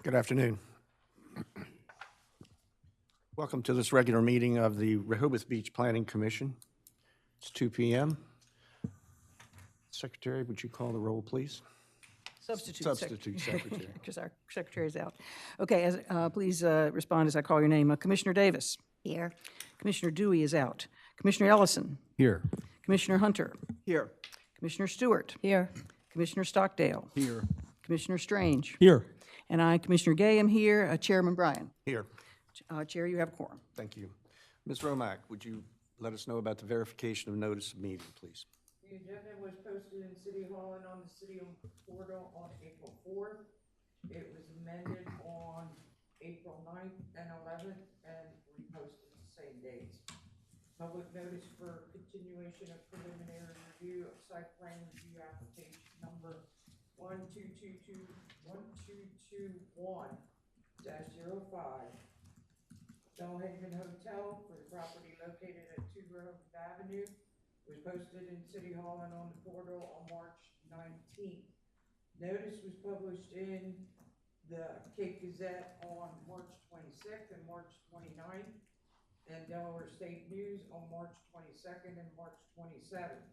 Good afternoon. Welcome to this regular meeting of the Rehoboth Beach Planning Commission. It's 2 p.m. Secretary, would you call the roll, please? Substitute Secretary. Because our secretary is out. Okay, please respond as I call your name. Commissioner Davis. Here. Commissioner Dewey is out. Commissioner Ellison. Here. Commissioner Hunter. Here. Commissioner Stewart. Here. Commissioner Stockdale. Here. Commissioner Strange. Here. And I, Commissioner Gay, am here. Chairman Bryan. Here. Chair, you have a quorum. Thank you. Ms. Womack, would you let us know about the verification of notice of meeting, please? The agenda was posted in City Hall and on the city portal on April 4th. It was amended on April 9th and 11th and reposted the same days. Public notice for continuation of preliminary review of site plan review application number 1221-05 Belhaven Hotel for the property located at 2 Grove Avenue was posted in City Hall and on the portal on March 19th. Notice was published in the Cape Gazette on March 26th and March 29th, and Delaware State News on March 22nd and March 27th.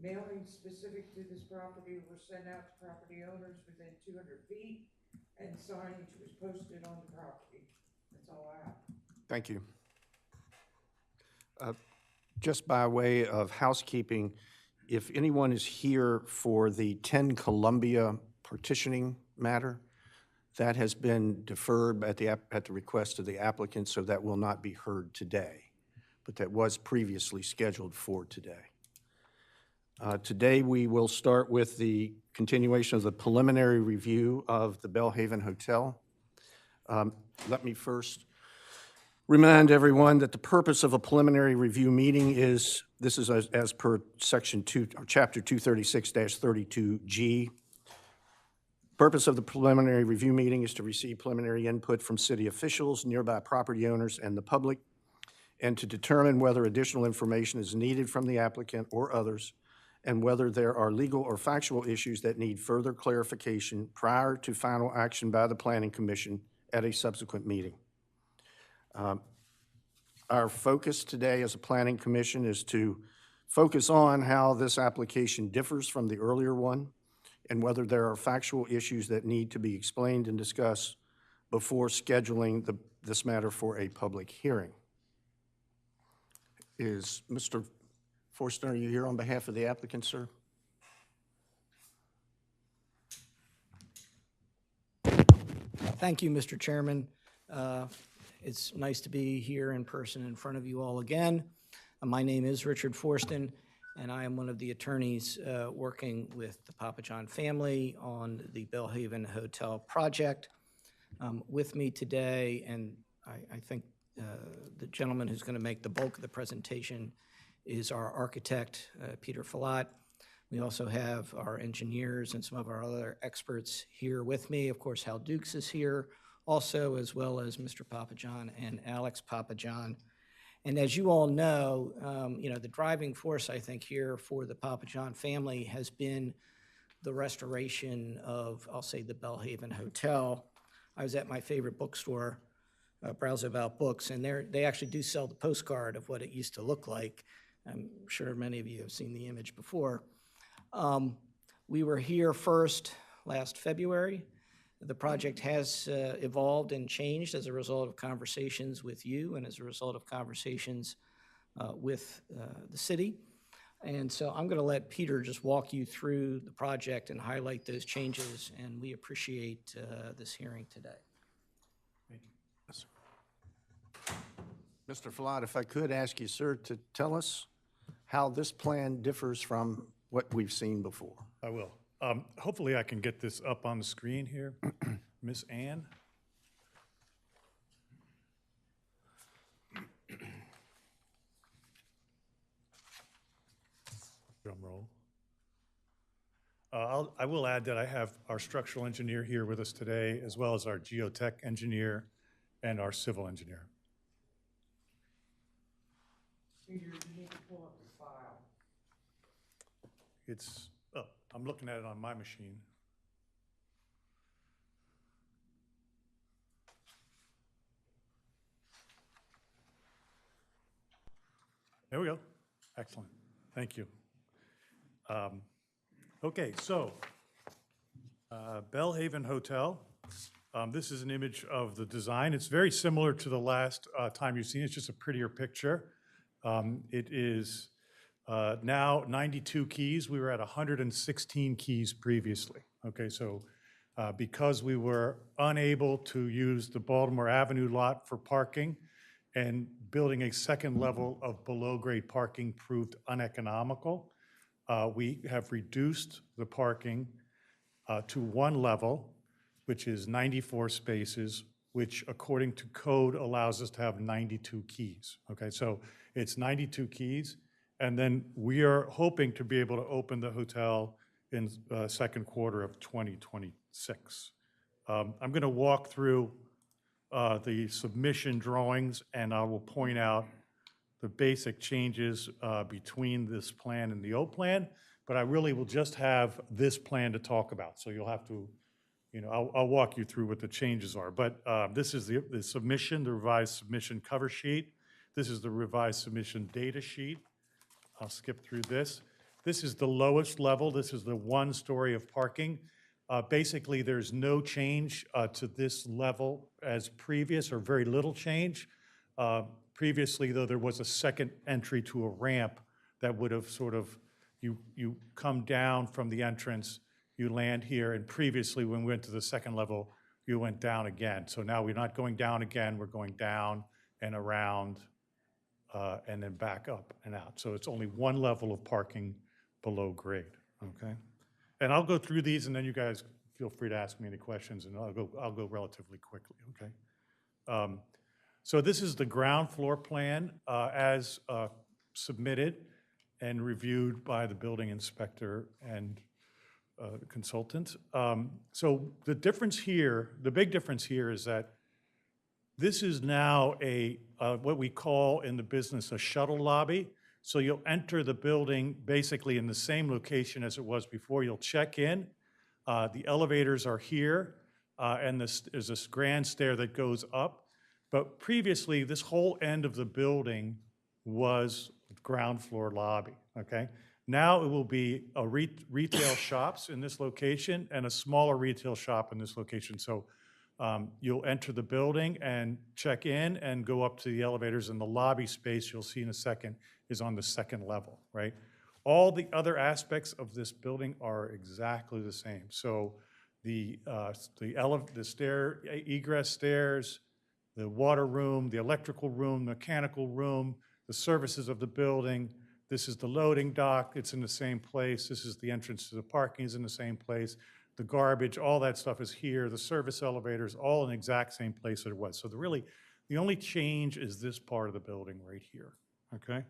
Mailings specific to this property were sent out to property owners within 200 feet, and signage was posted on the property. That's all I have. Thank you. Just by way of housekeeping, if anyone is here for the 10 Columbia partitioning matter, that has been deferred at the request of the applicant, so that will not be heard today, but that was previously scheduled for today. Today we will start with the continuation of the preliminary review of the Belhaven Hotel. Let me first remind everyone that the purpose of a preliminary review meeting is, this is as per section 2, or chapter 236-32G. Purpose of the preliminary review meeting is to receive preliminary input from city officials, nearby property owners, and the public, and to determine whether additional information is needed from the applicant or others, and whether there are legal or factual issues that need further clarification prior to final action by the Planning Commission at a subsequent meeting. Our focus today as a Planning Commission is to focus on how this application differs from the earlier one and whether there are factual issues that need to be explained and discussed before scheduling this matter for a public hearing. Is Mr. Forster, are you here on behalf of the applicant, sir? Thank you, Mr. Chairman. It's nice to be here in person in front of you all again. My name is Richard Forston, and I am one of the attorneys working with the Papa John family on the Belhaven Hotel project. With me today, and I think the gentleman who's going to make the bulk of the presentation is our architect, Peter Falat. We also have our engineers and some of our other experts here with me. Of course, Hal Dukes is here also, as well as Mr. Papa John and Alex Papa John. And as you all know, the driving force, I think, here for the Papa John family has been the restoration of, I'll say, the Belhaven Hotel. I was at my favorite bookstore, Browse About Books, and they actually do sell the postcard of what it used to look like. I'm sure many of you have seen the image before. We were here first last February. The project has evolved and changed as a result of conversations with you and as a result of conversations with the city. And so I'm going to let Peter just walk you through the project and highlight those changes, and we appreciate this hearing today. Thank you. Yes, sir. Mr. Falat, if I could ask you, sir, to tell us how this plan differs from what we've seen before. I will. Hopefully I can get this up on the screen here. Miss Ann? Drum roll. I will add that I have our structural engineer here with us today, as well as our geotech engineer and our civil engineer. Peter, you need to pull up the file. It's, I'm looking at it on my machine. There we go. Excellent. Thank you. Okay, so Belhaven Hotel. This is an image of the design. It's very similar to the last time you've seen it. It's just a prettier picture. It is now 92 keys. We were at 116 keys previously. Okay, so because we were unable to use the Baltimore Avenue lot for parking and building a second level of below-grade parking proved uneconomical, we have reduced the parking to one level, which is 94 spaces, which according to code allows us to have 92 keys. Okay, so it's 92 keys, and then we are hoping to be able to open the hotel in second quarter of 2026. I'm going to walk through the submission drawings, and I will point out the basic changes between this plan and the old plan, but I really will just have this plan to talk about. So you'll have to, I'll walk you through what the changes are. But this is the submission, the revised submission cover sheet. This is the revised submission data sheet. I'll skip through this. This is the lowest level. This is the 1 story of parking. Basically, there's no change to this level as previous, or very little change. Previously, though, there was a second entry to a ramp that would have sort of, you come down from the entrance, you land here, and previously, when we went to the second level, you went down again. So now we're not going down again, we're going down and around, and then back up and out. So it's only 1 level of parking below grade, okay? And I'll go through these, and then you guys feel free to ask me any questions, and I'll go relatively quickly, okay? So this is the ground floor plan as submitted and reviewed by the building inspector and consultant. So the difference here, the big difference here is that this is now what we call in the business a shuttle lobby. So you'll enter the building basically in the same location as it was before. You'll check in. The elevators are here, and there's this grand stair that goes up. But previously, this whole end of the building was ground floor lobby, okay? Now it will be a retail shops in this location and a smaller retail shop in this location. So you'll enter the building and check in and go up to the elevators, and the lobby space you'll see in a second is on the second level, right? All the other aspects of this building are exactly the same. So the stair, egress stairs, the water room, the electrical room, mechanical room, the services of the building. This is the loading dock, it's in the same place. This is the entrance to the parking is in the same place. The garbage, all that stuff is here. The service elevators, all in the exact same place that it was. So the only change is this part of the building right here, okay?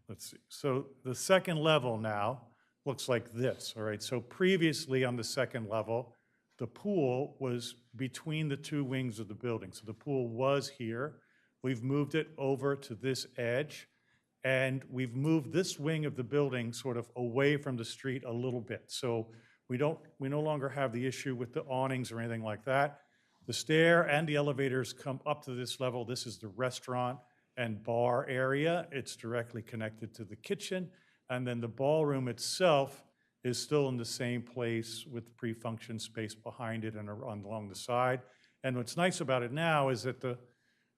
Let's see. So the second level now looks like this, all right? So previously on the second level, the pool was between the 2 wings of the building. So the pool was here. We've moved it over to this edge, and we've moved this wing of the building sort of away from the street a little bit. So we no longer have the issue with the awnings or anything like that. The stair and the elevators come up to this level. This is the restaurant and bar area. It's directly connected to the kitchen. And then the ballroom itself is still in the same place with pre-function space behind it and along the side. And what's nice about it now is that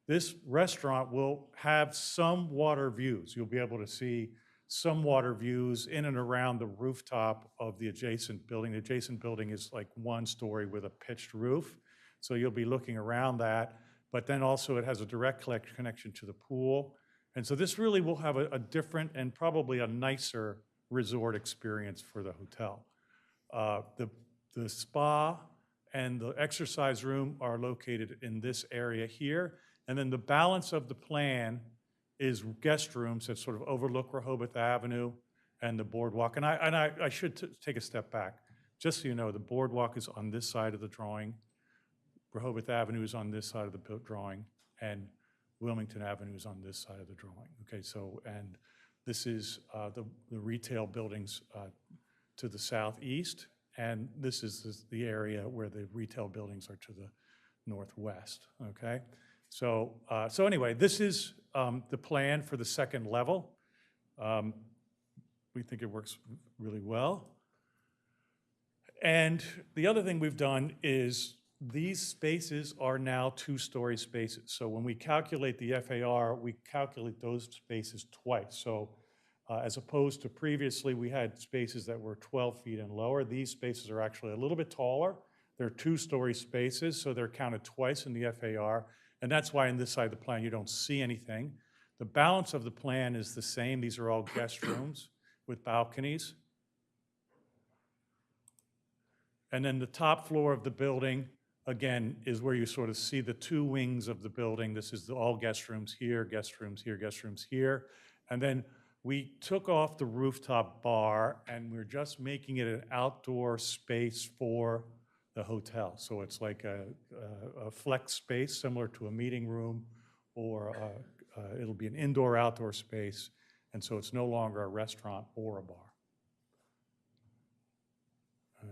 this restaurant will have some water views. You'll be able to see some water views in and around the rooftop of the adjacent building. The adjacent building is like 1 story with a pitched roof. So you'll be looking around that, but then also it has a direct connection to the pool. And so this really will have a different and probably a nicer resort experience for the hotel. The spa and the exercise room are located in this area here. And then the balance of the plan is guest rooms that sort of overlook Rehoboth Avenue and the boardwalk. And I should take a step back. Just so you know, the boardwalk is on this side of the drawing. Rehoboth Avenue is on this side of the drawing, and Wilmington Avenue is on this side of the drawing. Okay, so, and this is the retail buildings to the southeast, and this is the area where the retail buildings are to the northwest, okay? So anyway, this is the plan for the second level. We think it works really well. And the other thing we've done is these spaces are now two-story spaces. So when we calculate the FAR, we calculate those spaces twice. So as opposed to previously, we had spaces that were 12 feet and lower. These spaces are actually a little bit taller. They're two-story spaces, so they're counted twice in the FAR. And that's why on this side of the plan, you don't see anything. The balance of the plan is the same. These are all guest rooms with balconies. And then the top floor of the building, again, is where you sort of see the two wings of the building. This is all guest rooms here, guest rooms here, guest rooms here. And then we took off the rooftop bar and we're just making it an outdoor space for the hotel. So it's like a flex space similar to a meeting room, or it'll be an indoor-outdoor space. And so it's no longer a restaurant or a bar.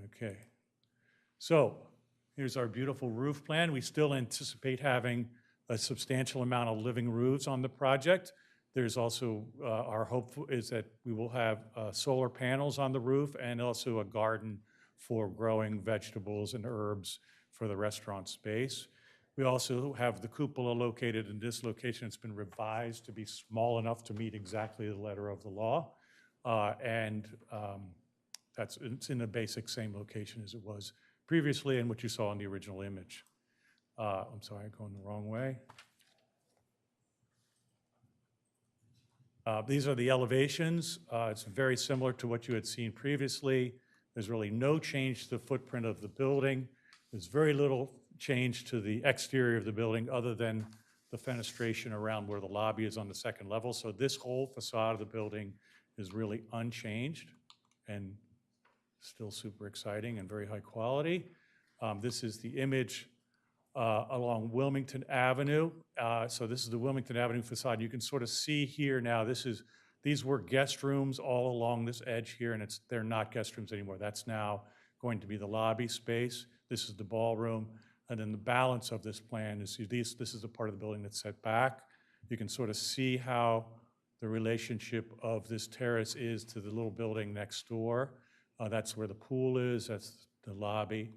Okay. So here's our beautiful roof plan. We still anticipate having a substantial amount of living roofs on the project. There's also, our hope is that we will have solar panels on the roof and also a garden for growing vegetables and herbs for the restaurant space. We also have the cupola located in this location. It's been revised to be small enough to meet exactly the letter of the law. It's in the basic same location as it was previously and what you saw in the original image. I'm sorry, I'm going the wrong way. These are the elevations. It's very similar to what you had seen previously. There's really no change to the footprint of the building. There's very little change to the exterior of the building other than the fenestration around where the lobby is on the second level. So this whole facade of the building is really unchanged and still super exciting and very high quality. This is the image along Wilmington Avenue. So this is the Wilmington Avenue facade. You can sort of see here now, these were guest rooms all along this edge here, and they're not guest rooms anymore. That's now going to be the lobby space. This is the ballroom. And then the balance of this plan is this is the part of the building that's set back. You can sort of see how the relationship of this terrace is to the little building next door. That's where the pool is, that's the lobby,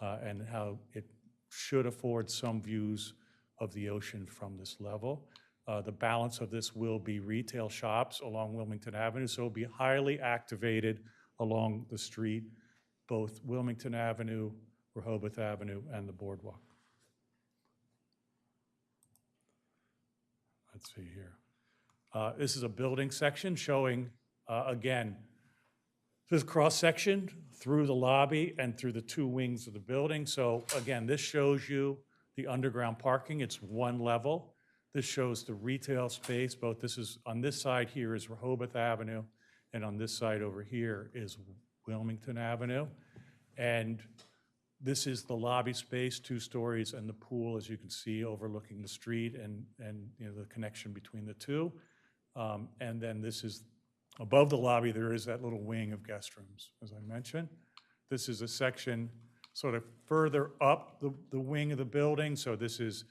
and how it should afford some views of the ocean from this level. The balance of this will be retail shops along Wilmington Avenue, so it'll be highly activated along the street, both Wilmington Avenue, Rehoboth Avenue, and the boardwalk. Let's see here. This is a building section showing, again, this cross-section through the lobby and through the two wings of the building. So again, this shows you the underground parking. It's one level. This shows the retail space. Both this is, on this side here is Rehoboth Avenue, and on this side over here is Wilmington Avenue. And this is the lobby space, 2 stories, and the pool, as you can see, overlooking the street and you know, the connection between the two. And then this is, above the lobby, there is that little wing of guest rooms, as I mentioned. This is a section sort of further up the wing of the building. So this is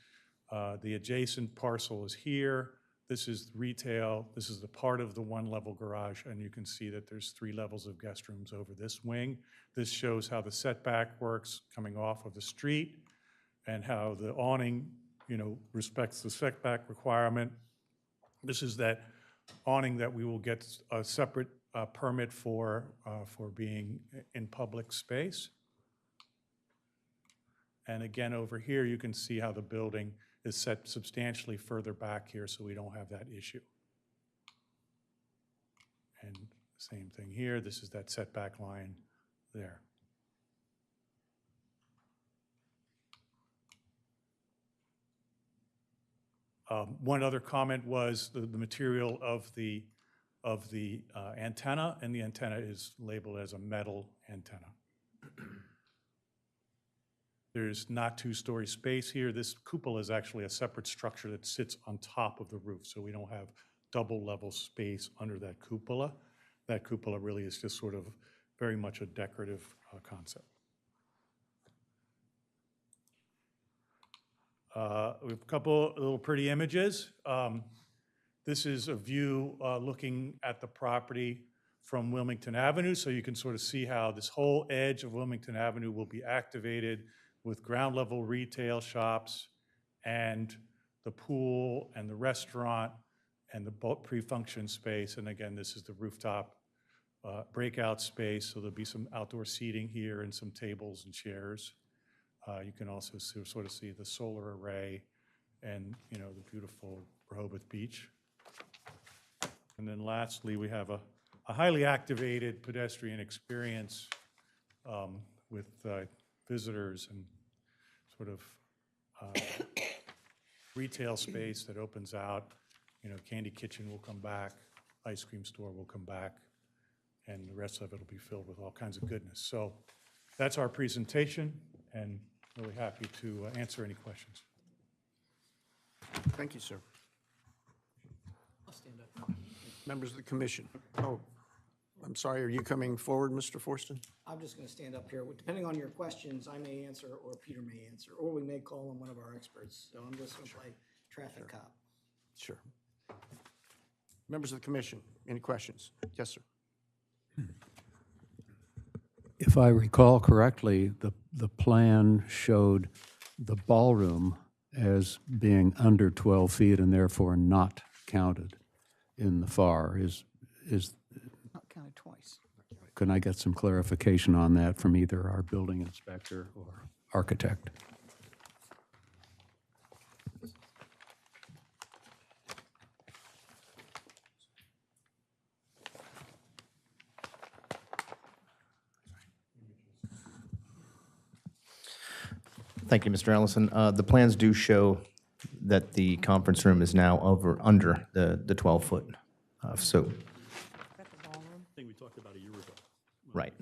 the adjacent parcel is here. This is retail. This is the part of the one-level garage, and you can see that there's 3 levels of guest rooms over this wing. This shows how the setback works coming off of the street and how the awning, you know, respects the setback requirement. This is that awning that we will get a separate permit for being in public space. And again, over here, you can see how the building is set substantially further back here, so we don't have that issue. And same thing here. This is that setback line there. One other comment was the material of the antenna, and the antenna is labeled as a metal antenna. There's not 2-story space here. This cupola is actually a separate structure that sits on top of the roof, so we don't have double-level space under that cupola. That cupola really is just sort of very much a decorative concept. We have a couple little pretty images. This is a view looking at the property from Wilmington Avenue, so you can sort of see how this whole edge of Wilmington Avenue will be activated with ground level retail shops and the pool and the restaurant and the pre-function space. And again, this is the rooftop breakout space, so there'll be some outdoor seating here and some tables and chairs. You can also sort of see the solar array and, you know, the beautiful Rehoboth Beach. And then lastly, we have a highly activated pedestrian experience with visitors and sort of retail space that opens out. You know, Candy Kitchen will come back, ice cream store will come back, and the rest of it will be filled with all kinds of goodness. So that's our presentation, and really happy to answer any questions. Thank you, sir. I'll stand up. Members of the commission. Oh, I'm sorry, are you coming forward, Mr. Forston? I'm just going to stand up here. Depending on your questions, I may answer, or Peter may answer, or we may call on one of our experts. So I'm just going to play traffic cop. Sure. Members of the commission, any questions? Yes, sir. If I recall correctly, the plan showed the ballroom as being under 12 feet and therefore not counted in the FAR. Not counted twice. Can I get some clarification on that from either our building inspector or architect? Thank you, Mr. Ellison. The plans do show that the conference room is now under the 12-foot. So, right.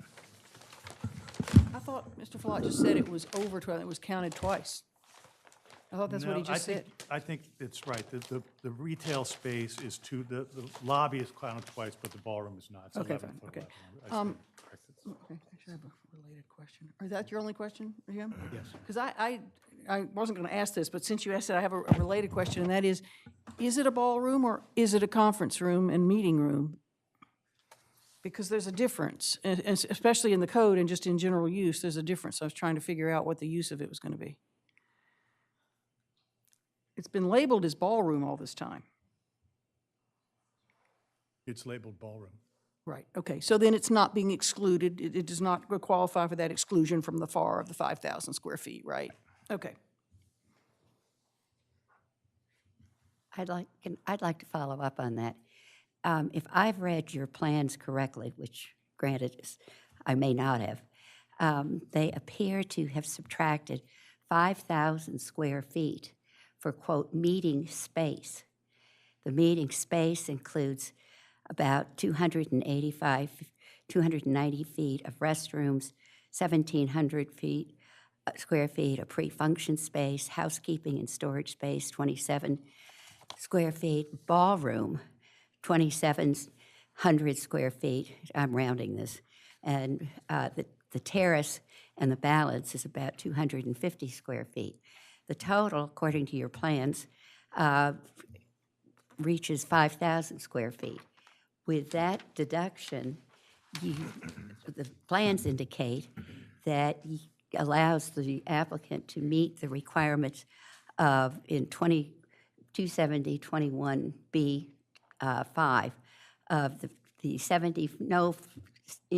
I thought Mr. Flott just said it was over 12, it was counted twice. I thought that's what he No, just said. I think it's right. The retail space is the lobby is counted twice, but the ballroom is not. It's Okay, 11 fine, foot okay. 11. I stand corrected. Okay, actually, I have a related question. Is that your only question, Jim? Yes. Because I wasn't going to ask this, but since you asked it, I have a related question, and that is it a ballroom or is it a conference room and meeting room? Because there's a difference, and especially in the code and just in general use, there's a difference. I was trying to figure out what the use of it was going to be. It's been labeled as ballroom all this time. It's labeled ballroom. Right, okay, so then it's not being excluded, it does not qualify for that exclusion from the FAR of the 5,000 square feet, right? Okay. I'd like to follow up on that. If I've read your plans correctly, which granted I may not have, they appear to have subtracted 5,000 square feet for, quote, meeting space. The meeting space includes about 290 feet of restrooms, 1,700 square feet of pre-function space, housekeeping and storage space, 27 square feet, ballroom, 2,700 square feet, I'm rounding this, and the terrace and the balance is about 250 square feet. The total, according to your plans, reaches 5,000 square feet. With that deduction, the plans indicate that allows the applicant to meet the requirements of in 270-21B 5 of the 70, no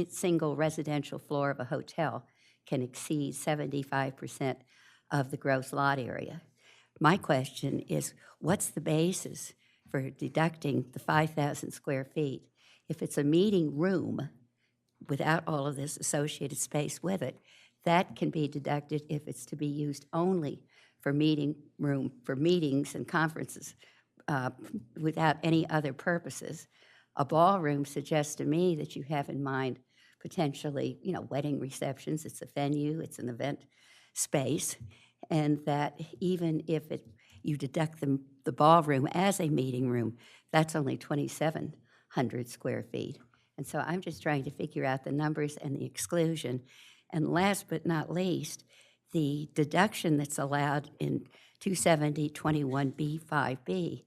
single residential floor of a hotel can exceed 75% of the gross lot area. My question is, what's the basis for deducting the 5,000 square feet? If it's a meeting room without all of this associated space with it, that can be deducted if it's to be used only for meeting room, for meetings and conferences without any other purposes. A ballroom suggests to me that you have in mind potentially, wedding receptions. It's a venue, it's an event space, and that even if you deduct the ballroom as a meeting room, that's only 2,700 square feet. And so I'm just trying to figure out the numbers and the exclusion. And last but not least, the deduction that's allowed in 270-21B5B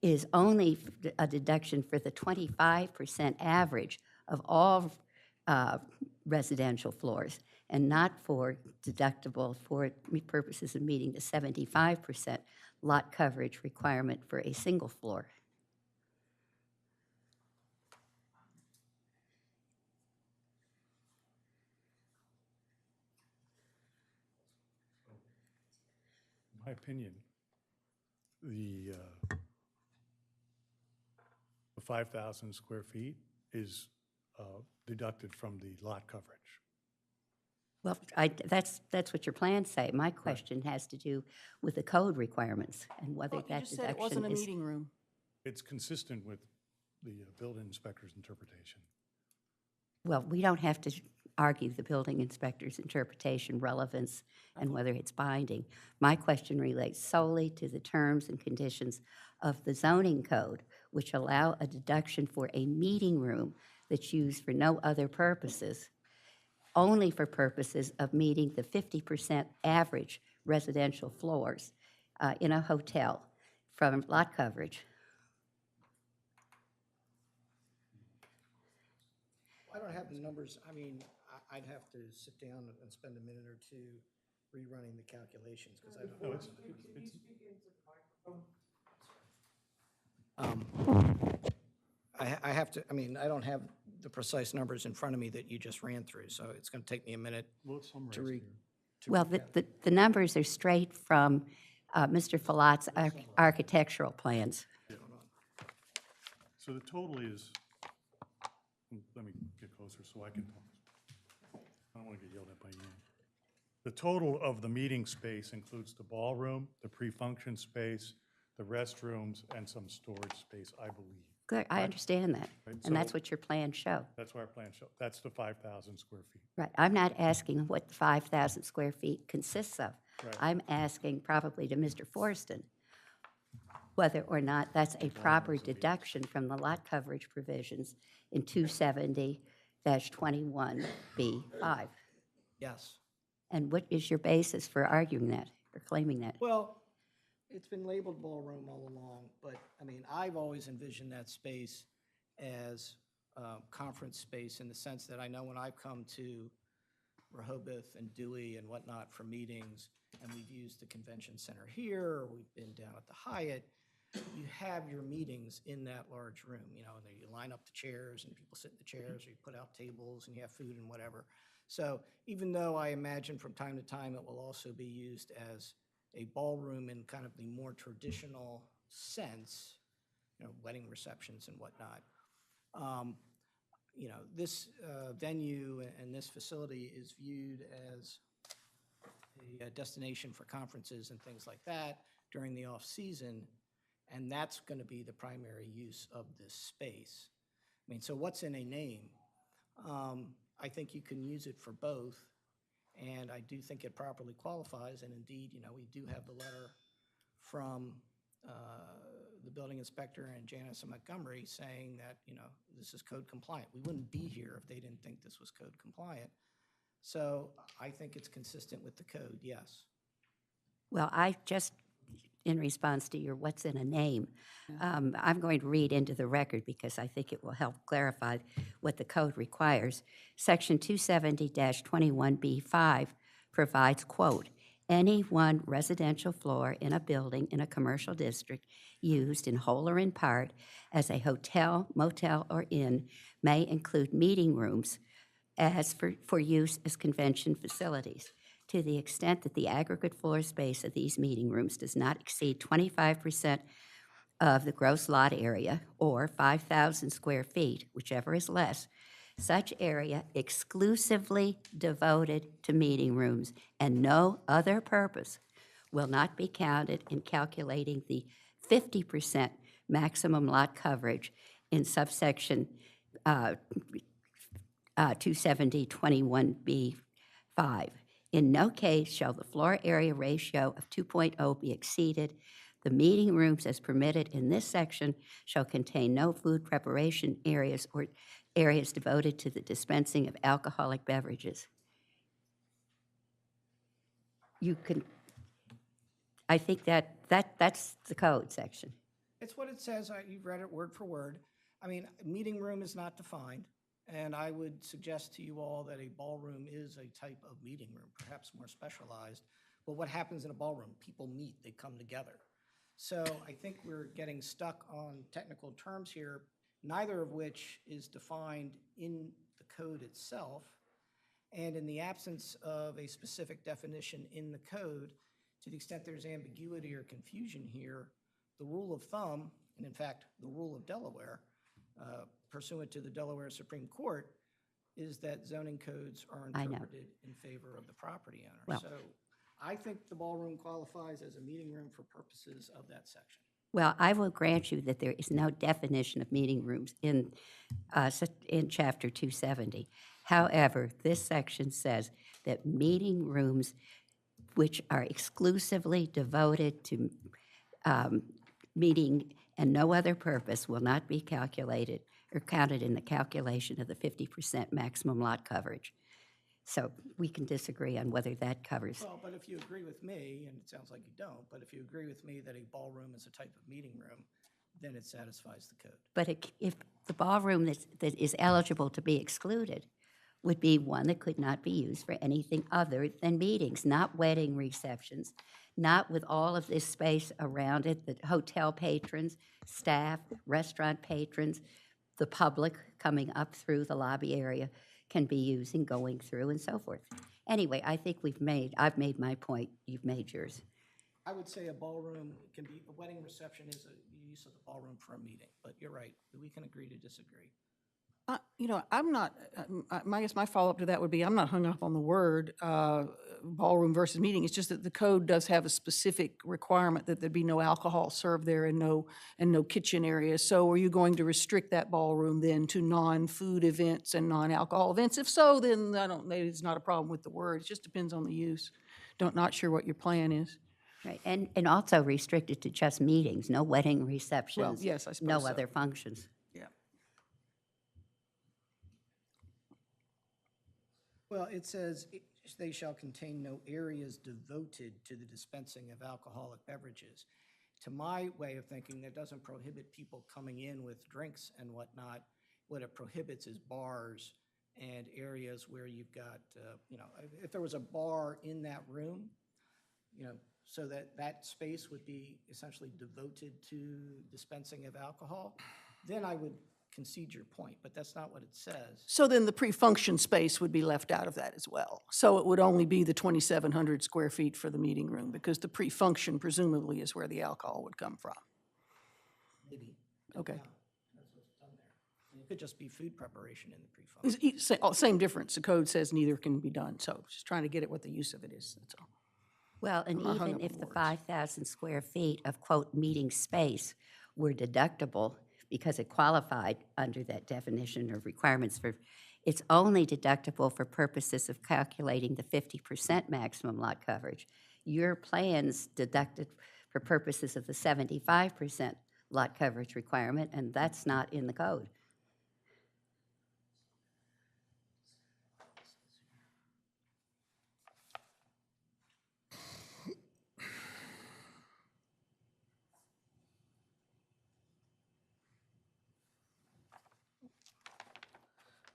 is only a deduction for the 25% average of all residential floors, and not for deductible for purposes of meeting the 75% lot coverage requirement for a single floor. In my opinion, the 5,000 square feet is deducted from the lot coverage. Well, that's what your plans say. My question has to do with the code requirements and whether Well, you that just said it wasn't a deduction is. meeting room. It's consistent with the building inspector's interpretation. Well, we don't have to argue the building inspector's interpretation, relevance, and whether it's binding. My question relates solely to the terms and conditions of the zoning code, which allow a deduction for a meeting room that's used for no other purposes, only for purposes of meeting the 50% average residential floors in a hotel from lot coverage. I don't have the numbers, I mean, I'd have to sit down and spend a minute or two rerunning the calculations, because I don't know. I have to, I mean, I don't have the precise numbers in front of me that you just ran through, so it's going to take me a minute to read. Well, the numbers are straight from Mr. Falat's architectural plans. So the total is, let me get closer so I can talk. I don't want to get yelled at by you. The total of the meeting space includes the ballroom, the pre-function space, the restrooms, and some storage space, I believe. Good, I understand that, Right, and that's so- what your plans show. That's what our plan shows. That's the 5,000 square feet. Right, I'm not asking what the 5,000 square feet consists of. Right. I'm asking probably to Mr. Forston whether or not that's a proper deduction from the lot coverage provisions in 270-21B5. Yes. And what is your basis for arguing that, or claiming that? Well, it's been labeled ballroom all along, but, I mean, I've always envisioned that space as conference space, in the sense that I know when I've come to Rehoboth and Dewey and whatnot for meetings, and we've used the convention center here, or we've been down at the Hyatt, you have your meetings in that large room, you know, and then you line up the chairs, and people sit in the chairs, or you put out tables, and you have food and whatever. So even though I imagine from time to time it will also be used as a ballroom in kind of the more traditional sense, you know, wedding receptions and whatnot, you know, this venue and this facility is viewed as a destination for conferences and things like that during the off-season, and that's going to be the primary use of this space. I mean, so what's in a name? I think you can use it for both, and I do think it properly qualifies, and indeed, you know, we do have the letter from the building inspector and Janice and Montgomery saying that, you know, this is code compliant. We wouldn't be here if they didn't think this was code compliant. So I think it's consistent with the code, yes. Well, I just, in response to your what's in a name, I'm going to read into the record because I think it will help clarify what the code requires. Section 270-21B5 provides, quote, any one residential floor in a building in a commercial district used in whole or in part as a hotel, motel, or inn may include meeting rooms as for use as convention facilities, to the extent that the aggregate floor space of these meeting rooms does not exceed 25% of the gross lot area, or 5,000 square feet, whichever is less. Such area exclusively devoted to meeting rooms and no other purpose will not be counted in calculating the 50% maximum lot coverage in subsection 270-21B5. In no case shall the floor area ratio of 2.0 be exceeded. The meeting rooms as permitted in this section shall contain no food preparation areas or areas devoted to the dispensing of alcoholic beverages. I think that's the code section. It's what it says, you've read it word for word. I mean, meeting room is not defined, and I would suggest to you all that a ballroom is a type of meeting room, perhaps more specialized. But what happens in a ballroom? People meet, they come together. So I think we're getting stuck on technical terms here, neither of which is defined in the code itself. And in the absence of a specific definition in the code, to the extent there's ambiguity or confusion here, the rule of thumb, and in fact, the rule of Delaware, pursuant to the Delaware Supreme Court, is that zoning codes are I know. interpreted in favor of the property owner. Well- So I think the ballroom qualifies as a meeting room for purposes of that section. Well, I will grant you that there is no definition of meeting rooms in Chapter 270. However, this section says that meeting rooms which are exclusively devoted to meeting and no other purpose will not be calculated or counted in the calculation of the 50% maximum lot coverage. So we can disagree on whether that covers. Well, but if you agree with me, and it sounds like you don't, but if you agree with me that a ballroom is a type of meeting room, then it satisfies the code. But if the ballroom that is eligible to be excluded would be one that could not be used for anything other than meetings, not wedding receptions, not with all of this space around it, the hotel patrons, staff, restaurant patrons, the public coming up through the lobby area can be using, going through, and so forth. Anyway, I think I've made my point, you've made yours. I would say a ballroom can be, a wedding reception is a use of the ballroom for a meeting, but you're right, we can agree to disagree. You know, I'm not, I guess my follow-up to that would be, I'm not hung up on the word ballroom versus meeting. It's just that the code does have a specific requirement that there'd be no alcohol served there and no kitchen area. So are you going to restrict that ballroom then to non-food events and non-alcohol events? If so, then maybe it's not a problem with the word. It just depends on the use. Not sure what your plan is. Right, and also restricted to just meetings, no wedding receptions. yes, I suppose No so. other functions. Yeah. Well, it says they shall contain no areas devoted to the dispensing of alcoholic beverages. To my way of thinking, that doesn't prohibit people coming in with drinks and whatnot. What it prohibits is bars and areas where you've got, if there was a bar in that room, so that space would be essentially devoted to dispensing of alcohol, then I would concede your point, but that's not what it says. So then the pre-function space would be left out of that as well. So it would only be the 2,700 square feet for the meeting room, because the pre-function presumably is where the alcohol would come from. Maybe. Okay. Yeah, that's what's done there. It could just be food preparation in the pre-function. Same difference. The code says neither can be done. So just trying to get at what the use of it is, that's all. Well, and not hung even up if on the words. 5,000 square feet of, quote, meeting space were deductible because it qualified under that definition of requirements for, it's only deductible for purposes of calculating the 50% maximum lot coverage. Your plans deducted for purposes of the 75% lot coverage requirement, and that's not in the code.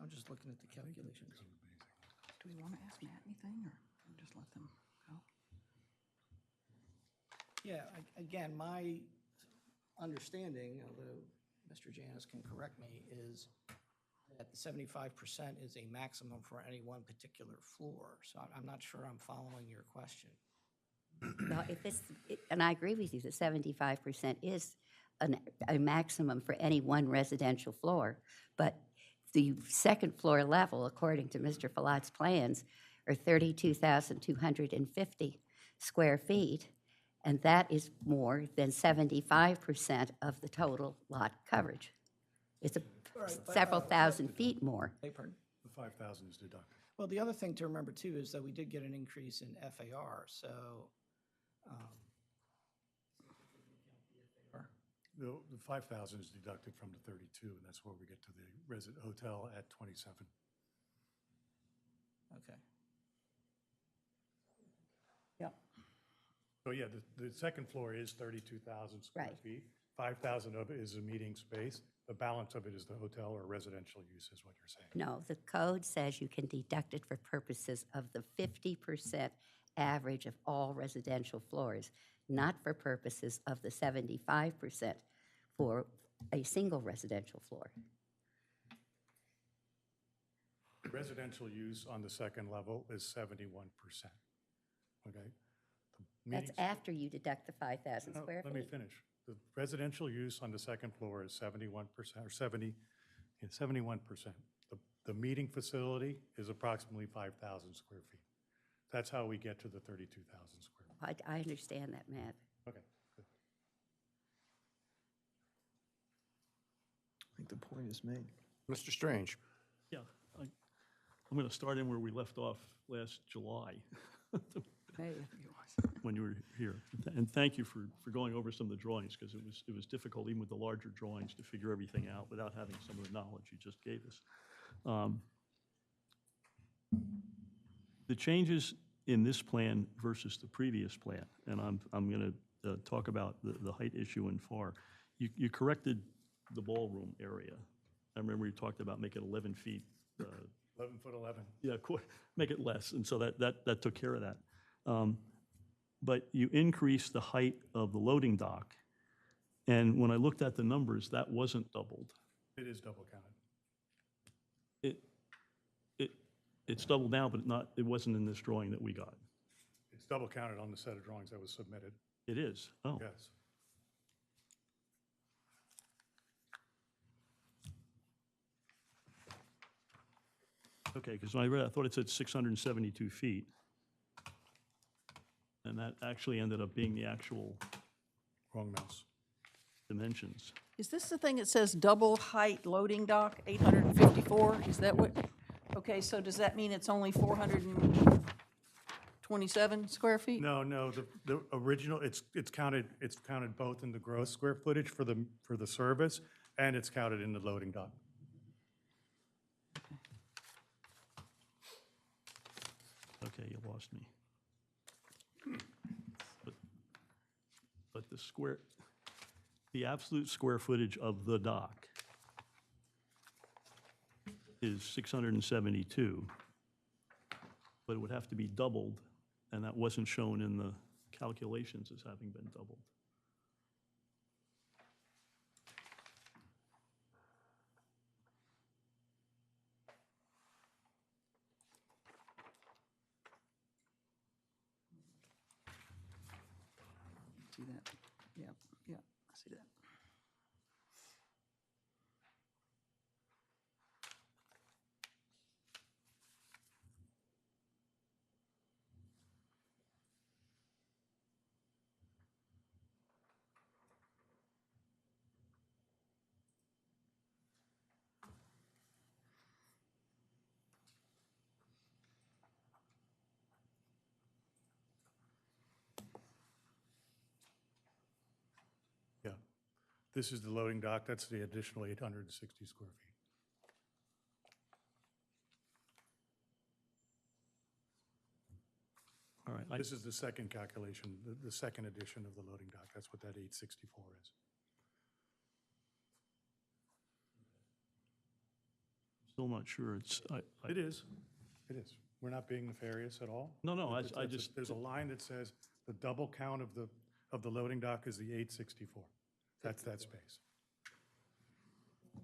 I'm just looking at the calculations. Do we want to ask Matt anything, or just let them go? Yeah, again, my understanding, although Mr. Janis can correct me, is that the 75% is a maximum for any one particular floor. So I'm not sure I'm following your question. Well, and I agree with you, that 75% is a maximum for any one residential floor, but the second floor level, according to Mr. Falat's plans, are 32,250 square feet, and that is more than 75% of the total lot coverage. It's several thousand feet more. Hey, pardon? The 5,000 is deducted. Well, the other thing to remember too is that we did get an increase in FAR, so. The 5,000 is deducted from the 32, and that's where we get to the resident hotel at 27. Okay. Yeah. So yeah, the second floor is 32,000 square Right. feet. 5,000 of it is a meeting space. The balance of it is the hotel or residential use is what you're saying. No, the code says you can deduct it for purposes of the 50% average of all residential floors, not for purposes of the 75% for a single residential floor. Residential use on the second level is 71%. Okay? The That's meetings- after you deduct the 5,000 No, square let me feet. finish. The residential use on the second floor is 71%, or 70, yeah, 71%. The meeting facility is approximately 5,000 square feet. That's how we get to the 32,000 square. I understand that, Matt. Okay, good. I think the point is made. Mr. Strange? Yeah, I'm going to start in where we left off last July, Hey, I think it was. when you were here. And thank you for going over some of the drawings, because it was difficult, even with the larger drawings, to figure everything out without having some of the knowledge you just gave us. The changes in this plan versus the previous plan, and I'm going to talk about the height issue in FAR. You corrected the ballroom area. I remember you talked about making 11 feet. 11 foot 11. Yeah, make it less, and so that took care of that. But you increased the height of the loading dock, and when I looked at the numbers, that wasn't doubled. It is double counted. It's doubled now, but it wasn't in this drawing that we got. It's double counted on the set of drawings that was submitted. It is, oh. Yes. Okay, because when I read it, I thought it said 672 feet. And that actually ended up being the actual Wrong mouse. dimensions. Is this the thing that says double height loading dock, 854? Is that what? Okay, so does that mean it's only 427 square feet? No, the original, it's counted both in the gross square footage for the service, and it's counted in the loading dock. Okay, you lost me. But the absolute square footage of the dock is 672, but it would have to be doubled, and that wasn't shown in the calculations as having been doubled. See that? Yeah, I see that. Yeah. This is the loading dock. That's the additional 860 square feet. All right, This is the second calculation, the second edition of the loading dock. That's what that 864 is. still not sure it's, It is. It is. We're not being nefarious at all. No, no, It's- I it's a- just- There's a line that says the double count of the loading dock is the 864. That's that space.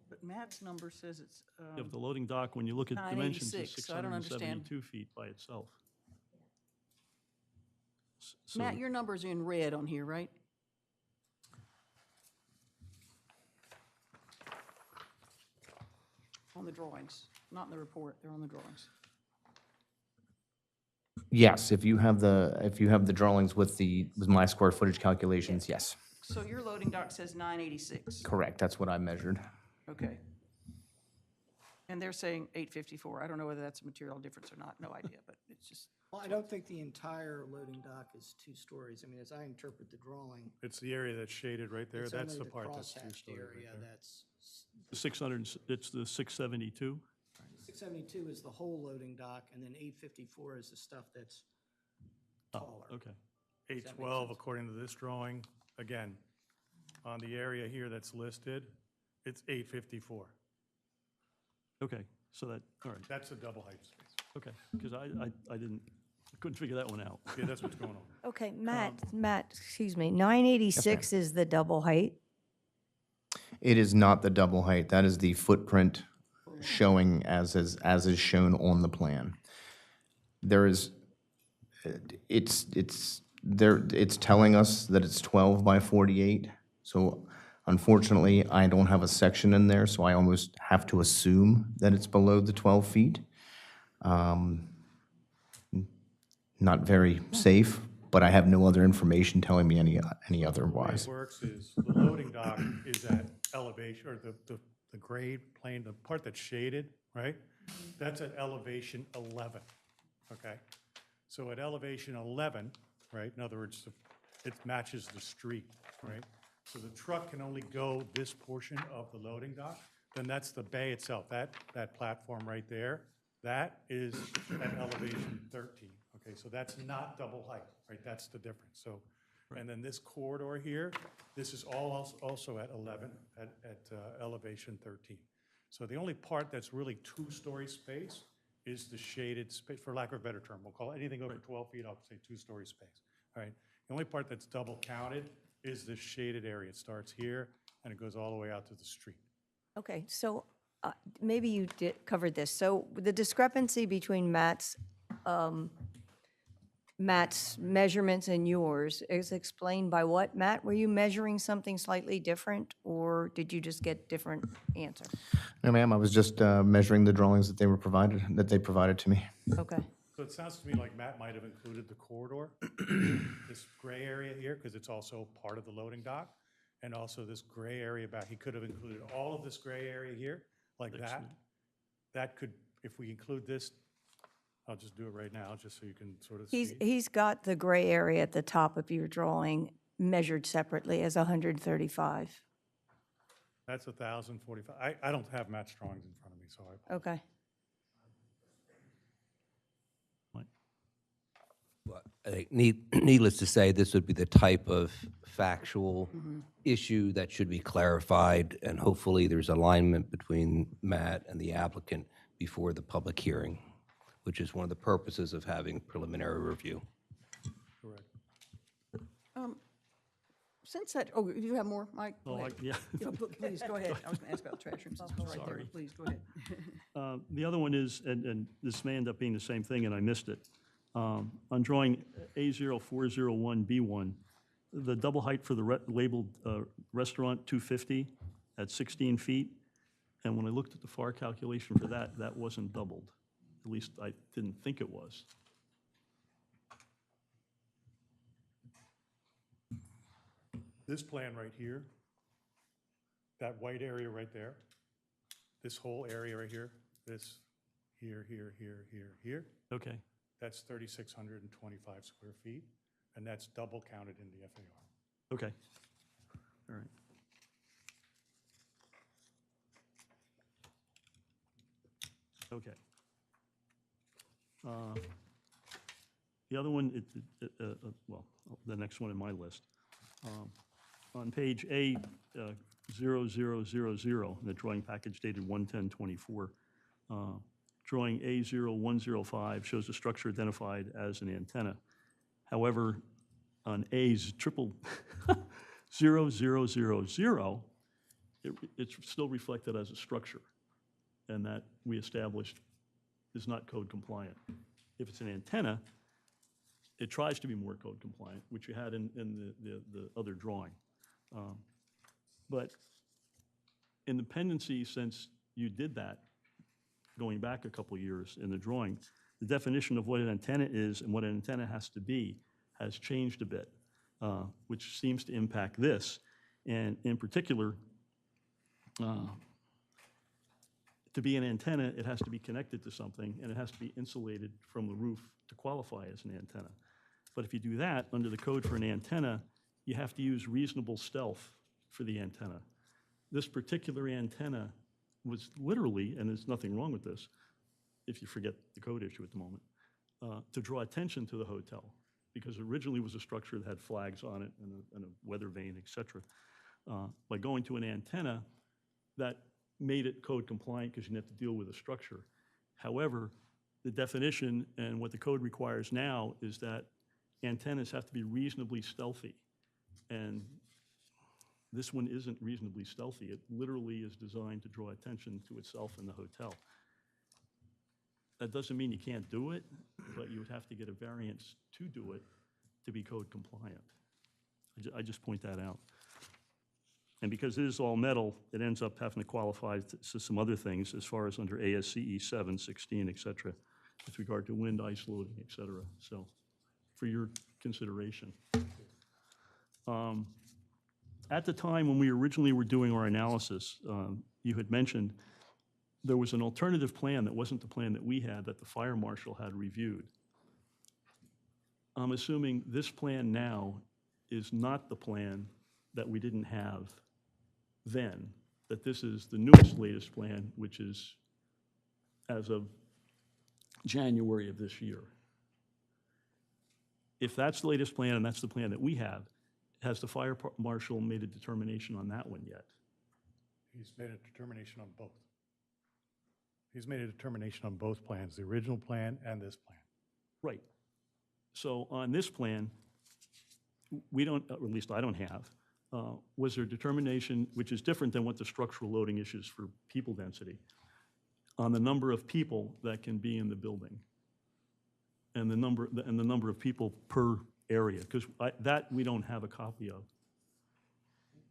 But Matt's number says it's, Yeah, but the loading dock, when you look at the dimensions, is 986, so I don't understand. 672 feet by itself. So- Matt, your number's in red on here, right? On the drawings, not in the report, they're on the drawings. Yes, if you have the drawings with my square footage calculations, yes. So your loading dock says 986, Correct, that's what I measured. okay. And they're saying 854. I don't know whether that's a material difference or not, no idea, but it's just, Well, I don't think the entire loading dock is 2 stories. I mean, as I interpret the drawing, It's the area that's shaded right there. it's That's only the part that's crosshatched two-story area right there. that's, The 600, it's the 672? 672 is the whole loading dock, and then 854 is the stuff that's taller. Okay. 812 according to this drawing. Again, on the area here that's listed, it's 854. Okay, so that, all right, That's a double height space. okay, because I couldn't figure that one out. Yeah, that's what's going on. Okay, Matt, excuse me, 986 is the double height? It is not the double height. That is the footprint showing as is shown on the plan. There is, it's telling us that it's 12 by 48. So unfortunately, I don't have a section in there, so I almost have to assume that it's below the 12 feet. Not very safe, but I have no other information telling me any The way otherwise. it works is the loading dock is at elevation, or the grade plane, the part that's shaded, right? That's at elevation 11, okay? So at elevation 11, right, in other words, it matches the street, right? So the truck can only go this portion of the loading dock, then that's the bay itself, that platform right there, that is at elevation 13, okay? So that's not double height, right? That's the difference, so. And then this corridor here, this is all also at 11, at elevation 13. So the only part that's really two-story space is the shaded space, for lack of a better term. We'll call it anything over 12 feet, I'll say two-story space, all right? The only part that's double counted is the shaded area. It starts here, and it goes all the way out to the street. Okay, so maybe you covered this. So the discrepancy between Matt's measurements and yours is explained by what? Matt, were you measuring something slightly different, or did you just get different answer? No, ma'am, I was just measuring the drawings that they provided to me. Okay, So it sounds to me like Matt might have included the corridor, this gray area here, because it's also part of the loading dock, and also this gray area back. He could have included all of this gray area here, like that. That could, if we include this, I'll just do it right now, just so you can sort of see. he's got the gray area at the top of your drawing measured separately as 135. That's 1,045. I don't have Matt's drawings in front of me, so I. Okay. Well, I think needless to say, this would be the type of factual issue that should be clarified, and hopefully there's alignment between Matt and the applicant before the public hearing, which is one of the purposes of having preliminary review. Correct. Since that, oh, you have more, Mike? Go Oh, ahead. yeah. Yeah, please, go ahead. I was going to ask about trash rooms. It's right there, Sorry. but please, go ahead. The other one is, and this may end up being the same thing, and I missed it. On drawing A0401B1, the double height for the labeled restaurant 250 at 16 feet, and when I looked at the FAR calculation for that, that wasn't doubled. At least I didn't think it was. This plan right here, that white area right there, this whole area right here, this here, here, Okay, that's 3,625 square feet, and that's double counted in the FAR. okay, all right. Okay. The other one, well, the next one in my list. On page A0000, in the drawing package dated 1/10/24, drawing A0105 shows the structure identified as an antenna. However, on A's triple 0000, it's still reflected as a structure, and that we established is not code compliant. If it's an antenna, it tries to be more code compliant, which you had in the other drawing. But in the pendency, since you did that, going back a couple years in the drawing, the definition of what an antenna is and what an antenna has to be has changed a bit, which seems to impact this. And in particular, to be an antenna, it has to be connected to something, and it has to be insulated from the roof to qualify as an antenna. But if you do that, under the code for an antenna, you have to use reasonable stealth for the antenna. This particular antenna was literally, and there's nothing wrong with this, if you forget the code issue at the moment, to draw attention to the hotel. because originally it was a structure that had flags on it and a weather vane, et cetera. By going to an antenna, that made it code compliant because you didn't have to deal with a structure. However, the definition and what the code requires now is that antennas have to be reasonably stealthy. And this one isn't reasonably stealthy. It literally is designed to draw attention to itself and the hotel. That doesn't mean you can't do it, but you would have to get a variance to do it to be code compliant. I just point that out. And because it is all metal, it ends up having to qualify to some other things as far as under ASCE 7, 16, et cetera, with regard to wind, ice loading, et cetera. So for your consideration. At the time when we originally were doing our analysis, you had mentioned there was an alternative plan that wasn't the plan that we had, that the fire marshal had reviewed. I'm assuming this plan now is not the plan that we didn't have then, that this is the newest, latest plan, which is as of January of this year. If that's the latest plan and that's the plan that we have, has the fire marshal made a determination on that one yet? He's made a determination on both. He's made a determination on both plans, the original plan and this plan. Right. So on this plan, we don't, or at least I don't have, was there determination, which is different than what the structural loading issues for people density, on the number of people that can be in the building and the number of people per area? Because that we don't have a copy of.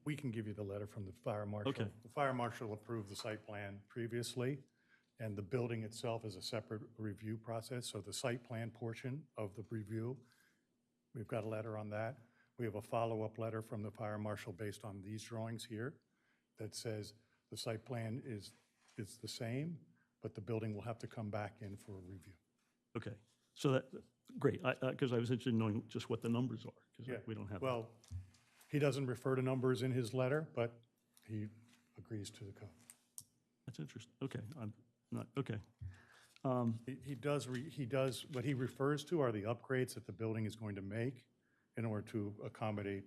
We can give you the letter from the fire marshal. Okay. The fire marshal approved the site plan previously, and the building itself is a separate review process. So the site plan portion of the review, we've got a letter on that. We have a follow-up letter from the fire marshal based on these drawings here that says the site plan is the same, but the building will have to come back in for a review. Okay. So that, great, because I was interested in knowing just what the numbers are, because we don't have that. Well, he doesn't refer to numbers in his letter, but he agrees to the code. That's interesting. Okay, I'm not, okay. He does, what he refers to are the upgrades that the building is going to make in order to accommodate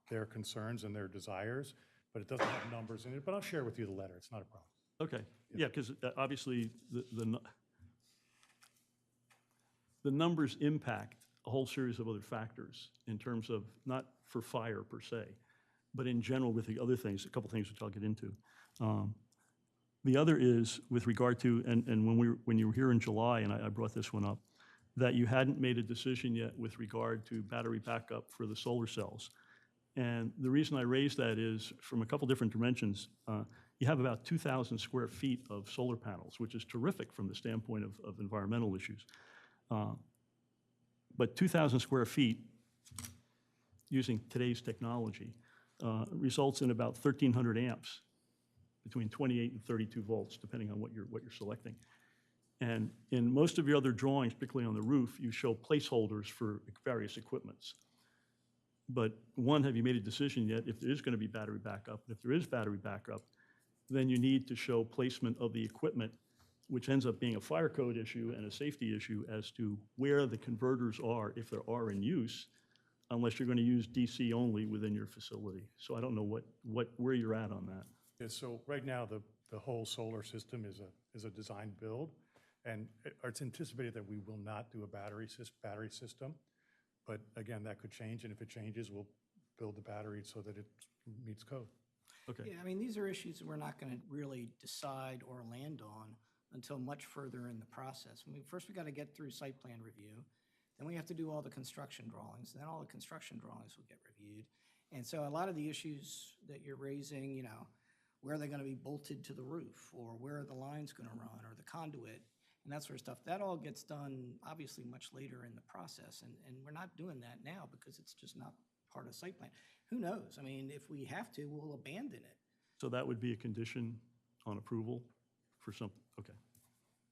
their concerns and their desires, but it doesn't have numbers in it, but I'll share with you the letter, it's not a problem. Okay, yeah, because obviously the numbers impact a whole series of other factors in terms of, not for fire per se, but in general with the other things, a couple things which I'll get into. The other is with regard to, and when you were here in July, and I brought this one up, that you hadn't made a decision yet with regard to battery backup for the solar cells. And the reason I raised that is from a couple different dimensions. You have about 2,000 square feet of solar panels, which is terrific from the standpoint of environmental issues. But 2,000 square feet, using today's technology, results in about 1,300 amps, between 28 and 32 volts, depending on what you're selecting. And in most of your other drawings, particularly on the roof, you show placeholders for various equipments. But one, have you made a decision yet if there is going to be battery backup? If there is battery backup, then you need to show placement of the equipment, which ends up being a fire code issue and a safety issue as to where the converters are, if there are in use, unless you're going to use DC only within your facility. So I don't know where you're at on that. Yeah, so right now, the whole solar system is a design build, and it's anticipated that we will not do a battery system, but again, that could change, and if it changes, we'll build the battery so that it meets code. Okay. Yeah, I mean, these are issues that we're not going to really decide or land on until much further in the process. I mean, first we got to get through site plan review, then we have to do all the construction drawings, then all the construction drawings will get reviewed. And so a lot of the issues that you're raising, you know, where are they going to be bolted to the roof, or where are the lines going to run, or the conduit, and that sort of stuff, that all gets done obviously much later in the process. And we're not doing that now because it's just not part of site plan. Who knows? I mean, if we have to, we'll abandon it. So that would be a condition on approval for something, okay.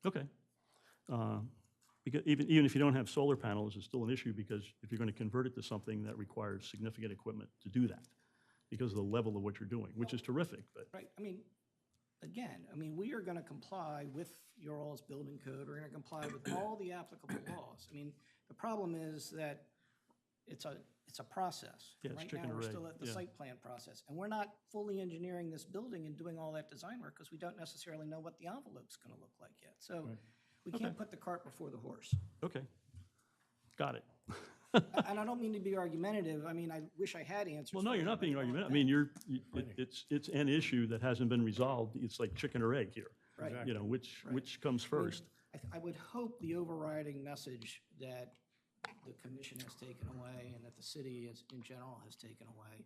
Okay. Because even if you don't have solar panels, it's still an issue because if you're going to convert it to something that requires significant equipment to do that, because of the level of what you're doing, which is terrific, but. Right, I mean, again, we are going to comply with your all's building code. We're going to comply with all the applicable laws. I mean, the problem is that it's a process. Yeah, it's Right chicken now, we're or egg, still at the yeah. site plan process. And we're not fully engineering this building and doing all that design work because we don't necessarily know what the envelope's going to look like yet. So we can't put the cart before the horse. Okay, got it. And I don't mean to be argumentative. I mean, I wish I had answers. Well, no, for you're you, not but being I don't argumentative. I know. mean, it's an issue that hasn't been resolved. It's like chicken or egg here. Right. You know, which comes first? I would hope the overriding message that the commission has taken away and that the city in general has taken away,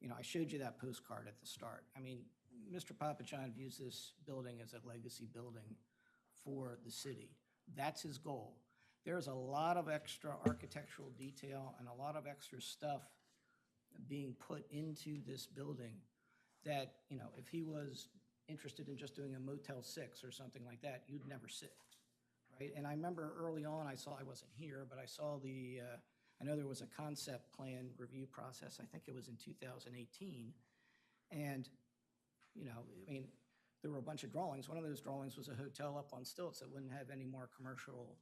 you know, I showed you that postcard at the start. I mean, Mr. Papajohn views this building as a legacy building for the city. That's his goal. There's a lot of extra architectural detail and a lot of extra stuff being put into this building that, you know, if he was interested in just doing a Motel 6 or something like that, you'd never sit, right? And I remember early on, I wasn't here, but I saw I know there was a concept plan review process, I think it was in 2018. And, you know, I mean, there were a bunch of drawings. One of those drawings was a hotel up on stilts that wouldn't have any more commercial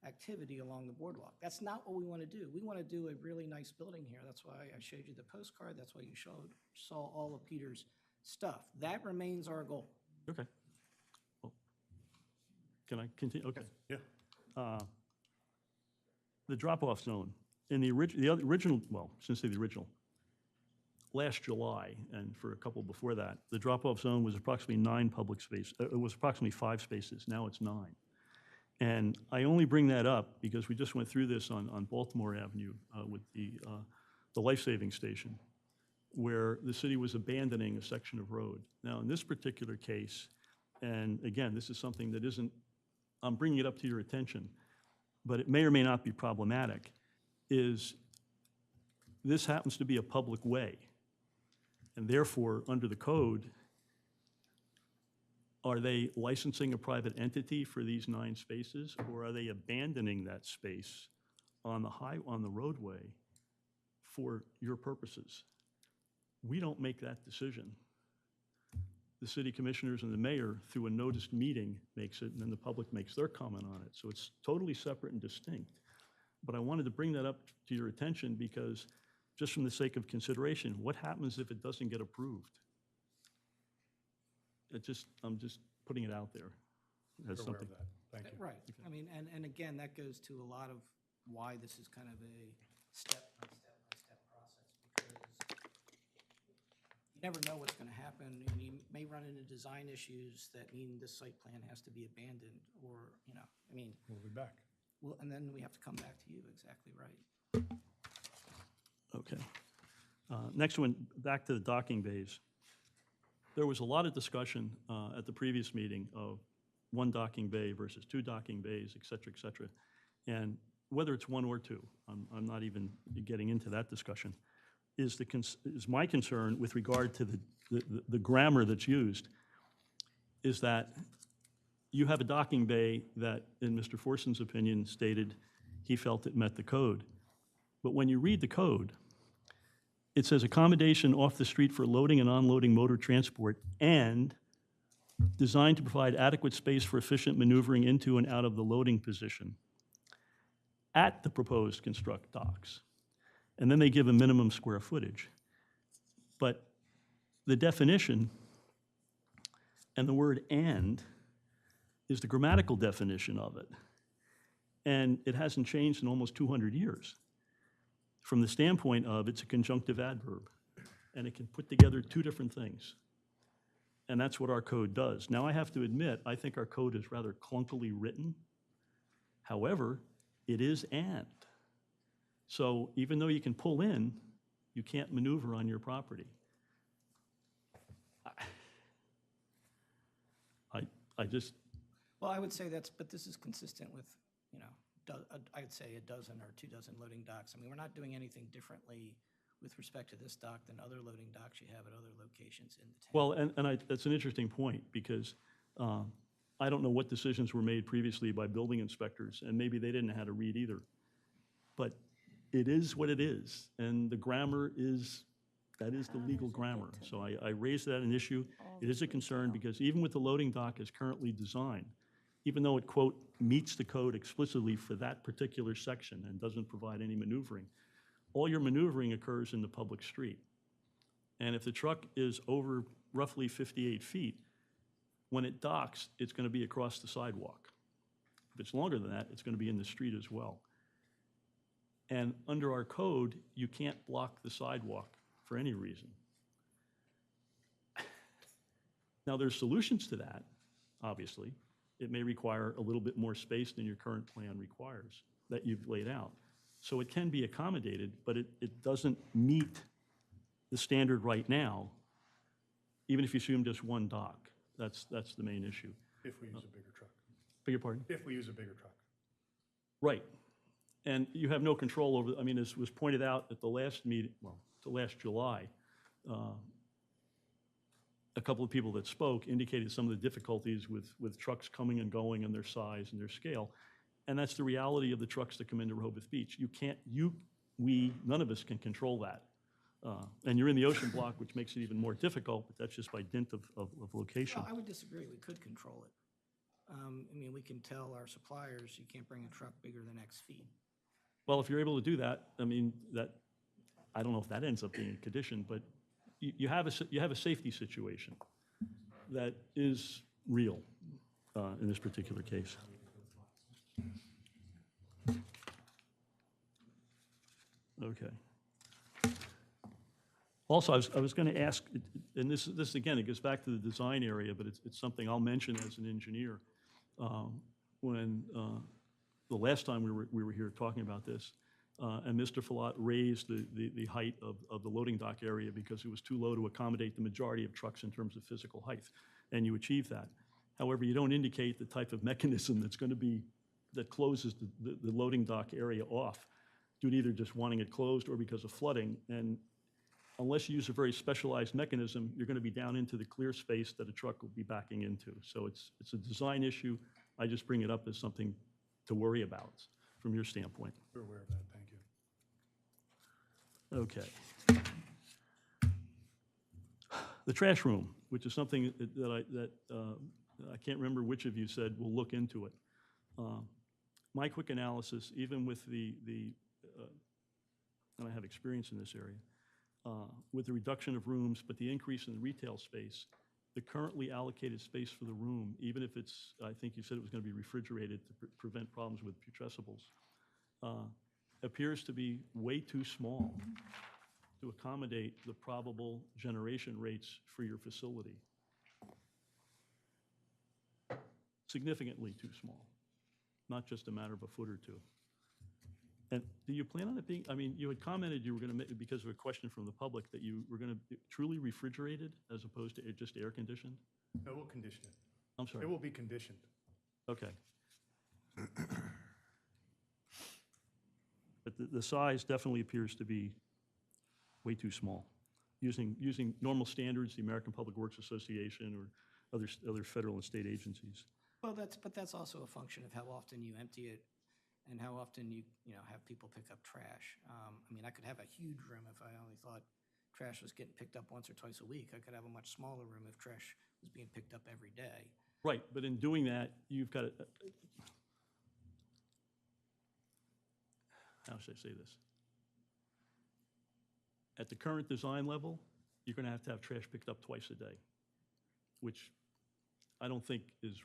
activity along the boardwalk. That's not what we want to do. We want to do a really nice building here. That's why I showed you the postcard. That's why you saw all of Peter's stuff. That remains our goal. Okay. Well, can I continue? Okay. Yeah. The drop-off zone, in the original, well, since the original, last July, and for a couple before that, the drop-off zone was approximately 9 public space. It was approximately 5 spaces. Now it's 9. And I only bring that up because we just went through this on Baltimore Avenue with the life-saving station, where the city was abandoning a section of road. Now, in this particular case, and again, this is something that isn't, I'm bringing it up to your attention, but it may or may not be problematic, is this happens to be a public way. And therefore, under the code, are they licensing a private entity for these 9 spaces, or are they abandoning that space on the roadway for your purposes? We don't make that decision. The city commissioners and the mayor, through a noticed meeting, makes it, and then the public makes their comment on it. So it's totally separate and distinct. But I wanted to bring that up to your attention because, just from the sake of consideration, what happens if it doesn't get approved? I'm just putting it out there as Aware something. of that. Thank you. Right. I mean, and again, that goes to a lot of why this is kind of a step-by-step process, because you never know what's going to happen, and you may run into design issues that mean this site plan has to be abandoned, or, you know, I mean, We'll be back. well, and then we have to come back to you, exactly right. Okay. Next one, back to the docking bays. There was a lot of discussion at the previous meeting of 1 docking bay versus 2 docking bays, et cetera, and whether it's 1 or 2, I'm not even getting into that discussion, is my concern with regard to the grammar that's used, is that you have a docking bay that, in Mr. Forson's opinion, stated he felt it met the code. But when you read the code, it says accommodation off the street for loading and unloading motor transport and designed to provide adequate space for efficient maneuvering into and out of the loading position at the proposed construct docks. And then they give a minimum square footage. But the definition and the word "and" is the grammatical definition of it. And it hasn't changed in almost 200 years. From the standpoint of it's a conjunctive adverb, and it can put together 2 different things. And that's what our code does. Now, I have to admit, I think our code is rather clunkily written. However, it is "and." So even though you can pull in, you can't maneuver on your property. I just, Well, I would say but this is consistent with, you know, I'd say a dozen or 2 dozen loading docks. I mean, we're not doing anything differently with respect to this dock than other loading docks you have at other locations in the town. well, that's an interesting point, because I don't know what decisions were made previously by building inspectors, and maybe they didn't know how to read either. But it is what it is, and the grammar that is the legal grammar. So I raised that an issue. It is a concern, because even with the loading dock as currently designed, even though it, quote, meets the code explicitly for that particular section and doesn't provide any maneuvering, all your maneuvering occurs in the public street. And if the truck is over roughly 58 feet, when it docks, it's going to be across the sidewalk. If it's longer than that, it's going to be in the street as well. And under our code, you can't block the sidewalk for any reason. Now, there's solutions to that, obviously. It may require a little bit more space than your current plan requires that you've laid out. So it can be accommodated, but it doesn't meet the standard right now, even if you assume just one dock. That's the main issue. If we use a bigger truck. Beg your pardon? If we use a bigger truck. Right. And you have no control over, I mean, as was pointed out at the last meeting, well, the last July, a couple of people that spoke indicated some of the difficulties with trucks coming and going and their size and their scale. And that's the reality of the trucks that come into Rehoboth Beach. You can't, none of us can control that. And you're in the ocean block, which makes it even more difficult, but that's just by dint of location. Well, I would disagree. We could control it. I mean, we can tell our suppliers, you can't bring a truck bigger than X feet. Well, if you're able to do that, I mean, I don't know if that ends up being a condition, but you have a safety situation that is real in this particular case. Okay. Also, I was going to ask, and this again, it goes back to the design area, but it's something I'll mention as an engineer. When the last time we were here talking about this, and Mr. Falat raised the height of the loading dock area because it was too low to accommodate the majority of trucks in terms of physical height, and you achieve that. However, you don't indicate the type of mechanism that's going to be, that closes the loading dock area off due to either just wanting it closed or because of flooding. And unless you use a very specialized mechanism, you're going to be down into the clear space that a truck will be backing into. So it's a design issue. I just bring it up as something to worry about from your standpoint. We're aware of that, thank you. Okay. The trash room, which is something that I can't remember which of you said we'll look into it. My quick analysis, even with and I have experience in this area, with the reduction of rooms, but the increase in the retail space, the currently allocated space for the room, even if it's, I think you said it was going to be refrigerated to prevent problems with putrescibles, appears to be way too small to accommodate the probable generation rates for your facility. Significantly too small, not just a matter of a foot or two. And do you plan on it being, I mean, you had commented you were going to make, because of a question from the public, that you were going to be truly refrigerated as opposed to just air conditioned? No, we'll condition it. I'm sorry. It will be conditioned. Okay. But the size definitely appears to be way too small. Using normal standards, the American Public Works Association or other federal and state agencies. Well, that's also a function of how often you empty it and how often you have people pick up trash. I mean, I could have a huge room if I only thought trash was getting picked up once or twice a week. I could have a much smaller room if trash was being picked up every day. Right, but in doing that, you've got to, how should I say this? At the current design level, you're going to have trash picked up twice a day, which I don't think is,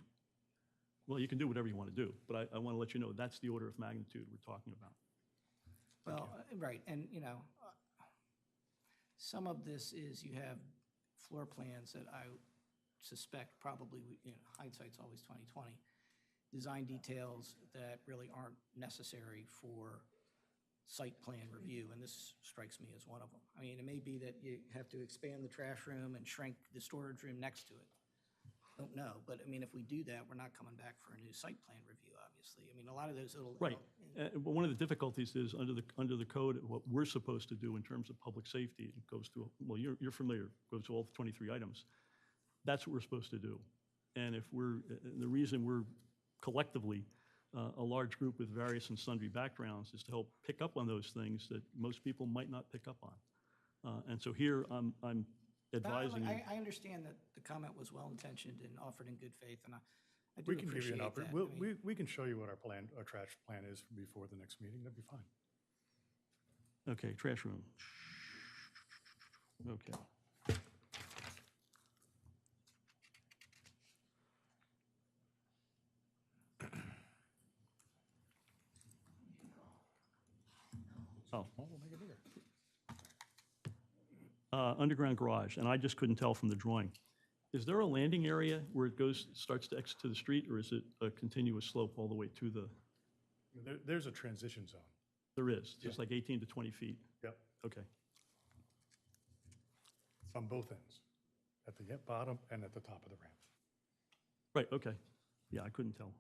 well, you can do whatever you want to do, but I want to let you know that's the order of magnitude we're talking about. Well, right, and some of this is you have floor plans that I suspect probably, hindsight's always 20/20, design details that really aren't necessary for site plan review, and this strikes me as one of them. I mean, it may be that you have to expand the trash room and shrink the storage room next to it. Don't know, but I mean, if we do that, we're not coming back for a new site plan review, obviously. I mean, a lot of those little. Right, but one of the difficulties is under the code, what we're supposed to do in terms of public safety, it goes through, well, you're familiar, goes to all 23 items. That's what we're supposed to do. And if the reason we're collectively a large group with various and sundry backgrounds is to help pick up on those things that most people might not pick up on. And so here, I'm advising you. I understand that the comment was well-intentioned and offered in good faith, and I do We can give you appreciate an that. we can show you what our trash plan is before the next meeting. That'd be fine. Okay, trash room. Okay. Oh. Underground garage, and I just couldn't tell from the drawing. Is there a landing area where it goes, starts to exit to the street, or is it a continuous slope all the way to the, There's a transition zone. there is, just like 18 to 20 feet? Yep. Okay. It's on both ends, at the bottom and at the top of the ramp. Right, okay. Yeah, I couldn't tell.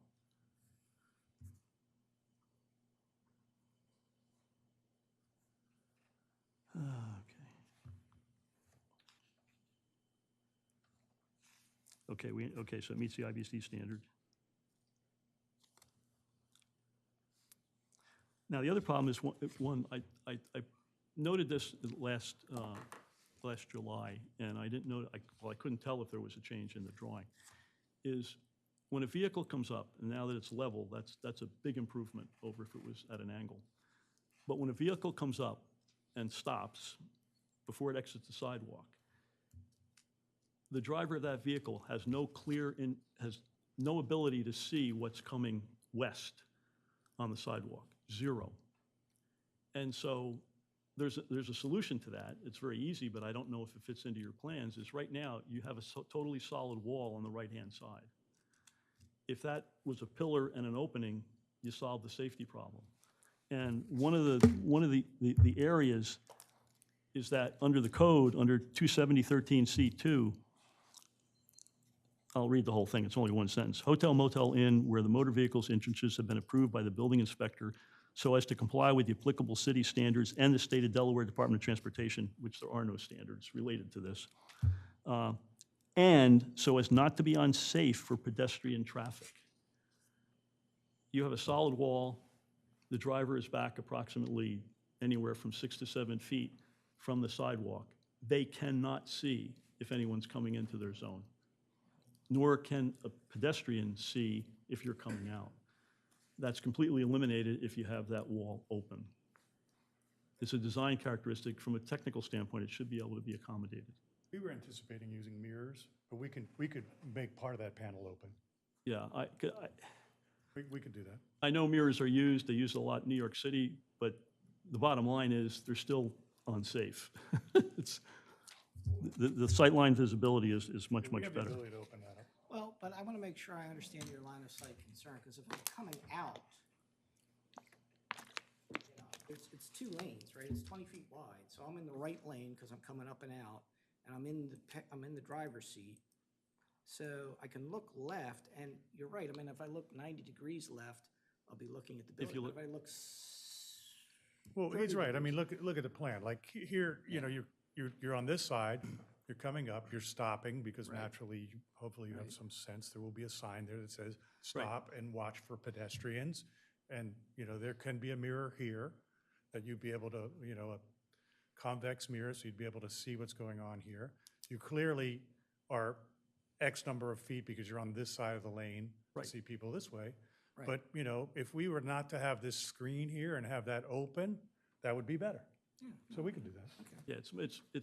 Okay. Okay, so it meets the IBC standard. Now, the other problem is, I noted this last July, and I didn't know, I couldn't tell if there was a change in the drawing, is when a vehicle comes up, and now that it's level, that's a big improvement over if it was at an angle. But when a vehicle comes up and stops before it exits the sidewalk, the driver of that vehicle has has no ability to see what's coming west on the sidewalk, zero. And so there's a solution to that. It's very easy, but I don't know if it fits into your plans, is right now you have a totally solid wall on the right-hand side. If that was a pillar and an opening, you solve the safety problem. And one of the areas is that under the code, under 270.13C2, I'll read the whole thing, it's only one sentence. Hotel, motel, inn, where the motor vehicles entrances have been approved by the building inspector so as to comply with the applicable city standards and the state of Delaware Department of Transportation, which there are no standards related to this, and so as not to be unsafe for pedestrian traffic. You have a solid wall, the driver is back approximately anywhere from 6 to 7 feet from the sidewalk. They cannot see if anyone's coming into their zone, nor can a pedestrian see if you're coming out. That's completely eliminated if you have that wall open. It's a design characteristic. From a technical standpoint, it should be able to be accommodated. We were anticipating using mirrors, but we could make part of that panel open. Yeah, We could do that. I know mirrors are used, they use a lot in New York City, but the bottom line is they're still unsafe. It's, the sightline visibility is much, We much have the better. ability to open that up. Well, but I want to make sure I understand your line of sight concern, because if I'm coming out, you know, it's 2 lanes, right? It's 20 feet wide, so I'm in the right lane because I'm coming up and out, and I'm in the driver's seat. So I can look left, and you're right, I mean, if I look 90 degrees left, I'll be looking at the building. you But look- if I look Well, he's right. I mean, look at the plan. Like here, you know, you're on this side, you're coming up, you're stopping because naturally, hopefully you have some sense. There will be a sign there that says, stop and watch for pedestrians. And, you know, there can be a mirror here that you'd be able to, you know, a convex mirror, so you'd be able to see what's going on here. You clearly are X number of feet because you're on this side of the lane to see people this way. Right. But, you know, if we were not to have this screen here and have that open, that would be better. So we could do that. Yeah, it's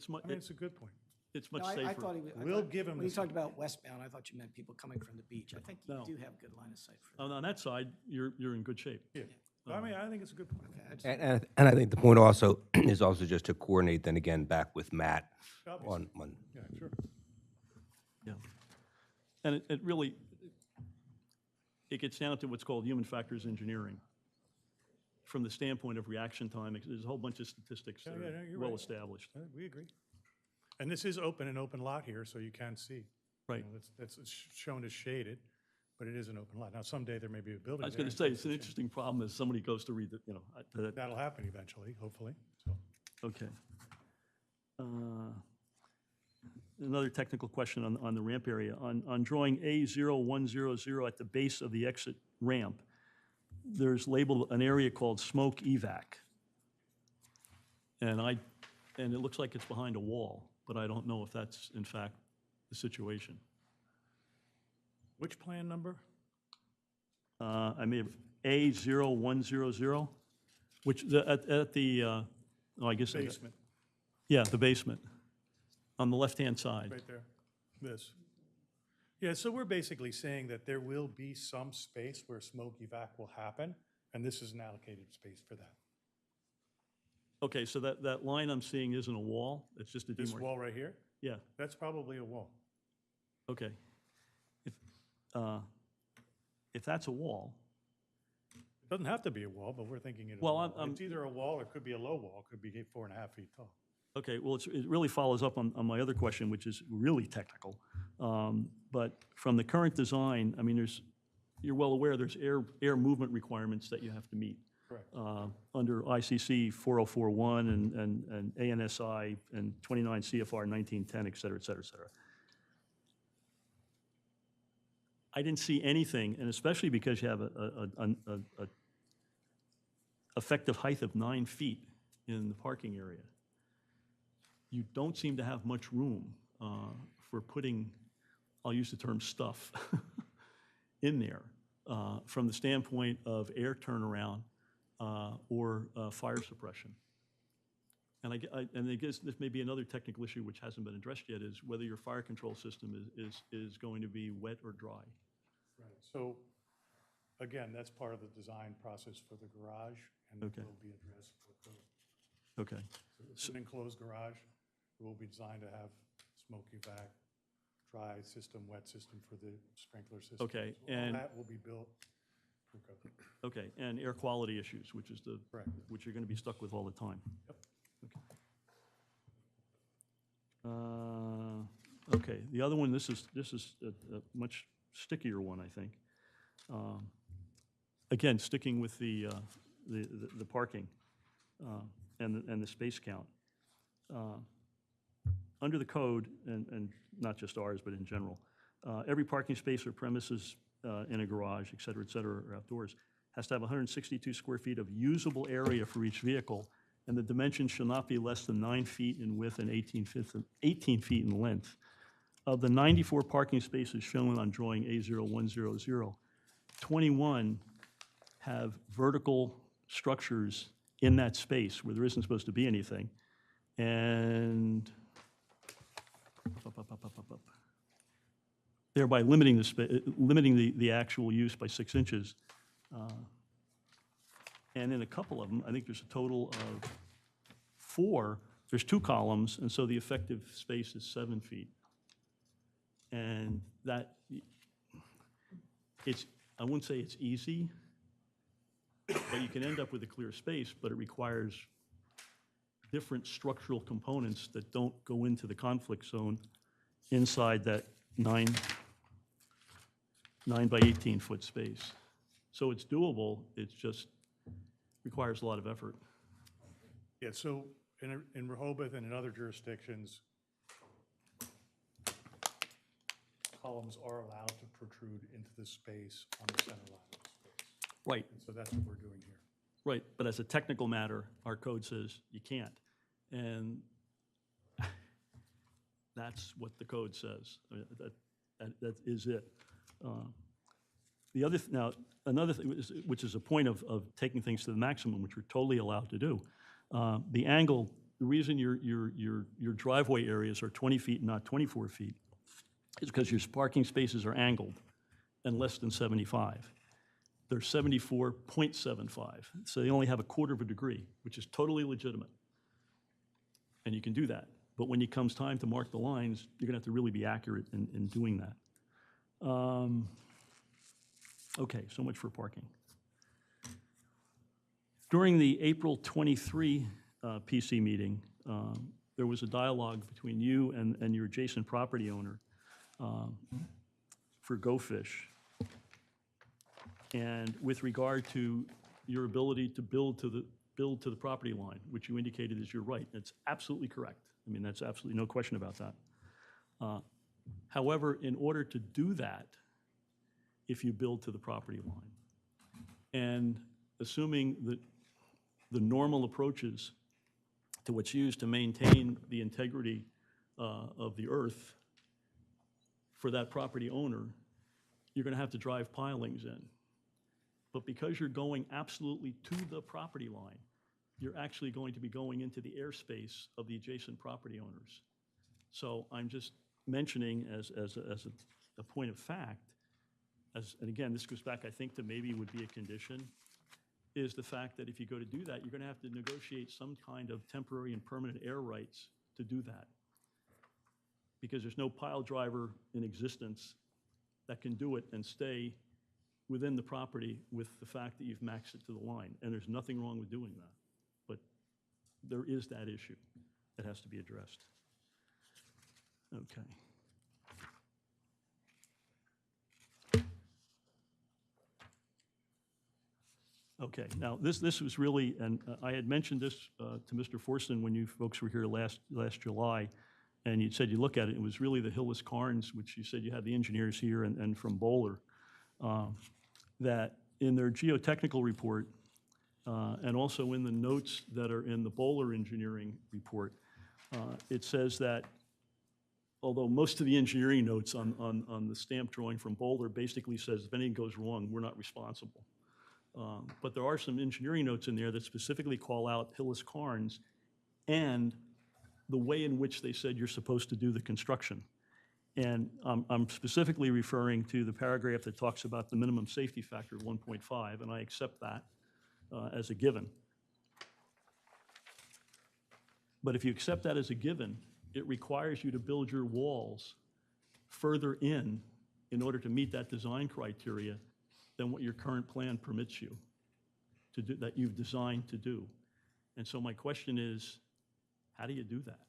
much, I mean, it's a good point. it's much No, safer. I thought he was. We'll give him When you this- talked about westbound, I thought you meant people coming from the beach. I think you No. do have good line of sight for that. On that side, you're in good shape. Yeah. I mean, I think it's a good point. Okay, I just- And I think the point also is also just to coordinate then again back with Matt Obviously. on Yeah, sure. Yeah. And it really, it gets down to what's called human factors engineering. From the standpoint of reaction time, there's a whole bunch of statistics that Yeah, are no, you're well right. established. We agree. And this is an open lot here, so you can see. Right. You know, it's shown as shaded, but it is an open lot. Now, someday there may be a building I was there. going to say, it's an interesting problem as somebody goes to read the, you know, That'll happen eventually, hopefully, so. okay. Another technical question on the ramp area. On drawing A0100 at the base of the exit ramp, there's labeled an area called smoke evac. And it looks like it's behind a wall, but I don't know if that's in fact the situation. Which plan number? I may have A0100, which at the Oh, I guess. Basement, Yeah, the basement, on the left-hand side. right there, this. Yeah, so we're basically saying that there will be some space where smoke evac will happen, and this is an allocated space for that. Okay, so that line I'm seeing isn't a wall, it's just a This demarcation? wall right here, Yeah, that's probably a wall. okay. If that's a wall, It doesn't have to be a wall, but we're thinking it is a Well, wall. I'm- It's either a wall, or it could be a low wall, it could be 4.5 feet tall. okay, well, it really follows up on my other question, which is really technical. But from the current design, I mean, you're well aware, there's air movement requirements that you have to meet. Correct. Under ICC 4041 and ANSI and 29 CFR 1910, et cetera, et cetera, et cetera. I didn't see anything, and especially because you have a effective height of 9 feet in the parking area. You don't seem to have much room for putting, I'll use the term stuff, in there from the standpoint of air turnaround or fire suppression. And I guess this may be another technical issue which hasn't been addressed yet, is whether your fire control system is going to be wet or dry. Right, so, again, that's part of the design process for the garage, and it Okay. will be addressed for code. Okay, So it's an enclosed garage, it will be designed to have smoke evac, dry system, wet system for the sprinkler system. Okay, So all and- that will be built for code. okay, and air quality issues, which is Correct. which you're going to be stuck with all the time. Yep. Okay, the other one, this is a much stickier one, I think. Again, sticking with the parking and the space count. Under the code, and not just ours, but in general, every parking space or premises in a garage, et cetera, or outdoors, has to have 162 square feet of usable area for each vehicle, and the dimensions shall not be less than 9 feet in width and 18 feet in length. Of the 94 parking spaces shown on drawing A0100, 21 have vertical structures in that space where there isn't supposed to be anything. And thereby limiting the actual use by 6 inches. And in a couple of them, I think there's a total of 4, there's 2 columns, and so the effective space is 7 feet. And that, I wouldn't say it's easy, but you can end up with a clear space, but it requires different structural components that don't go into the conflict zone inside that 9 by 18 foot space. So it's doable, it's just requires a lot of effort. Yeah, so in Rehoboth and in other jurisdictions, columns are allowed to protrude into the space on the center line of the space. Right, And so that's what we're doing here. right, but as a technical matter, our code says you can't. And that's what the code says. I mean, that is it. The other, now, another thing, which is a point of taking things to the maximum, which we're totally allowed to do. The angle, the reason your driveway areas are 20 feet and not 24 feet is because your parking spaces are angled and less than 75. They're 74.75, so they only have a quarter of a degree, which is totally legitimate. And you can do that. But when it comes time to mark the lines, you're gonna have to really be accurate in doing that. Okay, so much for parking. During the April 23 PC meeting, there was a dialogue between you and your adjacent property owner for Go Fish. And with regard to your ability to build to the property line, which you indicated is your right. That's absolutely correct. I mean, that's absolutely no question about that. However, in order to do that, if you build to the property line, and assuming that the normal approaches to what's used to maintain the integrity of the earth for that property owner, you're going to have to drive pilings in. But because you're going absolutely to the property line, you're actually going to be going into the airspace of the adjacent property owners. So I'm just mentioning as a point of fact, and again, this goes back, I think, to maybe would be a condition, is the fact that if you go to do that, you're going to have to negotiate some kind of temporary and permanent air rights to do that. Because there's no pile driver in existence that can do it and stay within the property with the fact that you've maxed it to the line. And there's nothing wrong with doing that. But there is that issue that has to be addressed. Okay. Okay, now this was really, and I had mentioned this to Mr. Forston when you folks were here last July, and you said you look at it, it was really the Hillis Carnes, which you said you had the engineers here and from Bowler, that in their geotechnical report, and also in the notes that are in the Bowler engineering report, it says that although most of the engineering notes on the stamp drawing from Bowler basically says if anything goes wrong, we're not responsible. But there are some engineering notes in there that specifically call out Hillis Carnes and the way in which they said you're supposed to do the construction. And I'm specifically referring to the paragraph that talks about the minimum safety factor of 1.5, and I accept that as a given. But if you accept that as a given, it requires you to build your walls further in order to meet that design criteria than what your current plan permits you to do, that you've designed to do. And so my question is, how do you do that?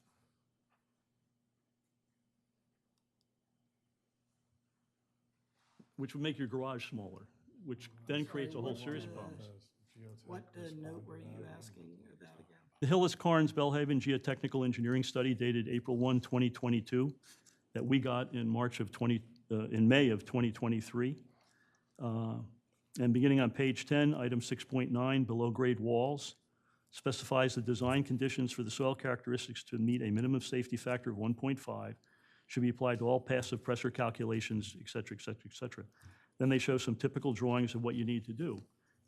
Which would make your garage smaller, which then creates a whole series of problems. What note were you asking about again? The Hillis Carnes Belhaven Geotechnical Engineering Study dated April 1, 2022, that we got in May of 2023. And beginning on page 10, item 6.9, below grade walls, specifies the design conditions for the soil characteristics to meet a minimum safety factor of 1.5, should be applied to all passive pressure calculations, et cetera, et cetera, et cetera. Then they show some typical drawings of what you need to do.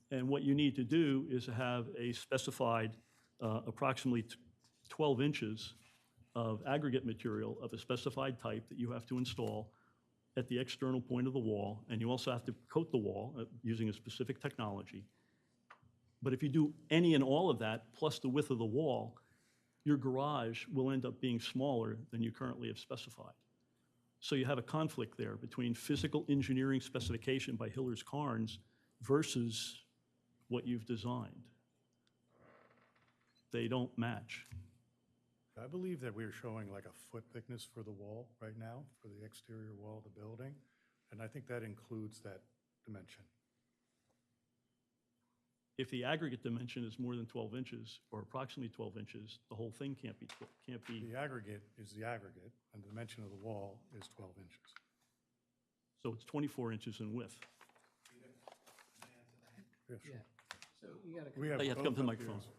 And what you need to do is to have a specified approximately 12 inches of aggregate material of a specified type that you have to install at the external point of the wall, and you also have to coat the wall using a specific technology. But if you do any and all of that, plus the width of the wall, your garage will end up being smaller than you currently have specified. So you have a conflict there between physical engineering specification by Hillis Carnes versus what you've designed. They don't match. I believe that we're showing like a foot thickness for the wall right now, for the exterior wall of the building, and I think that includes that dimension. If the aggregate dimension is more than 12 inches, or approximately 12 inches, the whole thing can't be. The aggregate is the aggregate, and the dimension of the wall is 12 inches. So it's 24 inches in width. Yeah, sure. So you gotta. We have You have to come to the both up here. microphone.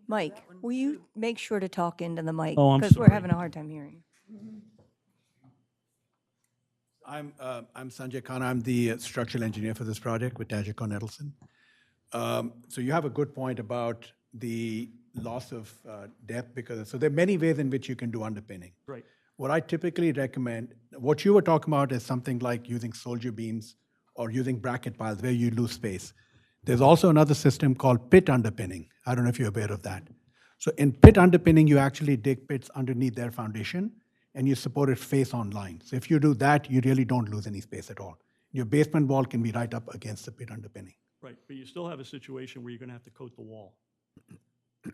Mike, will you make sure to talk into the mic? Oh, I'm because we're sorry. having a hard time hearing. I'm Sanjay Khanna. I'm the structural engineer for this project with Tajik Nettleson. So you have a good point about the loss of depth so there are many ways in which you can do underpinning. Right. What I typically recommend, what you were talking about is something like using soldier beams or using bracket piles where you lose space. There's also another system called pit underpinning. I don't know if you're aware of that. So in pit underpinning, you actually dig pits underneath their foundation and you support it face on line. So if you do that, you really don't lose any space at all. Your basement wall can be right up against the pit underpinning. Right, but you still have a situation where you're going to have to coat the wall.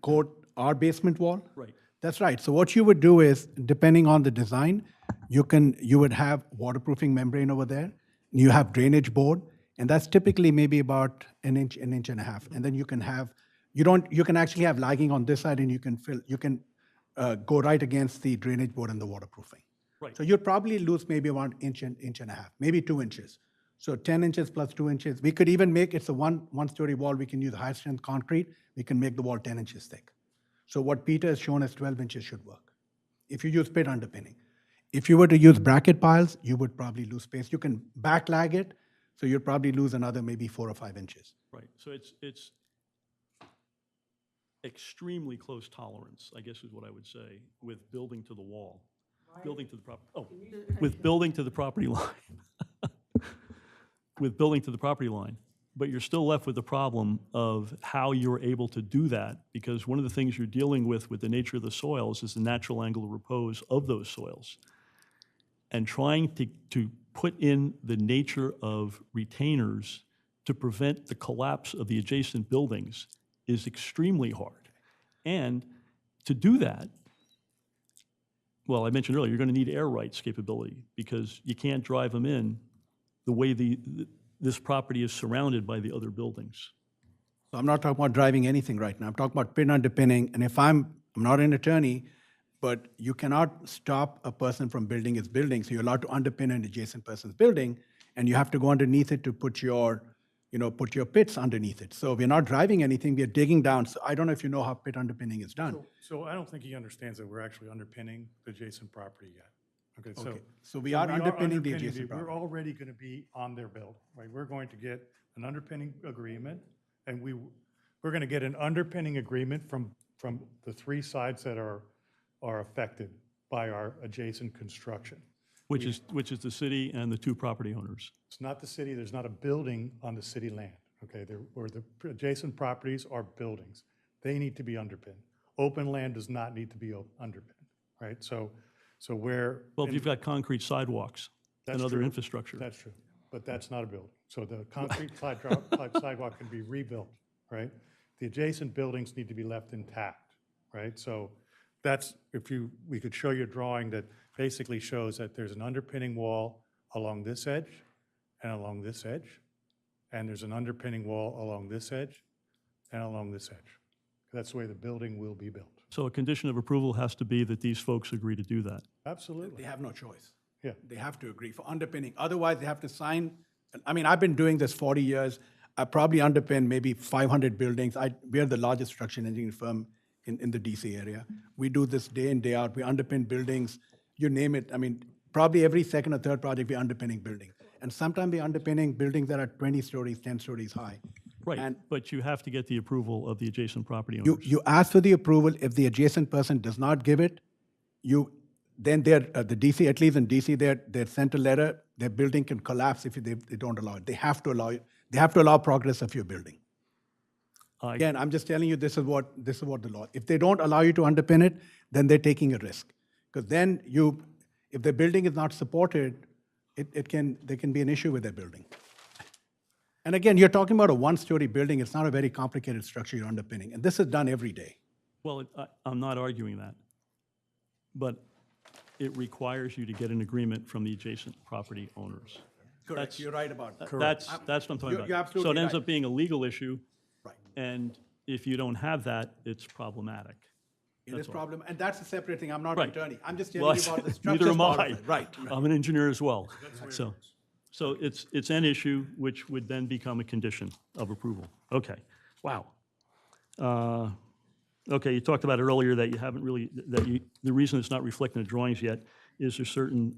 Coat our basement wall? Right. That's right. So what you would do is, depending on the design, you would have waterproofing membrane over there. You have drainage board, and that's typically maybe about an inch and a half. And then you can actually have lagging on this side, and you can go right against the drainage board and the waterproofing. Right. So you'd probably lose maybe around inch and a half, maybe 2 inches. So 10 inches plus 2 inches. We could even make, it's a one-story wall, we can use high strength concrete, we can make the wall 10 inches thick. So what Peter has shown as 12 inches should work, if you use pit underpinning. If you were to use bracket piles, you would probably lose space. You can backlag it, so you'd probably lose another maybe 4 or 5 inches. Right, so it's extremely close tolerance, I guess is what I would say, with building to the wall, building to the with building to the property line. With building to the property line. But you're still left with the problem of how you're able to do that, because one of the things you're dealing with the nature of the soils is the natural angle of repose of those soils. And trying to put in the nature of retainers to prevent the collapse of the adjacent buildings is extremely hard. And to do that, well, I mentioned earlier, you're going to need air rights capability, because you can't drive them in the way this property is surrounded by the other buildings. So I'm not talking about driving anything right now. I'm talking about pin underpinning, and if I'm not an attorney, but you cannot stop a person from building his building, so you're allowed to underpin an adjacent person's building, and you have to go underneath it to put your pits underneath it. So we're not driving anything, we're digging down. So I don't know if you know how pit underpinning is done. So I don't think he understands that we're actually underpinning the adjacent property yet. Okay, So we are underpinning the adjacent We're property. already going to be on their building, right? We're going to get an underpinning agreement, and we're going to get an underpinning agreement from the three sides that are affected by our adjacent construction. Which is the city and the two property owners. It's not the city, there's not a building on the city land, okay? Where the adjacent properties are buildings. They need to be underpinned. Open land does not need to be underpinned, right? So where. Well, if you've got concrete sidewalks and That's other true. infrastructure. That's true, but that's not a building. So the concrete sidewalk can be rebuilt, right? The adjacent buildings need to be left intact, right? So that's, we could show you a drawing that basically shows that there's an underpinning wall along this edge and along this edge, and there's an underpinning wall along this edge and along this edge. That's the way the building will be built. So a condition of approval has to be that these folks agree to do that. Absolutely. They have no choice. Yeah. They have to agree for underpinning. Otherwise, they have to sign. I mean, I've been doing this 40 years. I probably underpin maybe 500 buildings. We are the largest construction engineering firm in the DC area. We do this day in, day out. We underpin buildings, you name it. I mean, probably every second or third project, we're underpinning buildings. And sometimes we're underpinning buildings that are 20 stories, 10 stories high. Right, And but you have to get the approval of the adjacent property owners. you ask for the approval. If the adjacent person does not give it, then the DC, at least in DC, they're sent a letter. Their building can collapse if they don't allow it. They have to allow it. They have to allow progress of your building. Again, I'm just telling you, this is what the law. If they don't allow you to underpin it, then they're taking a risk. Because then if the building is not supported, there can be an issue with their building. And again, you're talking about a one-story building. It's not a very complicated structure you're underpinning. And this is done every day. Well, I'm not arguing that, but it requires you to get an agreement from the adjacent property owners. Correct. You're right about that. That's what I'm talking about. You're So absolutely it ends right. up being a legal issue, Right. and if you don't have that, it's problematic. It is problem, and that's a separate thing. I'm not Right. an attorney. I'm just Well, telling you about the structure. neither am part I. of it. Right. I'm an engineer as well. So it's an issue which would then become a condition of approval. Okay, wow. Okay, you talked about earlier that you haven't really, the reason it's not reflected in the drawings yet is there's certain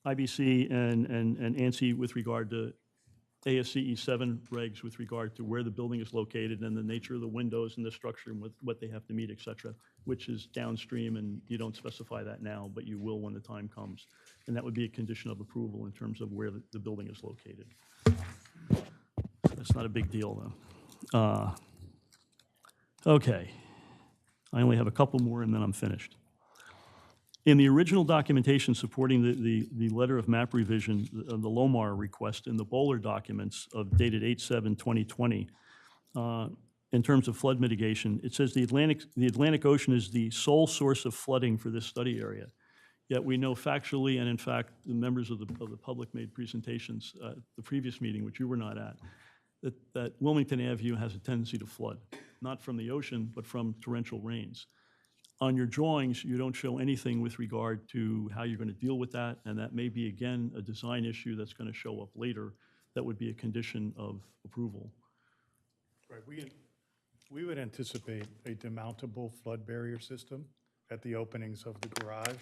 IBC and ANSI with regard to ASCE 7 regs with regard to where the building is located and the nature of the windows and the structure and what they have to meet, et cetera, which is downstream, and you don't specify that now, but you will when the time comes. And that would be a condition of approval in terms of where the building is located. That's not a big deal, though. Okay. I only have a couple more, and then I'm finished. In the original documentation supporting the letter of map revision, the Lomar request in the Bowler documents dated 8/7/2020, in terms of flood mitigation, it says the Atlantic Ocean is the sole source of flooding for this study area. Yet we know factually, and in fact, the members of the public made presentations at the previous meeting, which you were not at, that Wilmington Avenue has a tendency to flood, not from the ocean, but from torrential rains. On your drawings, you don't show anything with regard to how you're going to deal with that, and that may be, again, a design issue that's going to show up later that would be a condition of approval. Right, we would anticipate a demountable flood barrier system at the openings of the garage,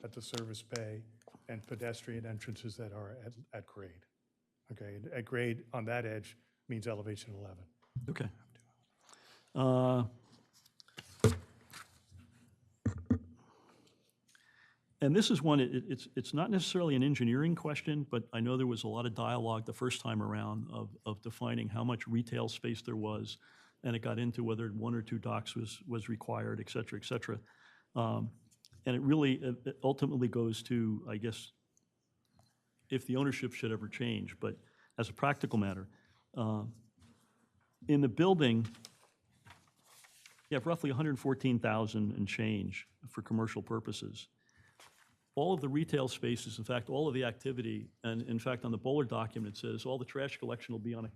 at the service bay, and pedestrian entrances that are at grade. Okay, at grade on that edge means elevation 11. Okay. And this is one, it's not necessarily an engineering question, but I know there was a lot of dialogue the first time around of defining how much retail space there was, and it got into whether 1 or 2 docks was required, et cetera, et cetera. And it really it ultimately goes to, I guess, if the ownership should ever change. But as a practical matter, in the building, you have roughly 114,000 and change for commercial purposes. All of the retail spaces, in fact, all of the activity, and in fact, on the Bowler document, it says all the trash collection will be on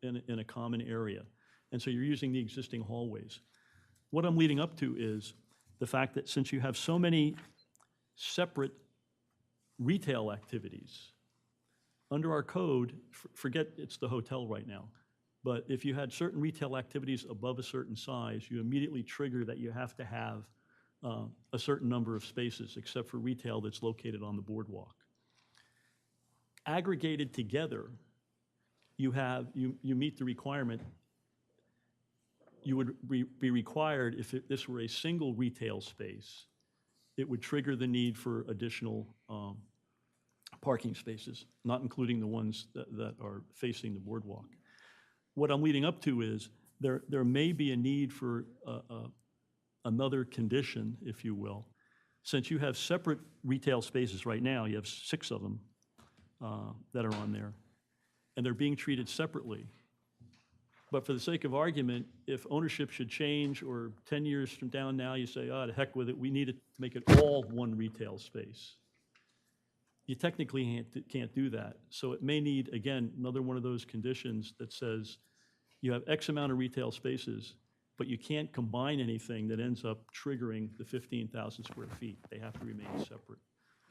in a common area. And so you're using the existing hallways. What I'm leading up to is the fact that since you have so many separate retail activities, under our code, forget it's the hotel right now, but if you had certain retail activities above a certain size, you immediately trigger that you have to have a certain number of spaces, except for retail that's located on the boardwalk. Aggregated together, you meet the requirement. You would be required, if this were a single retail space, it would trigger the need for additional parking spaces, not including the ones that are facing the boardwalk. What I'm leading up to is there may be a need for another condition, if you will. Since you have separate retail spaces right now, you have 6 of them that are on there, and they're being treated separately. But for the sake of argument, if ownership should change, or 10 years from down now, you say, oh, to heck with it, we need to make it all one retail space. You technically can't do that. So it may need, again, another one of those conditions that says you have X amount of retail spaces, but you can't combine anything that ends up triggering the 15,000 square feet. They have to remain separate.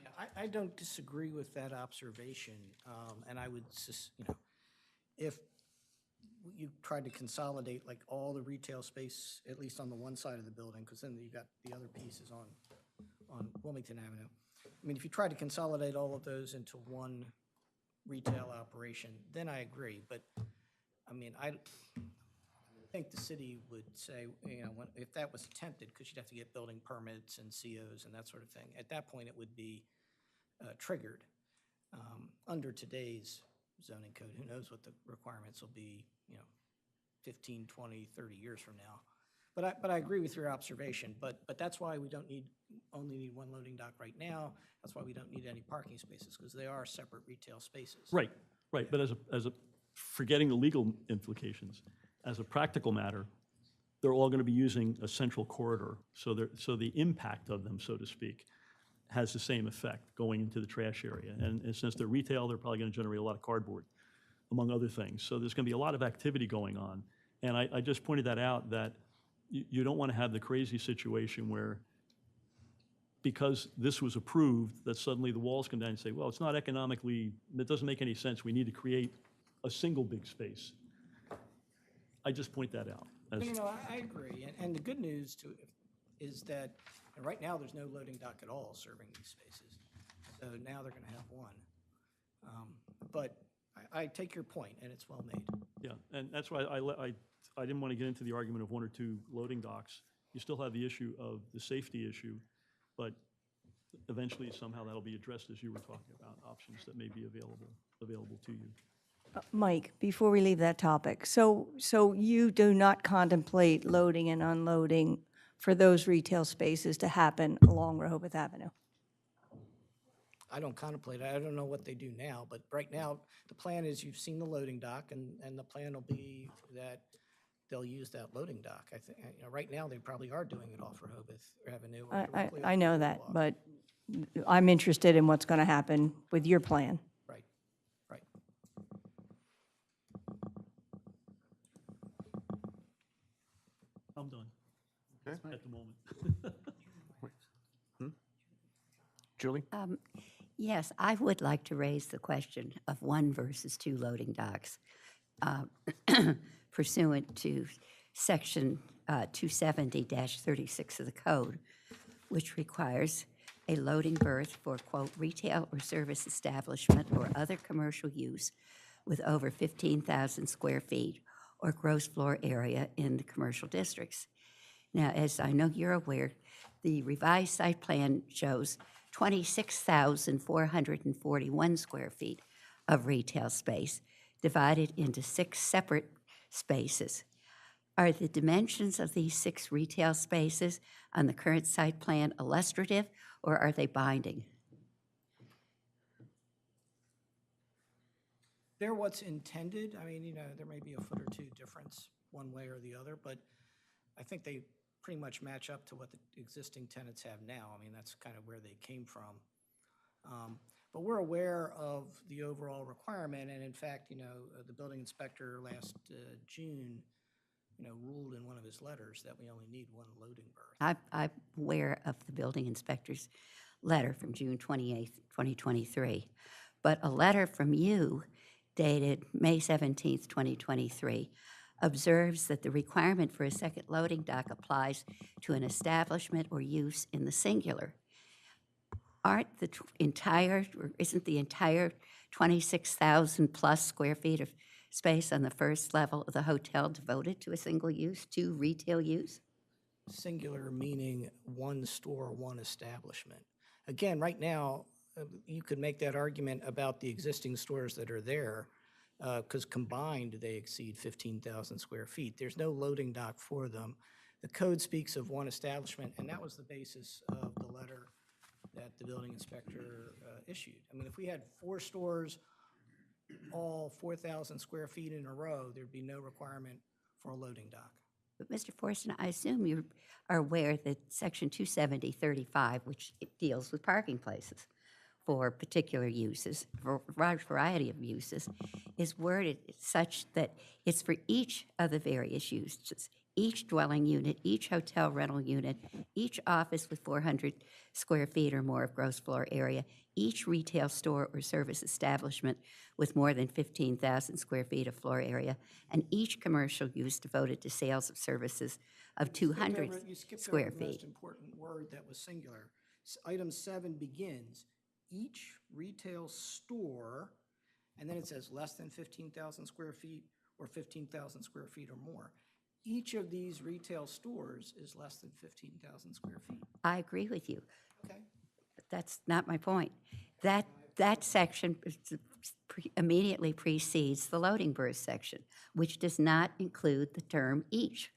Yeah, I don't disagree with that observation, and I would, if you tried to consolidate like all the retail space, at least on the one side of the building, because then you got the other pieces on Wilmington Avenue. I mean, if you try to consolidate all of those into one retail operation, then I agree. But I mean, I think the city would say, if that was attempted, because you'd have to get building permits and COs and that sort of thing. At that point, it would be triggered. Under today's zoning code, who knows what the requirements will be, 15, 20, 30 years from now. But I agree with your observation. But that's why we only need one loading dock right now. That's why we don't need any parking spaces, because they are separate retail spaces. Right. But as a forgetting the legal implications, as a practical matter, they're all going to be using a central corridor. So the impact of them, so to speak, has the same effect going into the trash area. And since they're retail, they're probably going to generate a lot of cardboard, among other things. So there's going to be a lot of activity going on. And I just pointed that out, that you don't want to have the crazy situation where, because this was approved, that suddenly the walls come down and say, well, it's not economically, it doesn't make any sense. We need to create a single big space. I just point that out. No, I agree. And the good news is that right now there's no loading dock at all serving these spaces. So now they're going to have one. But I take your point, and it's well made. Yeah, and that's why I didn't want to get into the argument of 1 or 2 loading docks. You still have the issue of the safety issue, but eventually somehow that'll be addressed, as you were talking about, options that may be available to you. Mike, before we leave that topic, so you do not contemplate loading and unloading for those retail spaces to happen along Rehoboth Avenue? I don't contemplate it. I don't know what they do now, but right now, the plan is, you've seen the loading dock, and the plan will be that they'll use that loading dock. I think, right now, they probably are doing it off Rehoboth Avenue. Or directly I off know the that, boardwalk. but I'm interested in what's going to happen with your plan. Right. I'm done. Okay. At the moment. Julie? Yes, I would like to raise the question of 1 versus 2 loading docks pursuant to Section 270-36 of the code, which requires a loading berth for, quote, retail or service establishment or other commercial use with over 15,000 square feet or gross floor area in the commercial districts. Now, as I know you're aware, the revised site plan shows 26,441 square feet of retail space divided into 6 separate spaces. Are the dimensions of these 6 retail spaces on the current site plan illustrative, or are they binding? They're what's intended. I mean, there may be a foot or two difference one way or the other, but I think they pretty much match up to what the existing tenants have now. I mean, that's kind of where they came from. But we're aware of the overall requirement, and in fact, the building inspector last June, ruled in one of his letters that we only need 1 loading berth. I'm aware of the building inspector's letter from June 28th, 2023, but a letter from you dated May 17th, 2023, observes that the requirement for a second loading dock applies to an establishment or use in the singular. Aren't the isn't the entire 26,000 plus square feet of space on the first level of the hotel devoted to a single use, to retail use? Singular meaning 1 store, 1 establishment. Again, right now, you could make that argument about the existing stores that are there, because combined, they exceed 15,000 square feet. There's no loading dock for them. The code speaks of 1 establishment, and that was the basis of the letter that the building inspector issued. I mean, if we had 4 stores, all 4,000 square feet in a row, there'd be no requirement for a loading dock. But Mr. Forston, I assume you are aware that Section 270-35, which it deals with parking places for particular uses, for a large variety of uses, is worded such that it's for each of the various uses, each dwelling unit, each hotel rental unit, each office with 400 square feet or more of gross floor area, each retail store or service establishment with more than 15,000 square feet of floor area, and each commercial use devoted to sales of services of 200 You skipped square over the most feet. important word that was singular. Item 7 begins, each retail store, and then it says less than 15,000 square feet or 15,000 square feet or more. Each of these retail stores is less than 15,000 square feet. I agree with you. Okay. But that's not my point. That section immediately precedes the loading berth section, which does not include the term each.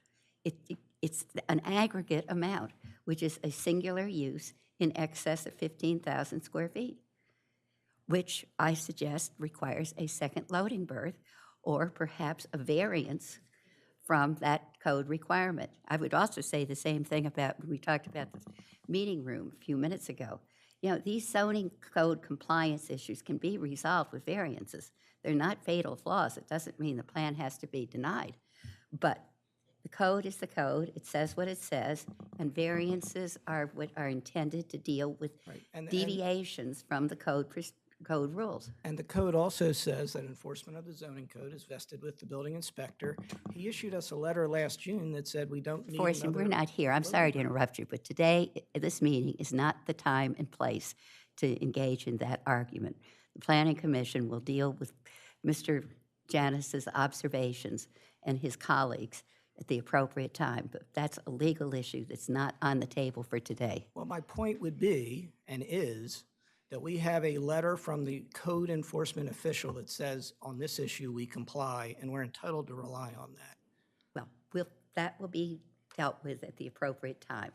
It's an aggregate amount, which is a singular use in excess of 15,000 square feet, which I suggest requires a second loading berth or perhaps a variance from that code requirement. I would also say the same thing about when we talked about the meeting room a few minutes ago. These zoning code compliance issues can be resolved with variances. They're not fatal flaws. It doesn't mean the plan has to be denied. But the code is the code. It says what it says, and variances are what are intended to deal with deviations from the code rules. And the code also says that enforcement of the zoning code is vested with the building inspector. He issued us a letter last June that said we don't need Forrest, another. we're not here. I'm sorry to interrupt you, but today, this meeting is not the time and place to engage in that argument. The Planning Commission will deal with Mr. Janis's observations and his colleagues at the appropriate time, but that's a legal issue that's not on the table for today. Well, my point would be, and is, that we have a letter from the code enforcement official that says, on this issue, we comply, and we're entitled to rely on that. Well, that will be dealt with at the appropriate time.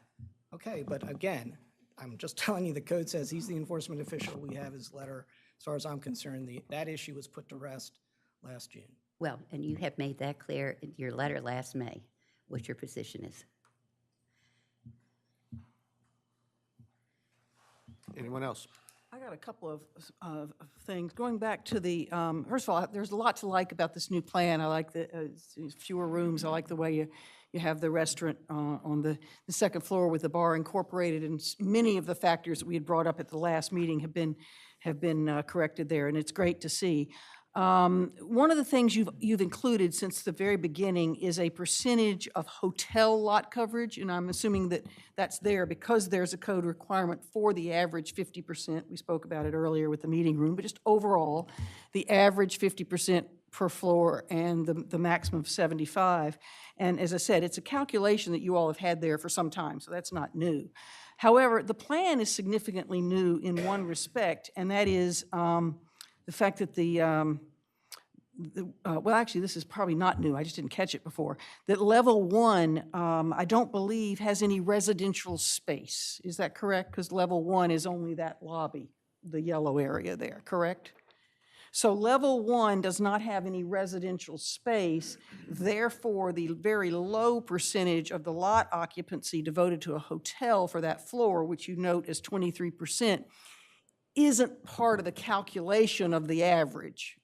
Okay, but again, I'm just telling you, the code says he's the enforcement official. We have his letter. As far as I'm concerned, that issue was put to rest last June. Well, and you have made that clear in your letter last May, what your position is. Anyone else? I got a couple of things. Going back to the, first of all, there's a lot to like about this new plan. I like the fewer rooms. I like the way you have the restaurant on the second floor with the bar incorporated, and many of the factors that we had brought up at the last meeting have been corrected there, and it's great to see. One of the things you've included since the very beginning is a percentage of hotel lot coverage, and I'm assuming that that's there because there's a code requirement for the average 50%. We spoke about it earlier with the meeting room, but just overall, the average 50% per floor and the maximum of 75. And as I said, it's a calculation that you all have had there for some time, so that's not new. However, the plan is significantly new in one respect, and that is the fact that well, actually, this is probably not new, I just didn't catch it before, that level 1, I don't believe has any residential space. Is that correct? Because level 1 is only that lobby, the yellow area there, correct? So level 1 does not have any residential space, therefore the very low percentage of the lot occupancy devoted to a hotel for that floor, which you note as 23%, isn't part of the calculation of the average.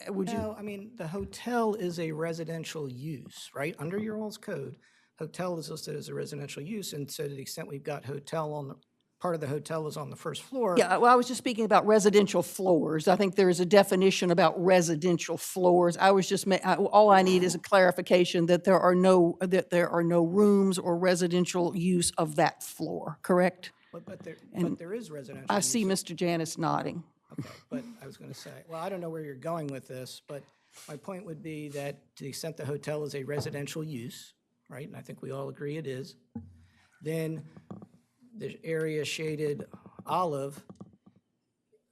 Would you? No, I mean, the hotel is a residential use, right? Under your all's code, hotel is listed as a residential use, and so to the extent we've got hotel on the, part of the hotel is on the first floor. Yeah, well, I was just speaking about residential floors. I think there is a definition about residential floors. I was just, all I need is a clarification that there are no rooms or residential use of that floor, correct? But there is residential I see use. Mr. Janis nodding. Okay, but I was going to say, well, I don't know where you're going with this, but my point would be that to the extent the hotel is a residential use, right, and I think we all agree it is, then the area shaded olive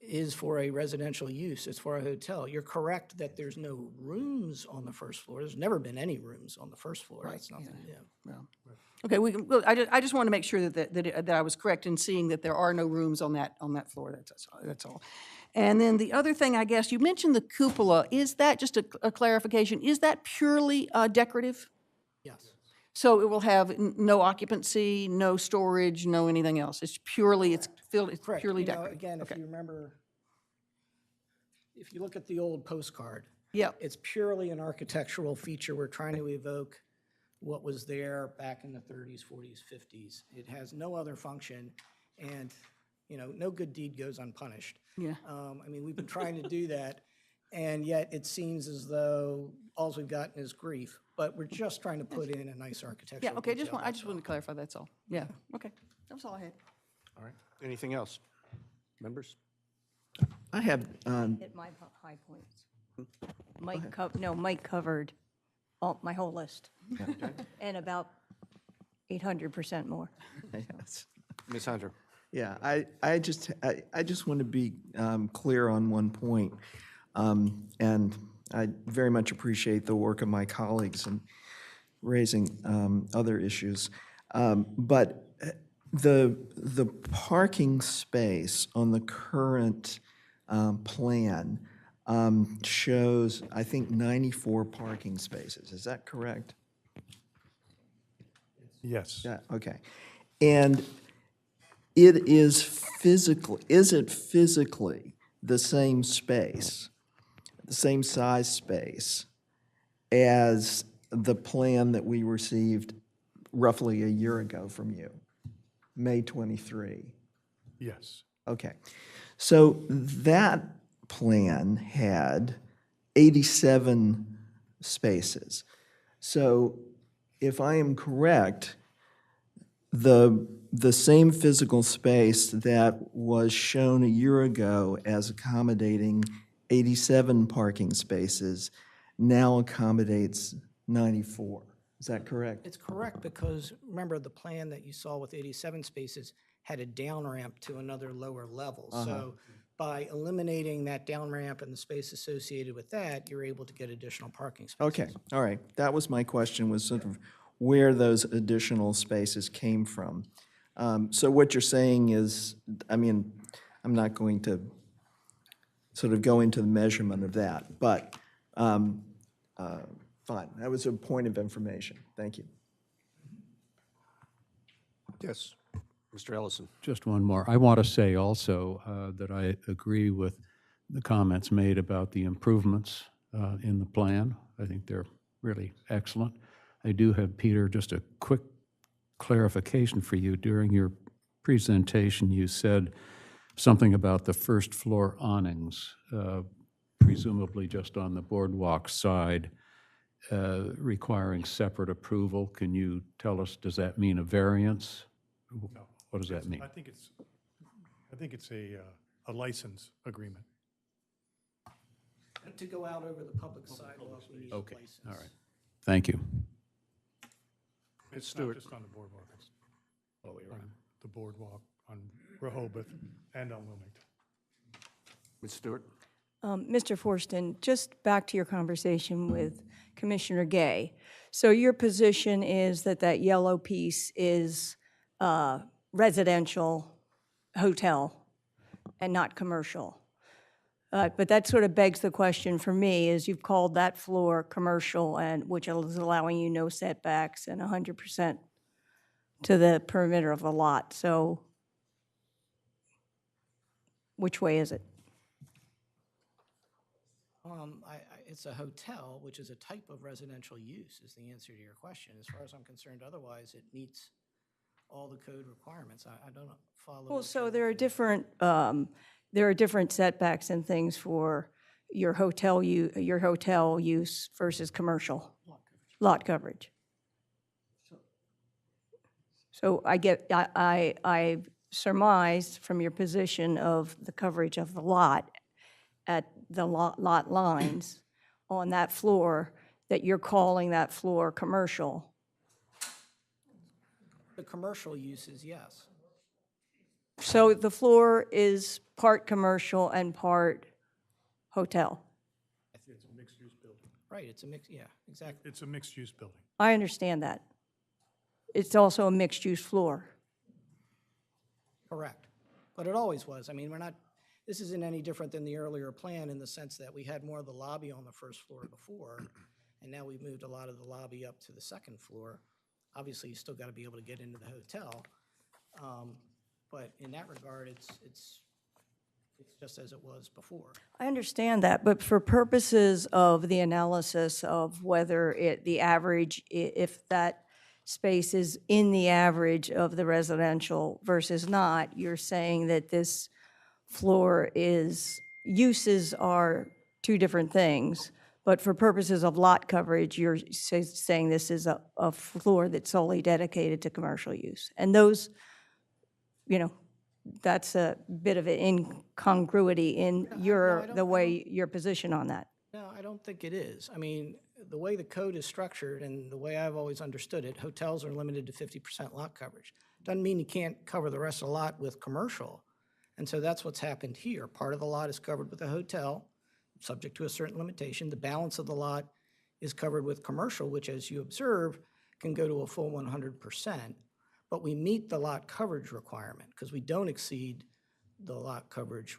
is for a residential use. It's for a hotel. You're correct that there's no rooms on the first floor. There's never been any rooms on the first floor. That's nothing new. Okay, I just want to make sure that I was correct in seeing that there are no rooms on that floor, that's all. And then the other thing, I guess, you mentioned the cupola. Is that, just a clarification, is that purely decorative? Yes. So it will have no occupancy, no storage, no anything else? It's purely, it's Correct. purely You know, decorative? again, if you remember, if you look at the old postcard, Yep. it's purely an architectural feature. We're trying to evoke what was there back in the 30s, 40s, 50s. It has no other function, and, you know, no good deed goes unpunished. Yeah. I mean, we've been trying to do that, and yet it seems as though all we've gotten is grief. But we're just trying to put in a nice architectural Yeah, okay, detail, I that's just wanted to clarify, that's all. Yeah, okay, that was all I had. All right. Anything else? Members? I have, Hit my high points. Mike covered my whole list. And about 800% more. yes. Ms. Hunter? Yeah, I just want to be clear on one point. And I very much appreciate the work of my colleagues in raising other issues. But the parking space on the current plan shows, I think, 94 parking spaces. Is that correct? Yes. Yeah, okay. And it is it physically the same space, the same size space as the plan that we received roughly a year ago from you, May 23? Yes. Okay. So that plan had 87 spaces. So if I am correct, the same physical space that was shown a year ago as accommodating 87 parking spaces now accommodates 94. Is that correct? It's correct, because remember, the plan that you saw with 87 spaces had a down ramp to another lower level. So by eliminating that down ramp and the space associated with that, you're able to get additional parking spaces. Okay, all right. That was my question, was sort of where those additional spaces came from. So what you're saying is, I mean, I'm not going to sort of go into the measurement of that, but fine. That was a point of information. Thank you. Yes. Mr. Ellison? Just one more. I want to say also that I agree with the comments made about the improvements in the plan. I think they're really excellent. I do have, Peter, just a quick clarification for you. During your presentation, you said something about the first floor awnings, presumably just on the boardwalk side, requiring separate approval. Can you tell us, does that mean a variance? What does that mean? I think it's a license agreement. To go out over the public sidewalk, we need a Okay, license. all right. Thank you. It's Stewart. not just on the boardwalk, it's on the boardwalk, on Rehoboth, and on Wilmington. Ms. Stewart? Mr. Forston, just back to your conversation with Commissioner Gay. So your position is that that yellow piece is residential hotel and not commercial. But that sort of begs the question for me, is you've called that floor commercial, and which is allowing you no setbacks and 100% to the perimeter of the lot. So which way is it? It's a hotel, which is a type of residential use, is the answer to your question. As far as I'm concerned, otherwise, it meets all the code requirements. I don't follow. Well, so there are different setbacks and things for your hotel use versus commercial lot coverage. So I surmised from your position of the coverage of the lot at the lot lines on that floor that you're calling that floor commercial. The commercial uses, yes. So the floor is part commercial and part hotel. It's a mixed-use building. Right, it's a mix, yeah, exactly. It's a mixed-use building. I understand that. It's also a mixed-use floor. Correct. But it always was. I mean, this isn't any different than the earlier plan in the sense that we had more of the lobby on the first floor before, and now we've moved a lot of the lobby up to the second floor. Obviously, you still got to be able to get into the hotel. But in that regard, it's just as it was before. I understand that, but for purposes of the analysis of whether the average, if that space is in the average of the residential versus not, you're saying that this floor uses are two different things, but for purposes of lot coverage, you're saying this is a floor that's solely dedicated to commercial use. And those, that's a bit of an incongruity in your position on that. No, I don't think it is. I mean, the way the code is structured and the way I've always understood it, hotels are limited to 50% lot coverage. Doesn't mean you can't cover the rest of the lot with commercial. And so that's what's happened here. Part of the lot is covered with a hotel, subject to a certain limitation. The balance of the lot is covered with commercial, which, as you observe, can go to a full 100%. But we meet the lot coverage requirement because we don't exceed the lot coverage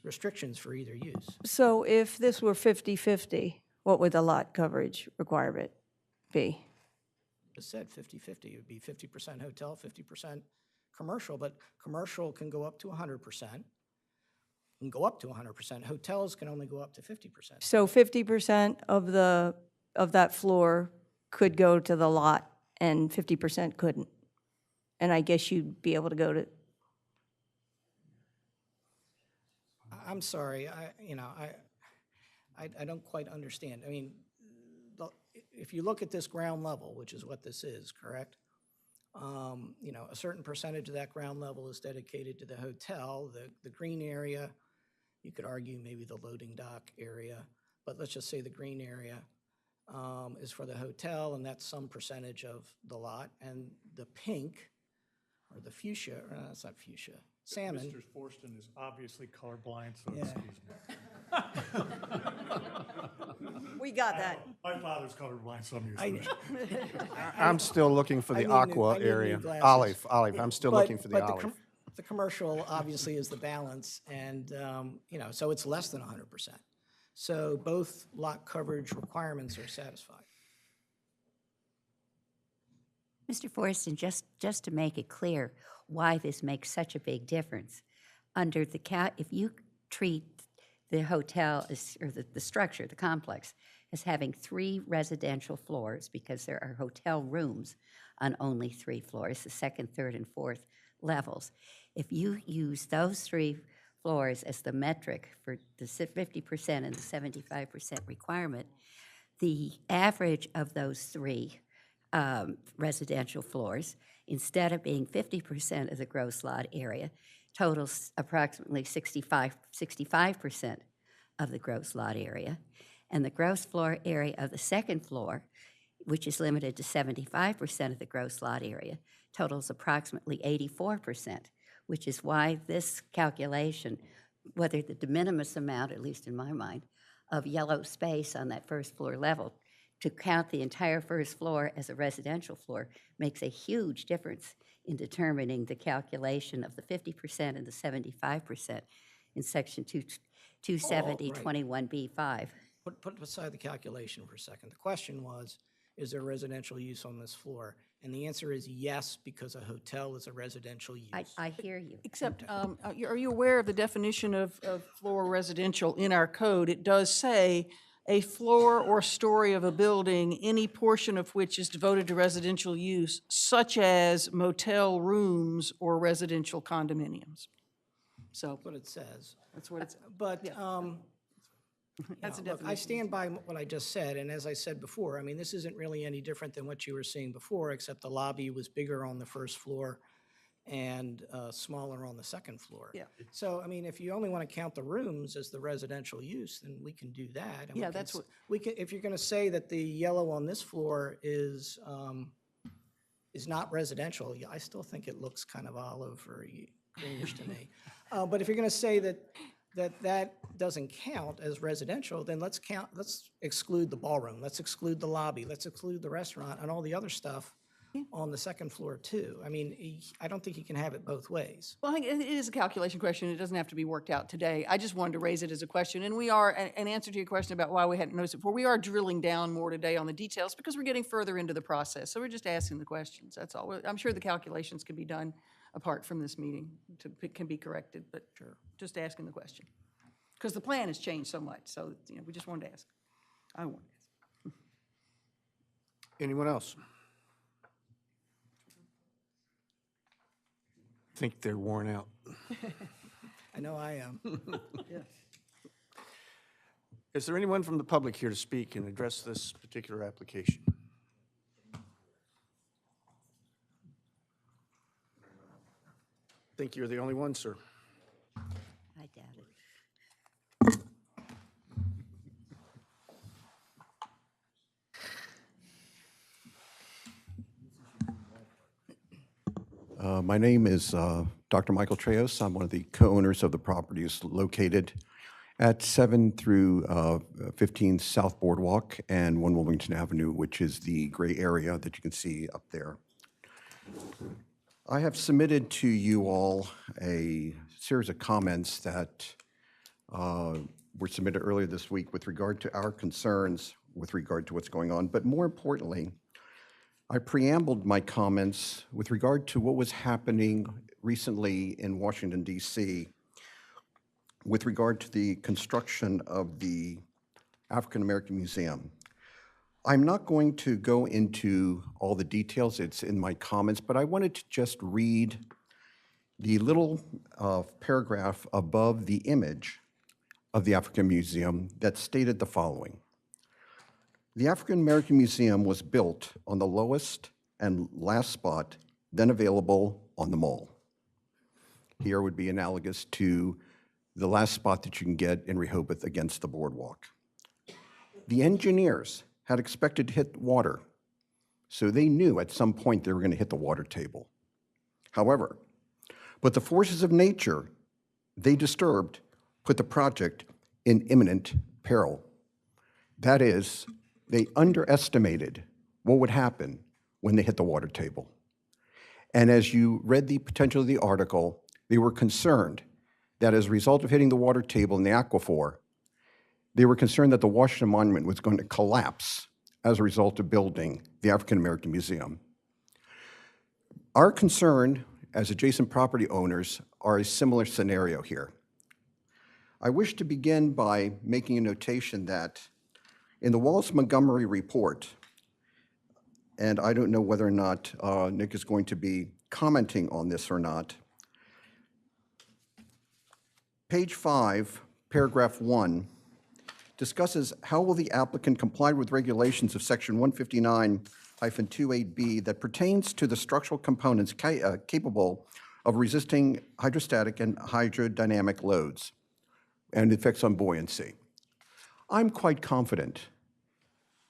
restrictions for either use. So if this were 50-50, what would the lot coverage requirement be? As said, 50-50. It would be 50% hotel, 50% commercial, but commercial can go up to 100%. Can go up to 100%. Hotels can only go up to 50%. So 50% of that floor could go to the lot and 50% couldn't. And I guess you'd be able to go to. I'm sorry, I don't quite understand. I mean, if you look at this ground level, which is what this is, correct? A certain percentage of that ground level is dedicated to the hotel. The green area, you could argue maybe the loading dock area, but let's just say the green area is for the hotel, and that's some percentage of the lot. And the pink, or the fuchsia, it's not fuchsia, salmon. Mr. Forston is obviously colorblind, so Yeah. excuse me. We got that. My father's colorblind, so I'm used to it. I'm still looking for the aqua area. Olive, I'm still looking for the olive. The commercial obviously is the balance, and, so it's less than 100%. So both lot coverage requirements are satisfied. Mr. Forston, just to make it clear why this makes such a big difference, if you treat the hotel or the structure, the complex, as having 3 residential floors, because there are hotel rooms on only 3 floors, the 2nd, 3rd, and 4th levels. If you use those 3 floors as the metric for the 50% and the 75% requirement, the average of those 3 residential floors, instead of being 50% of the gross lot area, totals approximately 65% of the gross lot area, and the gross floor area of the second floor, which is limited to 75% of the gross lot area, totals approximately 84%, which is why this calculation, whether the de minimis amount, at least in my mind, of yellow space on that first floor level, to count the entire first floor as a residential floor makes a huge difference in determining the calculation of the 50% and the 75% in section 270-21B5. Put aside the calculation for a second. The question was, is there residential use on this floor? And the answer is yes, because a hotel is a residential use. I hear you. Except, are you aware of the definition of floor residential in our code? It does say a floor or story of a building, any portion of which is devoted to residential use, such as motel rooms or residential condominiums. So, That's what it says. that's what it's, But, that's a look, I definition. stand by what I just said, and as I said before, I mean, this isn't really any different than what you were seeing before, except the lobby was bigger on the first floor and smaller on the second floor. Yeah. So, I mean, if you only want to count the rooms as the residential use, then we can do that. and we Yeah, can that's s- what- We can, if you're going to say that the yellow on this floor is not residential, yeah, I still think it looks kind of olive or greenish to me. But if you're going to say that doesn't count as residential, then let's exclude the ballroom, let's exclude the lobby, let's exclude the restaurant and all the other stuff on the second floor too. I mean, I don't think you can have it both ways. Well, I think it is a calculation question. It doesn't have to be worked out today. I just wanted to raise it as a question. And we are, an answer to your question about why we hadn't noticed it before, we are drilling down more today on the details because we're getting further into the process. So we're just asking the questions, that's all. I'm sure the calculations can be done apart from this meeting, can be corrected, but just asking the question. Because the plan has changed so much, so, we just wanted to ask. I wanted to ask. Anyone else? Think they're worn out. I know I am. Is there anyone from the public here to speak and address this particular application? Think you're the only one, sir? I doubt it. My name is Dr. Michael Treos. I'm one of the co-owners of the properties located at 7 through 15 South Boardwalk and 1 Wilmington Avenue, which is the gray area that you can see up there. I have submitted to you all a series of comments that were submitted earlier this week with regard to our concerns with regard to what's going on. But more importantly, I preambled my comments with regard to what was happening recently in Washington, D.C. with regard to the construction of the African American Museum. I'm not going to go into all the details, it's in my comments, but I wanted to just read the little paragraph above the image of the African Museum that stated the following. The African American Museum was built on the lowest and last spot then available on the mall. Here would be analogous to the last spot that you can get in Rehoboth against the boardwalk. The engineers had expected to hit water, so they knew at some point they were going to hit the water table. However, but the forces of nature they disturbed put the project in imminent peril. That is, they underestimated what would happen when they hit the water table. And as you read the potential of the article, they were concerned that as a result of hitting the water table in the aquifer, they were concerned that the Washington Monument was going to collapse as a result of building the African American Museum. Our concern as adjacent property owners are a similar scenario here. I wish to begin by making a notation that in the Wallace-Montgomery report, and I don't know whether or not Nick is going to be commenting on this or not, page 5, paragraph 1, discusses how will the applicant comply with regulations of section 159-28B that pertains to the structural components capable of resisting hydrostatic and hydrodynamic loads and effects on buoyancy. I'm quite confident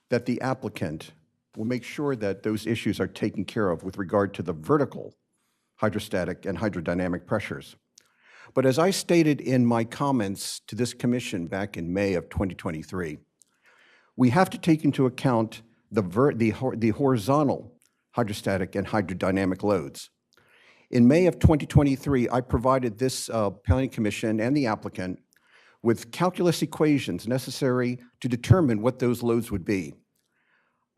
that the applicant will make sure that those issues are taken care of with regard to the vertical hydrostatic and hydrodynamic pressures. But as I stated in my comments to this commission back in May of 2023, we have to take into account the horizontal hydrostatic and hydrodynamic loads. In May of 2023, I provided this planning commission and the applicant with calculus equations necessary to determine what those loads would be.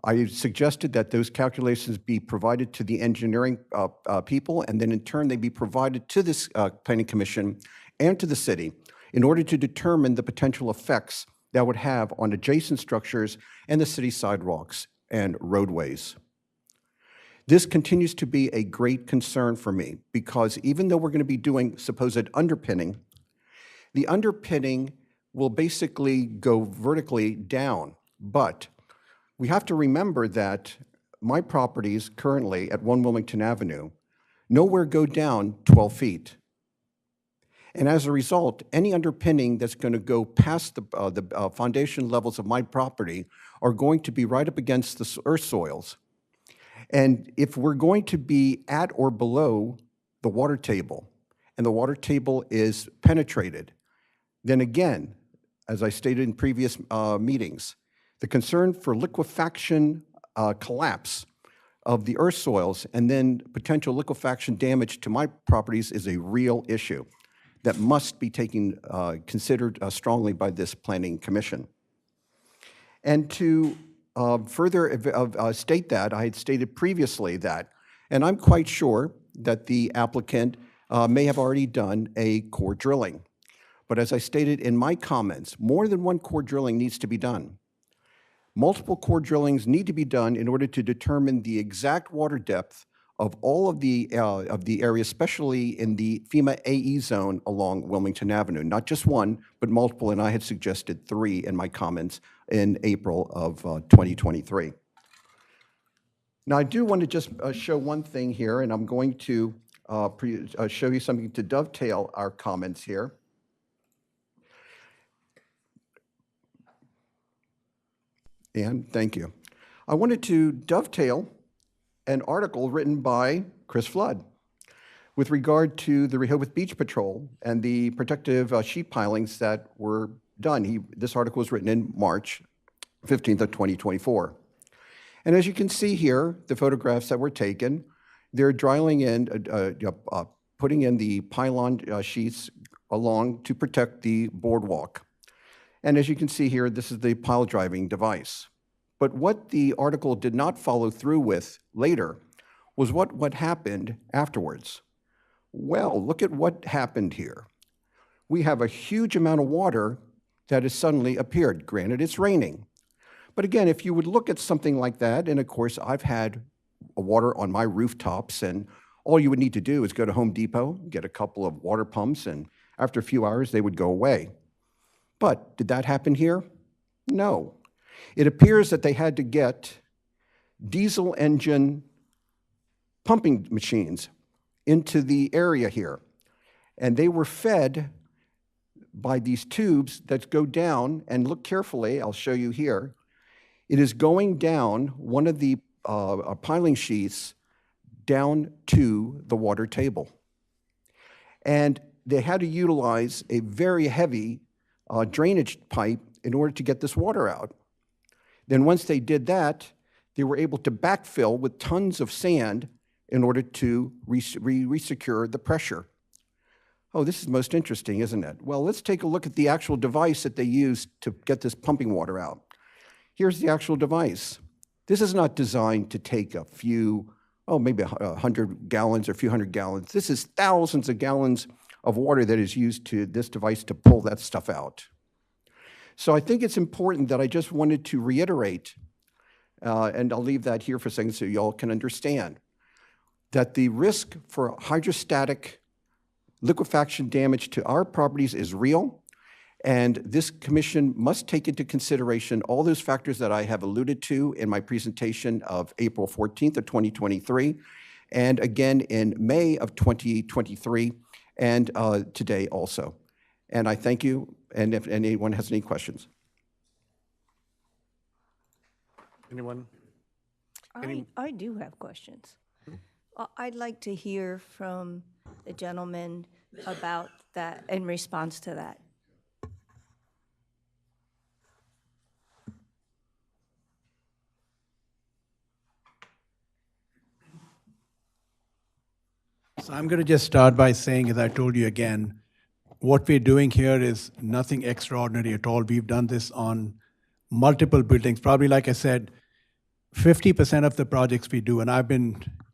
I suggested that those calculations be provided to the engineering people, and then in turn they be provided to this planning commission and to the city in order to determine the potential effects that would have on adjacent structures and the city sidewalks and roadways. This continues to be a great concern for me because even though we're going to be doing supposed underpinning, the underpinning will basically go vertically down, but we have to remember that my properties currently at 1 Wilmington Avenue nowhere go down 12 feet. And as a result, any underpinning that's going to go past the foundation levels of my property are going to be right up against the earth soils. And if we're going to be at or below the water table, and the water table is penetrated, then again, as I stated in previous meetings, the concern for liquefaction collapse of the earth soils and then potential liquefaction damage to my properties is a real issue that must be considered strongly by this planning commission. And to further state that, I had stated previously that, and I'm quite sure that the applicant may have already done a core drilling. But as I stated in my comments, more than one core drilling needs to be done. Multiple core drillings need to be done in order to determine the exact water depth of all of the area, especially in the FEMA AE zone along Wilmington Avenue. Not just one, but multiple, and I had suggested 3 in my comments in April of 2023. Now, I do want to just show one thing here, and I'm going to show you something to dovetail our comments here. And thank you. I wanted to dovetail an article written by Chris Flood with regard to the Rehoboth Beach Patrol and the protective sheet pilings that were done. This article was written in March 15th of 2024. And as you can see here, the photographs that were taken, they're drilling in, putting in the pylon sheets along to protect the boardwalk. And as you can see here, this is the pile driving device. But what the article did not follow through with later was what happened afterwards. Well, look at what happened here. We have a huge amount of water that has suddenly appeared. Granted, it's raining. But again, if you would look at something like that, and of course, I've had water on my rooftops, and all you would need to do is go to Home Depot, get a couple of water pumps, and after a few hours, they would go away. But did that happen here? No. It appears that they had to get diesel engine pumping machines into the area here. And they were fed by these tubes that go down, and look carefully, I'll show you here. It is going down one of the piling sheets down to the water table. And they had to utilize a very heavy drainage pipe in order to get this water out. Then once they did that, they were able to backfill with tons of sand in order to resecure the pressure. Oh, this is most interesting, isn't it? Well, let's take a look at the actual device that they used to get this pumping water out. Here's the actual device. This is not designed to take a few, maybe 100 gallons or a few hundred gallons. This is thousands of gallons of water that is used to this device to pull that stuff out. So I think it's important that I just wanted to reiterate, and I'll leave that here for a second so y'all can understand, that the risk for hydrostatic liquefaction damage to our properties is real, and this commission must take into consideration all those factors that I have alluded to in my presentation of April 14th of 2023, and again in May of 2023, and today also. And I thank you, and if anyone has any questions. Anyone? I do have questions. I'd like to hear from the gentleman about that, in response to that. So I'm going to just start by saying, as I told you again, what we're doing here is nothing extraordinary at all. We've done this on multiple buildings. Probably, like I said, 50% of the projects we do, and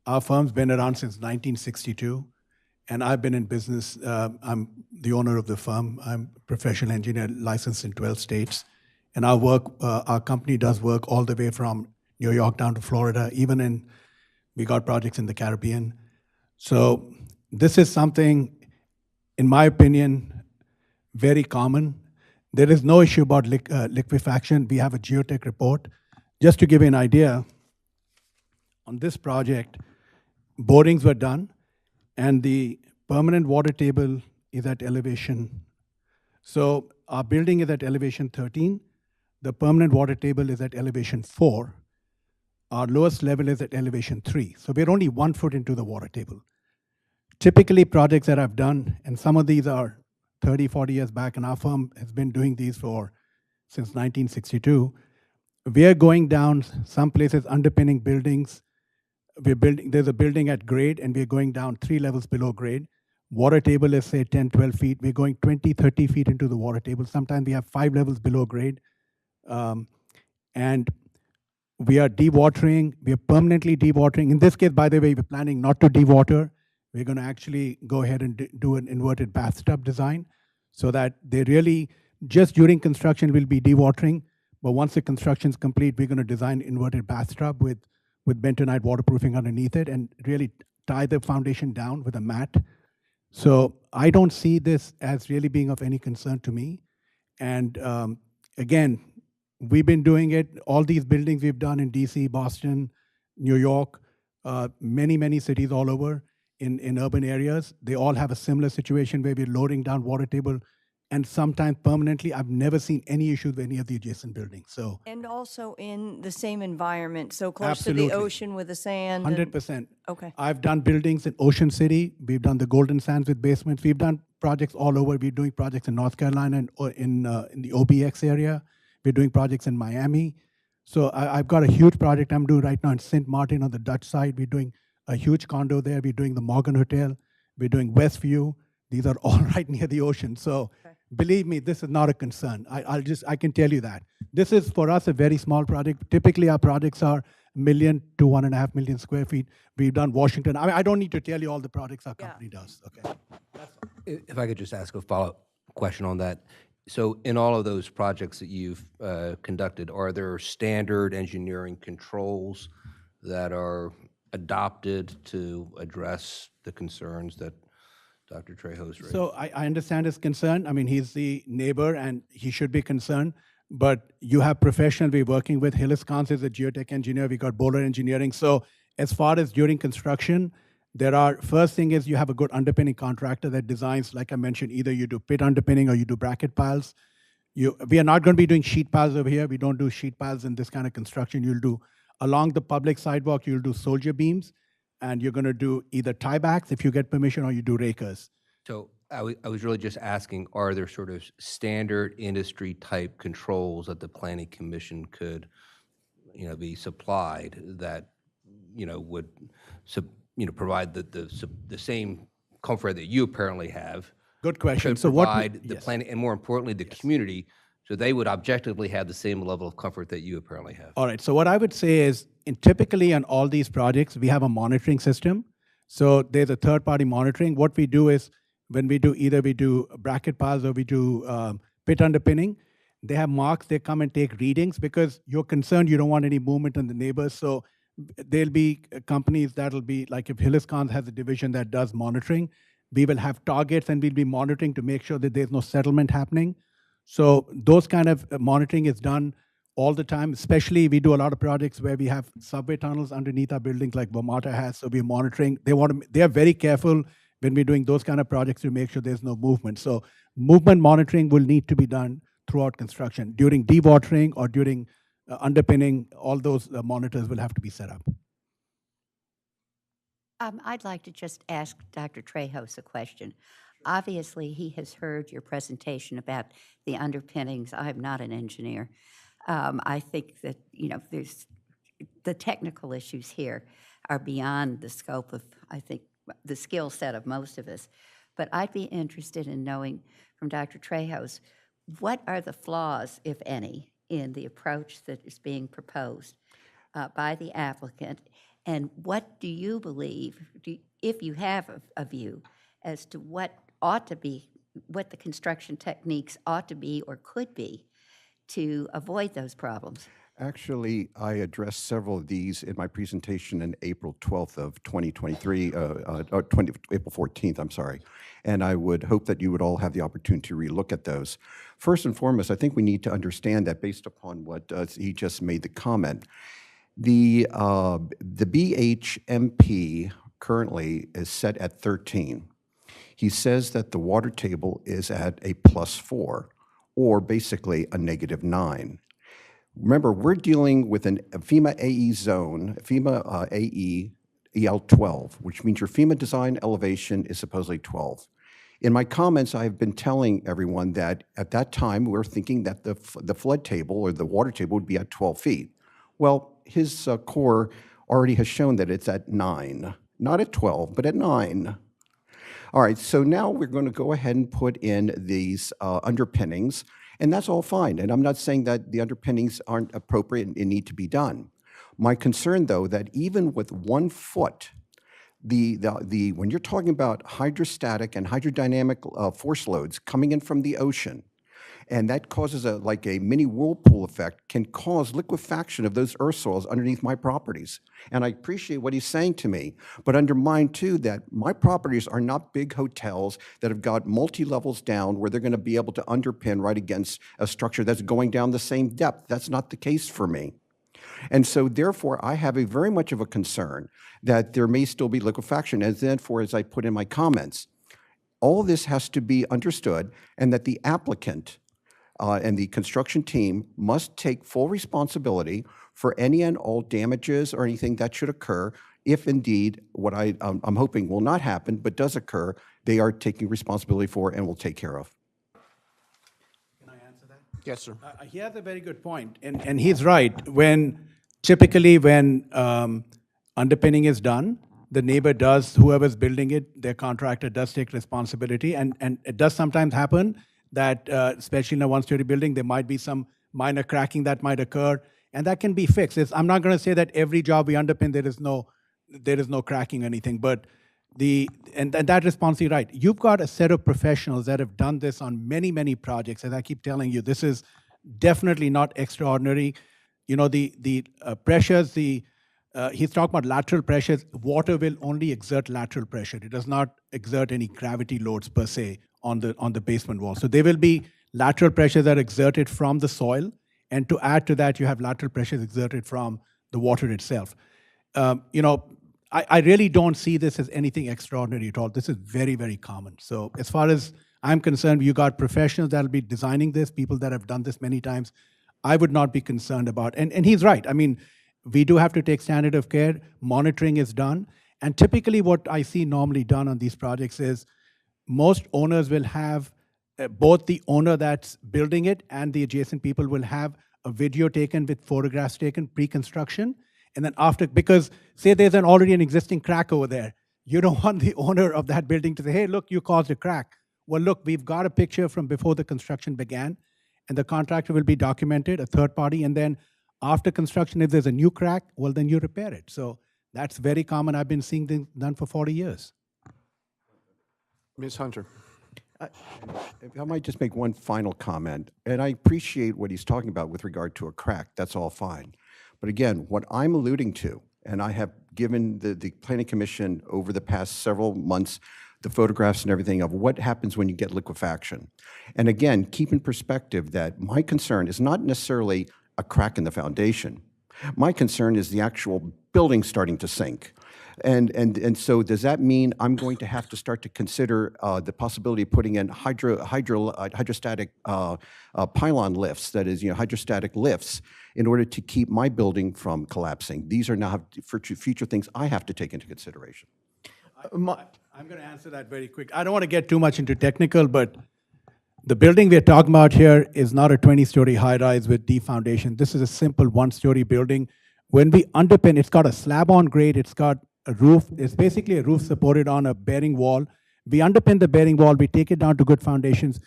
our firm's been around since 1962, and I've been in business. I'm the owner of the firm. I'm a professional engineer licensed in 12 states. And our company does work all the way from New York down to Florida, we got projects in the Caribbean. So this is something, in my opinion, very common. There is no issue about liquefaction. We have a geotech report. Just to give you an idea, on this project, borings were done, and the permanent water table is at elevation. So our building is at elevation 13. The permanent water table is at elevation 4. Our lowest level is at elevation 3. So we're only 1 foot into the water table. Typically, projects that I've done, and some of these are 30, 40 years back, and our firm has been doing these since 1962. We are going down some places, underpinning buildings. There's a building at grade, and we're going down 3 levels below grade. Water table is, say, 10, 12 feet. We're going 20, 30 feet into the water table. Sometimes we have 5 levels below grade. And we are dewatering. We are permanently dewatering. In this case, by the way, we're planning not to dewater. We're going to actually go ahead and do an inverted bathtub design so that they really, just during construction, will be dewatering. But once the construction's complete, we're going to design inverted bathtub with bentonite waterproofing underneath it and really tie the foundation down with a mat. So I don't see this as really being of any concern to me. And again, we've been doing it. All these buildings we've done in DC, Boston, New York, many, many cities all over. In urban areas, they all have a similar situation where we're loading down water table, and sometimes permanently. I've never seen any issues with any of the adjacent buildings. So And also in the same environment, so close Absolutely. to the ocean with the sand. 100%. Okay. I've done buildings in Ocean City. We've done the Golden Sands with basements. We've done projects all over. We're doing projects in North Carolina and in the OBX area. We're doing projects in Miami. So I've got a huge project I'm doing right now in St. Martin on the Dutch side. We're doing a huge condo there. We're doing the Morgan Hotel. We're doing Westview. These are all right near the ocean. So believe me, this is not a concern. I can tell you that. This is, for us, a very small project. Typically, our projects are 1 million to 1.5 million square feet. We've done Washington. I don't need to tell you all the projects our company does. Okay. If I could just ask a follow-up question on that. So in all of those projects that you've conducted, are there standard engineering controls that are adopted to address the concerns that Dr. Trejo's raised? So I understand his concern. I mean, he's the neighbor and he should be concerned. But you have professionals we're working with. Hillis Kans is a geotech engineer. We got Bowler Engineering. So as far as during construction, first thing is you have a good underpinning contractor that designs, like I mentioned, either you do pit underpinning or you do bracket piles. We are not going to be doing sheet piles over here. We don't do sheet piles in this kind of construction. You'll do along the public sidewalk, you'll do soldier beams, and you're going to do either tiebacks if you get permission, or you do rakers. So I was really just asking, are there sort of standard industry type controls that the planning commission could, be supplied that, would, provide the same comfort that you apparently have? Good question. Could So provide the planning, and more importantly, the community, so they would objectively have the same level of comfort that you apparently have. All right. So what I would say is, typically on all these projects, we have a monitoring system. So there's a third-party monitoring. What we do is, when we do bracket piles or we do pit underpinning, they have marks. They come and take readings because you're concerned you don't want any movement on the neighbors. So there'll be companies that'll be, like if Hillis Kans has a division that does monitoring, we will have targets and we'll be monitoring to make sure that there's no settlement happening. So those kind of monitoring is done all the time. Especially we do a lot of projects where we have subway tunnels underneath our buildings, like Womack has. So we're monitoring. They are very careful when we're doing those kind of projects to make sure there's no movement. So movement monitoring will need to be done throughout construction during dewatering or during underpinning, all those monitors will have to be set up. I'd like to just ask Dr. Trejos a question. Obviously, he has heard your presentation about the underpinnings. I'm not an engineer. I think that, there's the technical issues here are beyond the scope of, I think, the skill set of most of us. But I'd be interested in knowing from Dr. Trejos, what are the flaws, if any, in the approach that is being proposed by the applicant? And what do you believe, if you have a view, as to what ought to be, what the construction techniques ought to be or could be to avoid those problems? Actually, I addressed several of these in my presentation in April 12th of 2023, April 14th, I'm sorry. And I would hope that you would all have the opportunity to relook at those. First and foremost, I think we need to understand that based upon what he just made the comment, the BHMP currently is set at 13. He says that the water table is at a +4, or basically a -9. Remember, we're dealing with a FEMA AE zone, FEMA AE EL12, which means your FEMA design elevation is supposedly 12. In my comments, I've been telling everyone that at that time, we were thinking that the flood table or the water table would be at 12 feet. Well, his core already has shown that it's at 9, not at 12, but at 9. All right, so now we're going to go ahead and put in these underpinnings, and that's all fine. And I'm not saying that the underpinnings aren't appropriate and need to be done. My concern, though, that even with 1 foot, when you're talking about hydrostatic and hydrodynamic force loads coming in from the ocean, and that causes like a mini whirlpool effect, can cause liquefaction of those earth soils underneath my properties. And I appreciate what he's saying to me, but undermine too that my properties are not big hotels that have got multi-levels down where they're going to be able to underpin right against a structure that's going down the same depth. That's not the case for me. And so therefore, I have a very much of a concern that there may still be liquefaction, as therefore, as I put in my comments, all this has to be understood, and that the applicant and the construction team must take full responsibility for any and all damages or anything that should occur if indeed what I'm hoping will not happen but does occur, they are taking responsibility for and will take care of. Can I answer that? Yes, sir. He has a very good point, and he's right. Typically when underpinning is done, the neighbor does, whoever's building it, their contractor does take responsibility, and it does sometimes happen that, especially in a one-story building, there might be some minor cracking that might occur, and that can be fixed. I'm not going to say that every job we underpin there is no cracking or anything, but and that response, you're right. You've got a set of professionals that have done this on many, many projects, and I keep telling you, this is definitely not extraordinary. The pressures, he's talking about lateral pressures. Water will only exert lateral pressure. It does not exert any gravity loads per se on the basement wall. So there will be lateral pressures that are exerted from the soil, and to add to that, you have lateral pressures exerted from the water itself. I really don't see this as anything extraordinary at all. This is very, very common. So as far as I'm concerned, you got professionals that will be designing this, people that have done this many times. I would not be concerned about, and he's right. I mean, we do have to take standard of care. Monitoring is done. And typically what I see normally done on these projects is most owners will have, both the owner that's building it and the adjacent people will have a video taken with photographs taken pre-construction. And then after, because say there's already an existing crack over there, you don't want the owner of that building to say, hey, look, you caused a crack. Well, look, we've got a picture from before the construction began, and the contractor will be documented, a third party, and then after construction, if there's a new crack, well, then you repair it. So that's very common. I've been seeing this done for 40 years. Ms. Hunter. If I might just make one final comment, and I appreciate what he's talking about with regard to a crack. That's all fine. But again, what I'm alluding to, and I have given the Planning Commission over the past several months the photographs and everything of what happens when you get liquefaction. And again, keep in perspective that my concern is not necessarily a crack in the foundation. My concern is the actual building starting to sink. And so does that mean I'm going to have to start to consider the possibility of putting in hydrostatic pylon lifts, that is, hydrostatic lifts, in order to keep my building from collapsing? These are now future things I have to take into consideration. I'm going to answer that very quick. I don't want to get too much into technical, but the building we're talking about here is not a 20-story high-rise with deep foundation. This is a simple one-story building. When we underpin, it's got a slab-on grade, it's got a roof, it's basically a roof supported on a bearing wall. We underpin the bearing wall, we take it down to good foundations.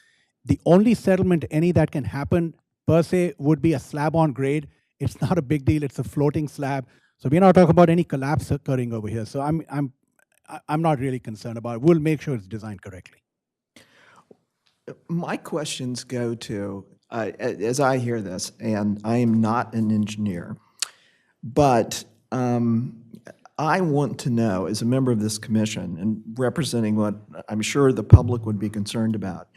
The only settlement any that can happen per se would be a slab-on grade. It's not a big deal, it's a floating slab. So we're not talking about any collapse occurring over here. So I'm not really concerned about it. We'll make sure it's designed correctly. My questions go to, as I hear this, and I am not an engineer, but I want to know, as a member of this commission and representing what I'm sure the public would be concerned about,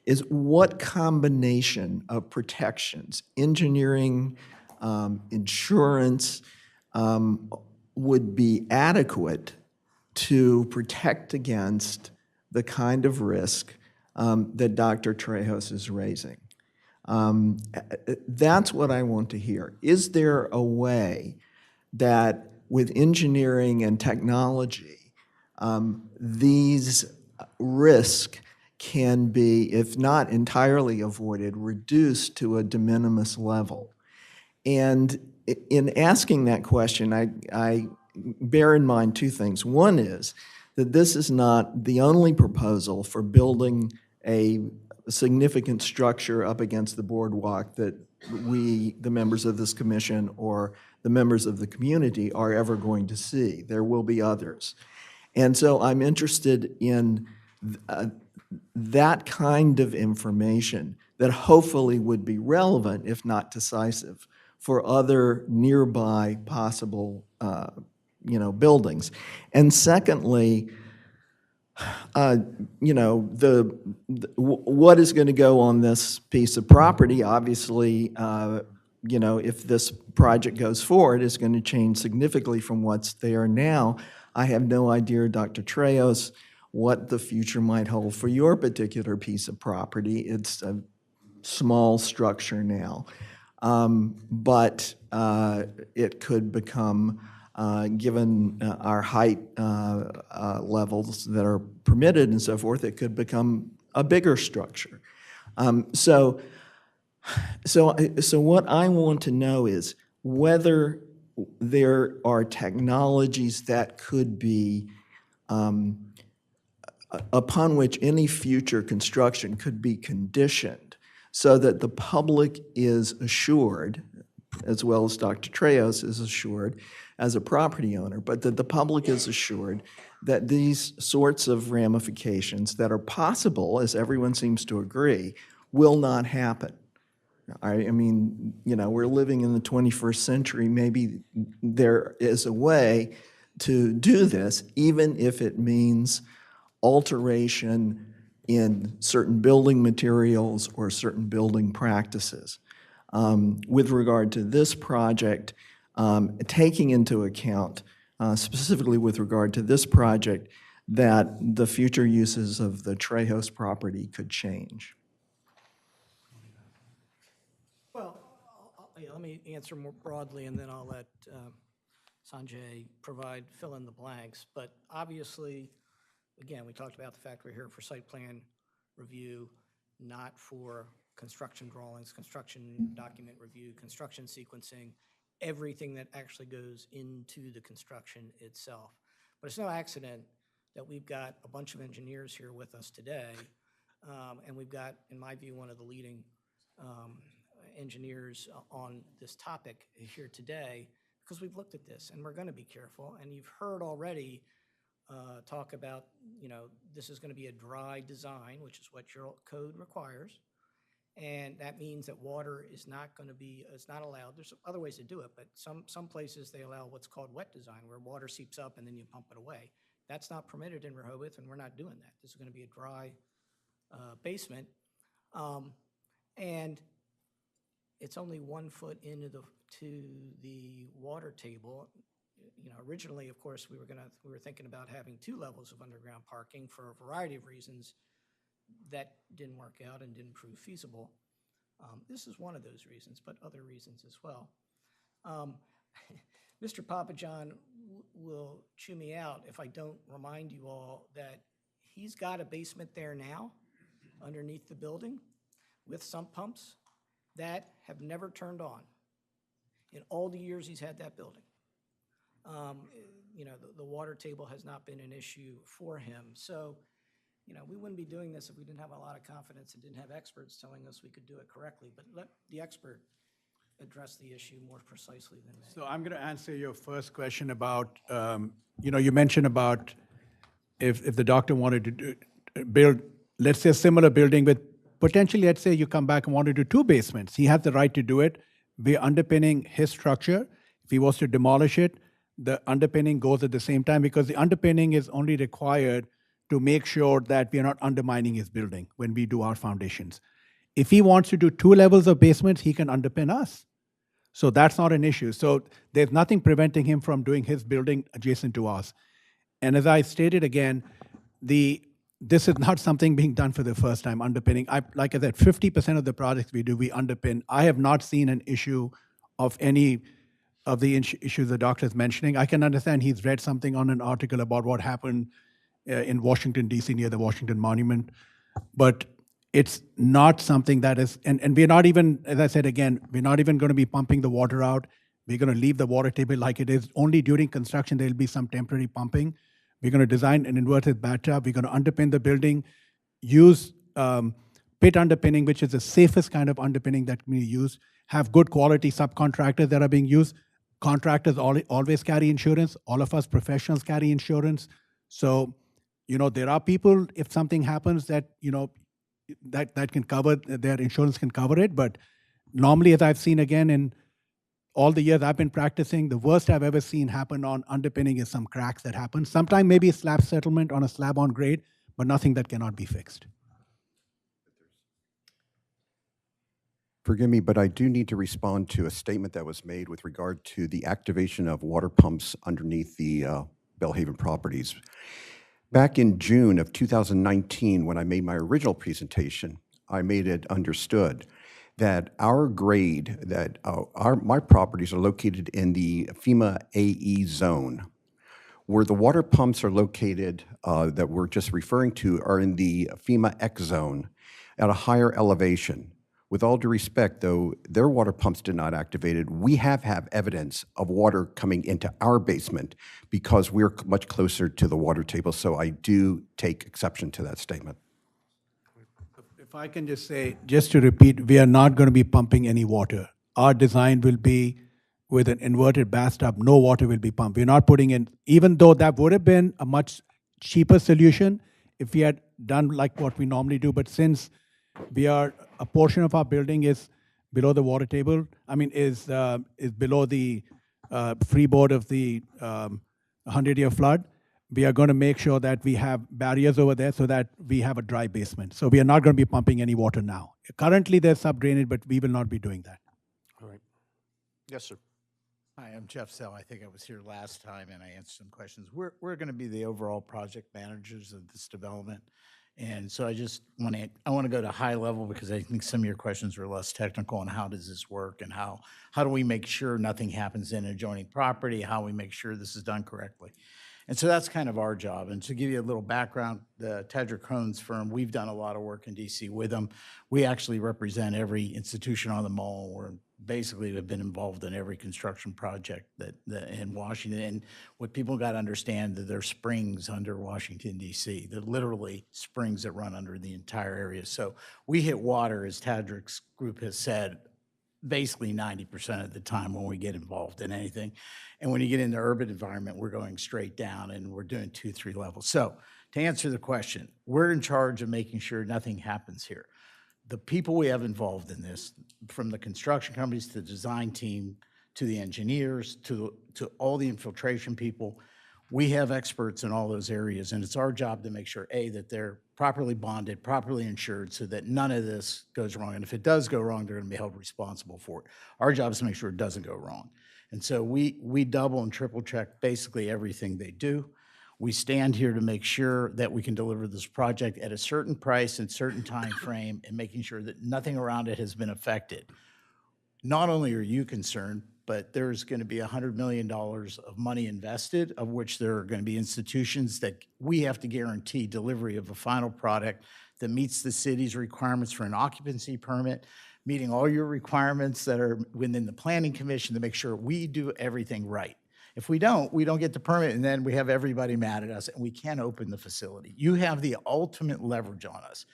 is what combination of protections, engineering, insurance, would be adequate to protect against the kind of risk that Dr. Trejos is raising. That's what I want to hear. Is there a way that with engineering and technology, these risks can be, if not entirely avoided, reduced to a de minimis level? And in asking that question, I bear in mind two things. One is that this is not the only proposal for building a significant structure up against the boardwalk that we, the members of this commission, or the members of the community are ever going to see. There will be others. And so I'm interested in that kind of information that hopefully would be relevant, if not decisive, for other nearby possible buildings. And secondly, what is going to go on this piece of property? Obviously, if this project goes forward, it's going to change significantly from what's there now. I have no idea, Dr. Trejos, what the future might hold for your particular piece of property. It's a small structure now, but it could become, given our height levels that are permitted and so forth, it could become a bigger structure. So what I want to know is whether there are technologies that could be, upon which any future construction could be conditioned so that the public is assured, as well as Dr. Trejos is assured as a property owner, but that the public is assured that these sorts of ramifications that are possible, as everyone seems to agree, will not happen. I mean, we're living in the 21st century. Maybe there is a way to do this, even if it means alteration in certain building materials or certain building practices. With regard to this project, taking into account, specifically with regard to this project, that the future uses of the Trejos property could change. Well, let me answer more broadly, and then I'll let Sanjay fill in the blanks. But obviously, again, we talked about the fact we're here for site plan review, not for construction drawings, construction document review, construction sequencing, everything that actually goes into the construction itself. But it's no accident that we've got a bunch of engineers here with us today, and we've got, in my view, one of the leading engineers on this topic here today, because we've looked at this and we're going to be careful. And you've heard already talk about, this is going to be a dry design, which is what your code requires. And that means that water is not going to be, it's not allowed. There's other ways to do it, but some places they allow what's called wet design, where water seeps up and then you pump it away. That's not permitted in Rehoboth, and we're not doing that. This is going to be a dry basement. And it's only 1 foot into the water table. originally, of course, we were thinking about having 2 levels of underground parking for a variety of reasons. That didn't work out and didn't prove feasible. This is one of those reasons, but other reasons as well. Mr. Papajohn will chew me out if I don't remind you all that he's got a basement there now underneath the building with sump pumps that have never turned on in all the years he's had that building. The water table has not been an issue for him. So, we wouldn't be doing this if we didn't have a lot of confidence and didn't have experts telling us we could do it correctly. But let the expert address the issue more precisely than me. So I'm going to answer your first question about, you mentioned about if the doctor wanted to build, let's say, a similar building with potentially, let's say you come back and want to do 2 basements. He has the right to do it. We're underpinning his structure. If he was to demolish it, the underpinning goes at the same time, because the underpinning is only required to make sure that we are not undermining his building when we do our foundations. If he wants to do 2 levels of basements, he can underpin us. So that's not an issue. So there's nothing preventing him from doing his building adjacent to us. And as I stated again, this is not something being done for the first time, underpinning. Like I said, 50% of the projects we do, we underpin. I have not seen an issue of any of the issues the doctor is mentioning. I can understand he's read something on an article about what happened in Washington, D.C., near the Washington Monument. But it's not something that is, and we're not even, as I said again, we're not even going to be pumping the water out. We're going to leave the water table like it is. Only during construction, there'll be some temporary pumping. We're going to design an inverted bathtub. We're going to underpin the building, use pit underpinning, which is the safest kind of underpinning that we use, have good quality subcontractors that are being used. Contractors always carry insurance. All of us professionals carry insurance. So, there are people, if something happens that, that can cover, their insurance can cover it. But normally, as I've seen again in all the years I've been practicing, the worst I've ever seen happen on underpinning is some cracks that happen. Sometimes maybe a slab settlement on a slab on grade, but nothing that cannot be fixed. Forgive me, but I do need to respond to a statement that was made with regard to the activation of water pumps underneath the Belhaven properties. Back in June of 2019, when I made my original presentation, I made it understood that our grade, that my properties are located in the FEMA AE zone. Where the water pumps are located that we're just referring to are in the FEMA X zone at a higher elevation. With all due respect, though, their water pumps did not activate it. We have evidence of water coming into our basement because we're much closer to the water table, so I do take exception to that statement. If I can just say, just to repeat, we are not going to be pumping any water. Our design will be with an inverted bathtub, no water will be pumped. We're not putting in, even though that would have been a much cheaper solution if we had done like what we normally do, but since a portion of our building is below the water table, is below the freeboard of the 100-year flood, we are going to make sure that we have barriers over there so that we have a dry basement. So we are not going to be pumping any water now. Currently, there's sub-drainage, but we will not be doing that. All right. Yes, sir. Hi, I'm Jeff Sell. I think I was here last time and I answered some questions. We're going to be the overall project managers of this development. And so I just want to go to high level because I think some of your questions are less technical on how does this work and how do we make sure nothing happens in adjoining property, how we make sure this is done correctly. And so that's kind of our job. And to give you a little background, the Tedrick Cohn's firm, we've done a lot of work in DC with them. We actually represent every institution on the mall. We're basically have been involved in every construction project that in Washington. And what people got to understand that there's springs under Washington, D.C. They're literally springs that run under the entire area. So we hit water, as Tadrick's group has said, basically 90% of the time when we get involved in anything. And when you get into urban environment, we're going straight down and we're doing 2-3 levels. So to answer the question, we're in charge of making sure nothing happens here. The people we have involved in this, from the construction companies to the design team, to the engineers, to all the infiltration people, we have experts in all those areas, and it's our job to make sure, A, that they're properly bonded, properly insured, so that none of this goes wrong. And if it does go wrong, they're going to be held responsible for it. Our job is to make sure it doesn't go wrong. And so we double and triple check basically everything they do. We stand here to make sure that we can deliver this project at a certain price and certain time frame, and making sure that nothing around it has been affected. Not only are you concerned, but there's going to be $100 million of money invested, of which there are going to be institutions that we have to guarantee delivery of a final product that meets the city's requirements for an occupancy permit, meeting all your requirements that are within the planning commission to make sure we do everything right. If we don't get the permit, and then we have everybody mad at us, and we can't open the facility. You have the ultimate leverage on us.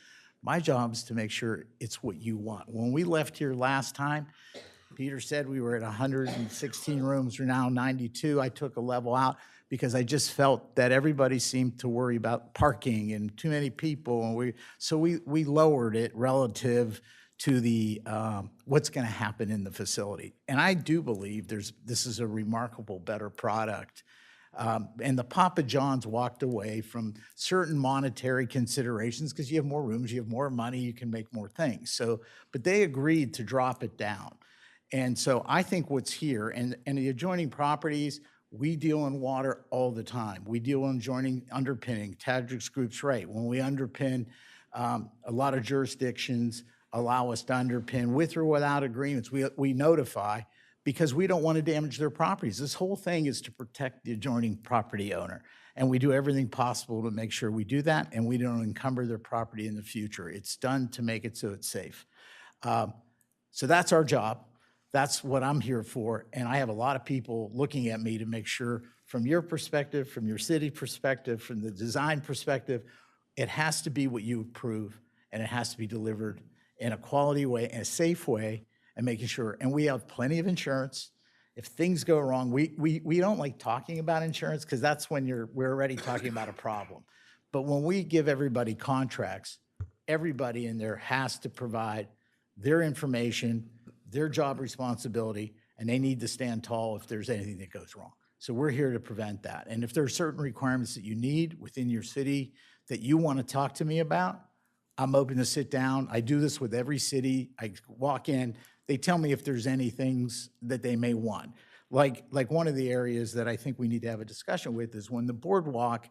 My job is to make sure it's what you want. When we left here last time, Peter said we were at 116 rooms, we're now 92. I took a level out because I just felt that everybody seemed to worry about parking and too many people, and so we lowered it relative to the what's going to happen in the facility. And I do believe this is a remarkable, better product. And the Papa John's walked away from certain monetary considerations because you have more rooms, you have more money, you can make more things. So, but they agreed to drop it down. And so I think what's here, and the adjoining properties, we deal in water all the time. We deal in joining underpinning, Tadrick's group's right. When we underpin, a lot of jurisdictions allow us to underpin with or without agreements. We notify because we don't want to damage their properties. This whole thing is to protect the adjoining property owner. And we do everything possible to make sure we do that, and we don't encumber their property in the future. It's done to make it so it's safe. So that's our job. That's what I'm here for. And I have a lot of people looking at me to make sure, from your perspective, from your city perspective, from the design perspective, it has to be what you approve, and it has to be delivered in a quality way, in a safe way, and making sure. And we have plenty of insurance. If things go wrong, we don't like talking about insurance because that's when we're already talking about a problem. But when we give everybody contracts, everybody in there has to provide their information, their job responsibility, and they need to stand tall if there's anything that goes wrong. So we're here to prevent that. And if there are certain requirements that you need within your city that you want to talk to me about, I'm open to sit down. I do this with every city. I walk in, they tell me if there's any things that they may want. Like one of the areas that I think we need to have a discussion with is when the boardwalk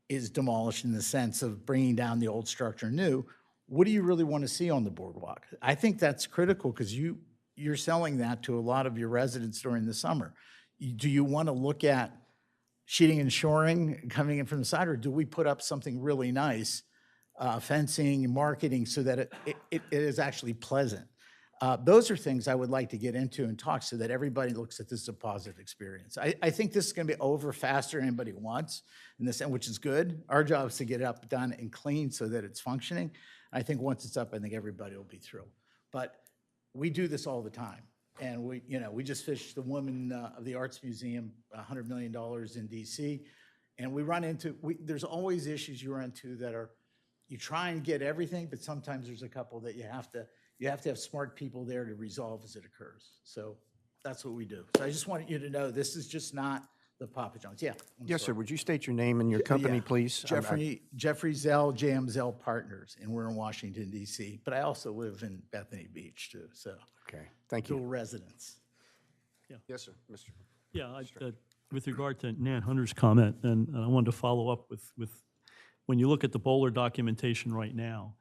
is demolished in the sense of bringing down the old structure new, what do you really want to see on the boardwalk? I think that's critical because you're selling that to a lot of your residents during the summer. Do you want to look at sheeting and shoring coming in from the side, or do we put up something really nice, fencing and marketing so that it is actually pleasant? Those are things I would like to get into and talk so that everybody looks at this as a positive experience. I think this is going to be over faster than anybody wants, in this end, which is good. Our job is to get it up, done, and clean so that it's functioning. I think once it's up, I think everybody will be thrilled. But we do this all the time. And we just finished the Women of the Arts Museum, $100 million in DC. And we run into, there's always issues you run into that are, you try and get everything, but sometimes there's a couple that you have to have smart people there to resolve as it occurs. So that's what we do. So I just wanted you to know this is just not the Papa John's. Yeah. Yes, sir. Would you state your name and your company, Yeah. please? Jeffrey Zell, JM Zell Partners, and we're in Washington, D.C. But I also live in Bethany Beach, too, so. Okay, thank you. Dual residence. Yes, sir, Mr. Yeah, with regard to Nan Hunter's comment, and I wanted to follow up with when you look at the Bowler documentation right now,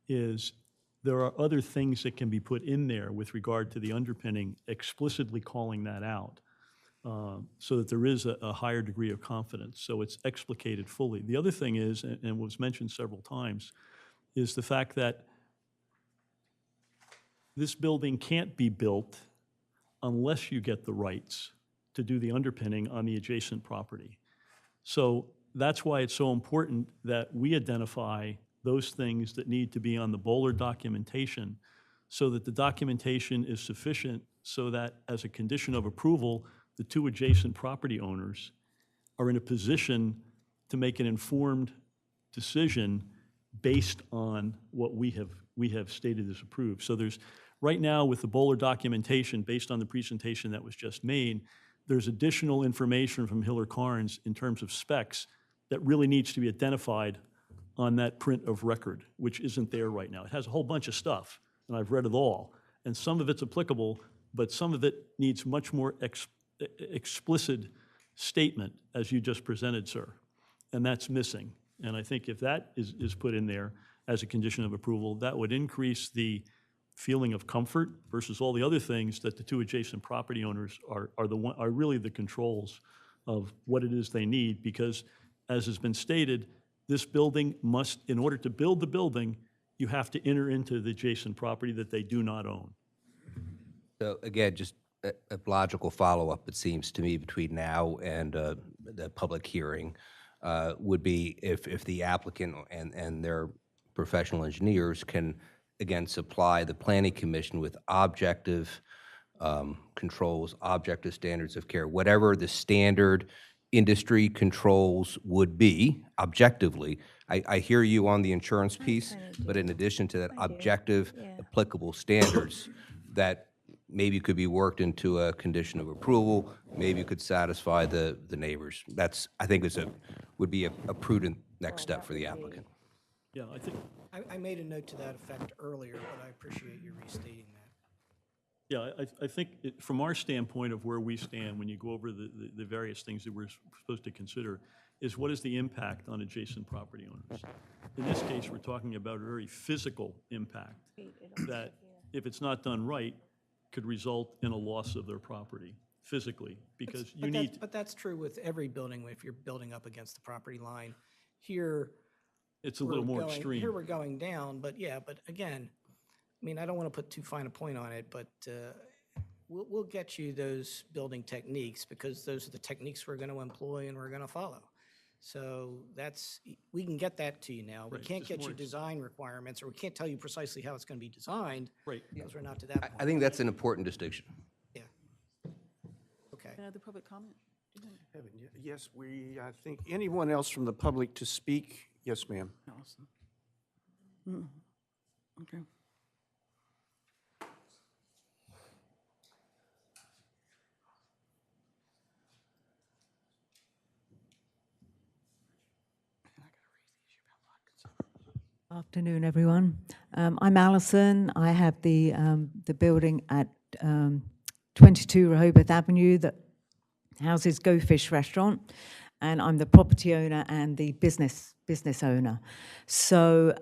is there are other things that can be put in there with regard to the underpinning, explicitly calling that out, so that there is a higher degree of confidence, so it's explicated fully. The other thing is, and was mentioned several times, is the fact that this building can't be built unless you get the rights to do the underpinning on the adjacent property. So that's why it's so important that we identify those things that need to be on the Bowler documentation so that the documentation is sufficient so that as a condition of approval, the two adjacent property owners are in a position to make an informed decision based on what we have stated as approved. So there's, right now with the Bowler documentation, based on the presentation that was just made, there's additional information from Hiller Carnes in terms of specs that really needs to be identified on that print of record, which isn't there right now. It has a whole bunch of stuff, and I've read it all, and some of it's applicable, but some of it needs much more explicit statement as you just presented, sir, and that's missing. And I think if that is put in there as a condition of approval, that would increase the feeling of comfort versus all the other things that the two adjacent property owners are really the controls of what it is they need, because as has been stated, this building must, in order to build the building, you have to enter into the adjacent property that they do not own. So again, just a logical follow-up, it seems to me, between now and the public hearing would be if the applicant and their professional engineers can, again, supply the planning commission with objective controls, objective standards of care, whatever the standard industry controls would be objectively. I hear you on the insurance piece, but in addition to that, objective applicable standards that maybe could be worked into a condition of approval, maybe could satisfy the neighbors. That's, I think, would be a prudent next step for the applicant. Yeah, I think, I made a note to that effect earlier, but I appreciate you restating that. yeah, I think from our standpoint of where we stand, when you go over the various things that we're supposed to consider, is what is the impact on adjacent property owners? In this case, we're talking about a very physical impact that, if it's not done right, could result in a loss of their property physically, because you need. But that's true with every building if you're building up against the property line. Here, It's a little more extreme. Here we're going down, but yeah, but again, I mean, I don't want to put too fine a point on it, but we'll get you those building techniques, because those are the techniques we're going to employ and we're going to follow. So we can get that to you now. We Right, can't just get more you design requirements, or we can't tell you precisely how it's going to be designed. Right. Because we're not to that point. I think that's an important distinction. Yeah. Okay. Another public comment? Evan, yes, I think, anyone else from the public to speak? Yes, ma'am. Allison. Mm. Okay. Afternoon, everyone. I'm Alison. I have the building at 22 Rehoboth Avenue that houses Go Fish Restaurant, and I'm the property owner and the business owner. So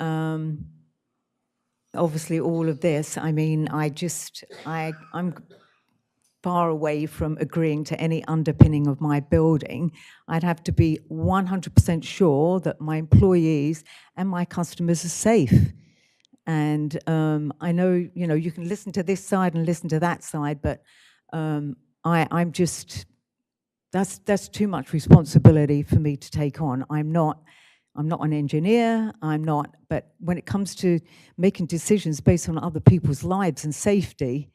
obviously all of this, I mean, I'm far away from agreeing to any underpinning of my building. I'd have to be 100% sure that my employees and my customers are safe. And I know, you can listen to this side and listen to that side, but I'm just, that's too much responsibility for me to take on. I'm not an engineer, but when it comes to making decisions based on other people's lives and safety,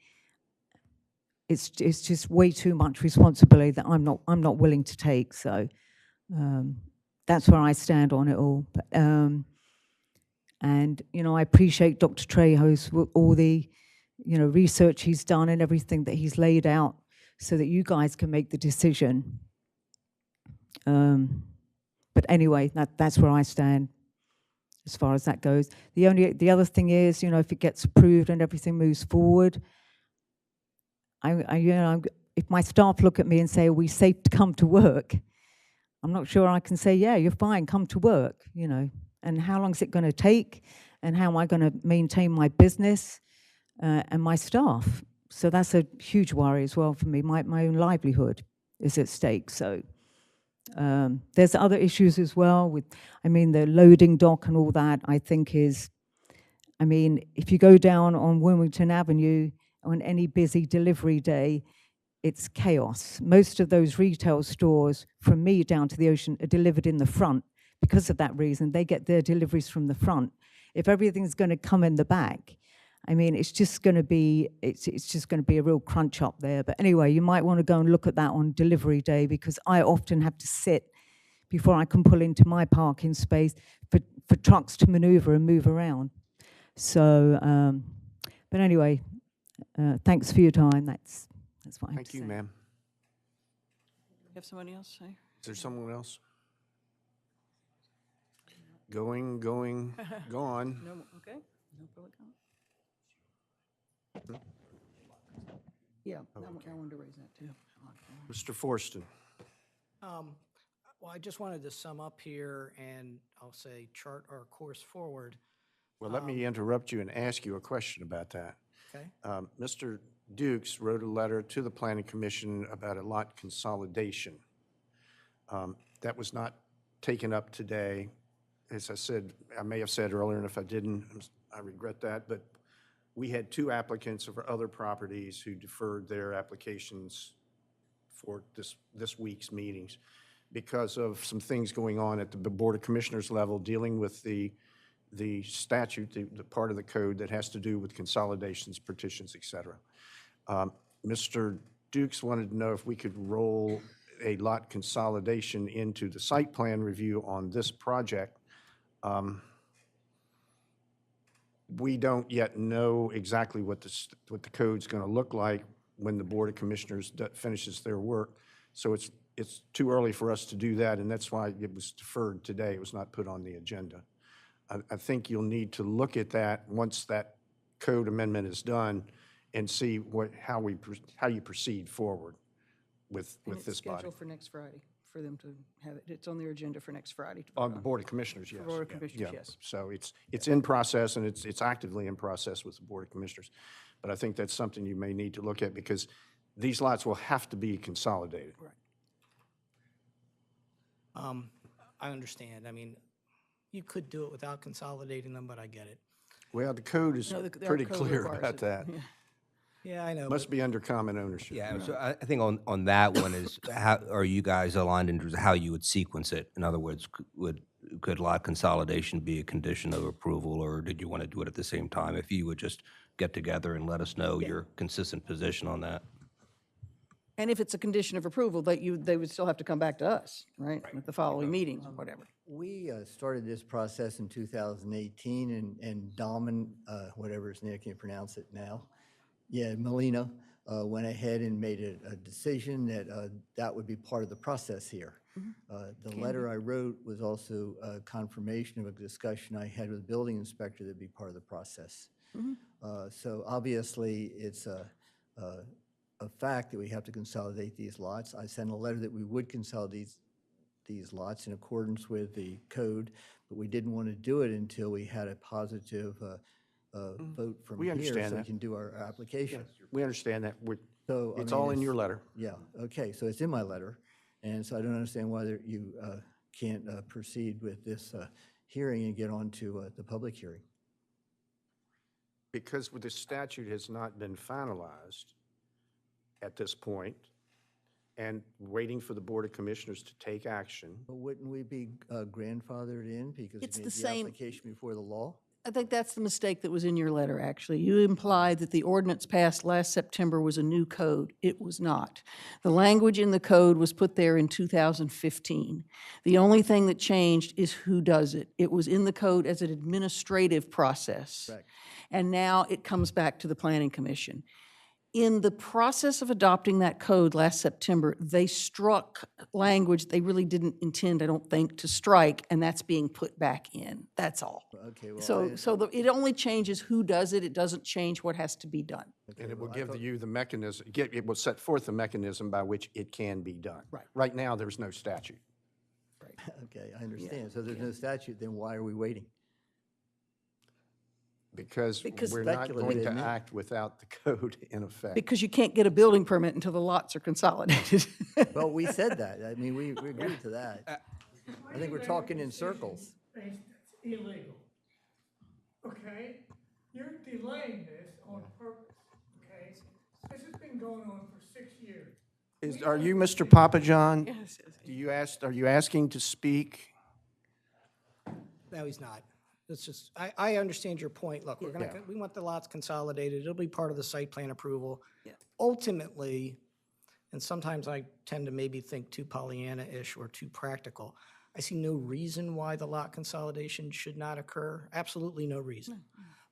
it's just way too much responsibility that I'm not willing to take. So that's where I stand on it all. But, and I appreciate Dr. Trejo's all the research he's done and everything that he's laid out, so that you guys can make the decision. But anyway, that's where I stand as far as that goes. The other thing is, if it gets approved and everything moves forward, if my staff look at me and say, "Are we safe to come to work?" I'm not sure I can say, "Yeah, you're fine, come to work." And how long is it going to take? And how am I going to maintain my business and my staff? So that's a huge worry as well for me. My own livelihood is at stake. So there's other issues as well with, the loading dock and all that, I think is, if you go down on Wilmington Avenue on any busy delivery day, it's chaos. Most of those retail stores, from me down to the ocean, are delivered in the front. Because of that reason, they get their deliveries from the front. If everything's going to come in the back, it's just going to be a real crunch up there. But anyway, you might want to go and look at that on delivery day, because I often have to sit before I can pull into my parking space for trucks to maneuver and move around. So, but anyway, thanks for your time. That's what I have to say. Thank you, ma'am. You have somebody else say? Is there someone else? Going, go on. No, okay. No public comment? Yeah, I wanted to raise that too. Mr. Forston. Well, I just wanted to sum up here and I'll say chart our course forward. Well, let me interrupt you and ask you a question about that. Okay? Mr. Dukes wrote a letter to the Planning Commission about a lot consolidation. That was not taken up today. As I said, I may have said earlier, and if I didn't, I regret that, but we had two applicants of other properties who deferred their applications for this week's meetings because of some things going on at the Board of Commissioners level dealing with the statute, the part of the code that has to do with consolidations, partitions, et cetera. Mr. Dukes wanted to know if we could roll a lot consolidation into the site plan review on this project. We don't yet know exactly what the code's going to look like when the Board of Commissioners finishes their work. So it's too early for us to do that, and that's why it was deferred today. It was not put on the agenda. I think you'll need to look at that once that code amendment is done and see how you proceed forward with this It's body. scheduled for next Friday, for them to have it. It's on their agenda for next Friday. to On vote the on. Board of Commissioners, yes. Board of Commissioners, yes. So it's in process, and it's actively in process with the Board of Commissioners. But I think that's something you may need to look at because these lots will have to be consolidated. Right. I understand. I mean, you could do it without consolidating them, but I get it. Well, the code is No, our pretty code clear requires about it. that. Yeah. Yeah, I know. Must be under common ownership. Yeah, so I think on that one is, how are you guys aligned in terms of how you would sequence it? In other words, could lot consolidation be a condition of approval, or did you want to do it at the same time? If you would just get together and let us know your consistent position on that. And if it's a condition of approval, they would still have to come back to us, right? At the following meetings or whatever. We started this process in 2018, and Daman, whatever his name, I can't pronounce it now. Yeah, Molina went ahead and made a decision that that would be part of the process here. The letter I wrote was also a confirmation of a discussion I had with the building inspector that'd be part of the process. So obviously, it's a fact that we have to consolidate these lots. I sent a letter that we would consolidate these lots in accordance with the code, but we didn't want to do it until we had a positive vote from We here, understand so we that. can do our application. We understand that. So, I It's mean, all in your letter. Yeah, okay, so it's in my letter, and so I don't understand why you can't proceed with this hearing and get on to the public hearing. Because the statute has not been finalized at this point, and waiting for the Board of Commissioners to take action. But wouldn't we be grandfathered in because It's we the made the same- application before the law? I think that's the mistake that was in your letter, actually. You implied that the ordinance passed last September was a new code. It was not. The language in the code was put there in 2015. The only thing that changed is who does it. It was in the code as an administrative process. Correct. And now it comes back to the Planning Commission. In the process of adopting that code last September, they struck language they really didn't intend, I don't think, to strike, and that's being put back in. That's all. Okay, well, It only changes who does it. It doesn't change what has to be done. And it will give you the mechanism, it will set forth the mechanism by which it can be done. Right. Right now, there's no statute. Okay, I understand. So there's no statute, then why are we waiting? Because Because- we're not Speculative, going to isn't it? act without the code in effect. Because you can't get a building permit until the lots are consolidated. Well, we said that. I mean, we agreed to that. I think we're talking in circles. That's illegal. Okay? You're delaying this on purpose, okay? This has been going on for 6 years. Are you Mr. Papa John? Yes. Are you asking to speak? No, he's not. It's just, I understand your point. Look, Yeah. we want the lots consolidated. It'll be part of the site plan approval. Yeah. Ultimately, and sometimes I tend to maybe think too Pollyanna-ish or too practical, I see no reason why the lot consolidation should not occur. Absolutely no reason.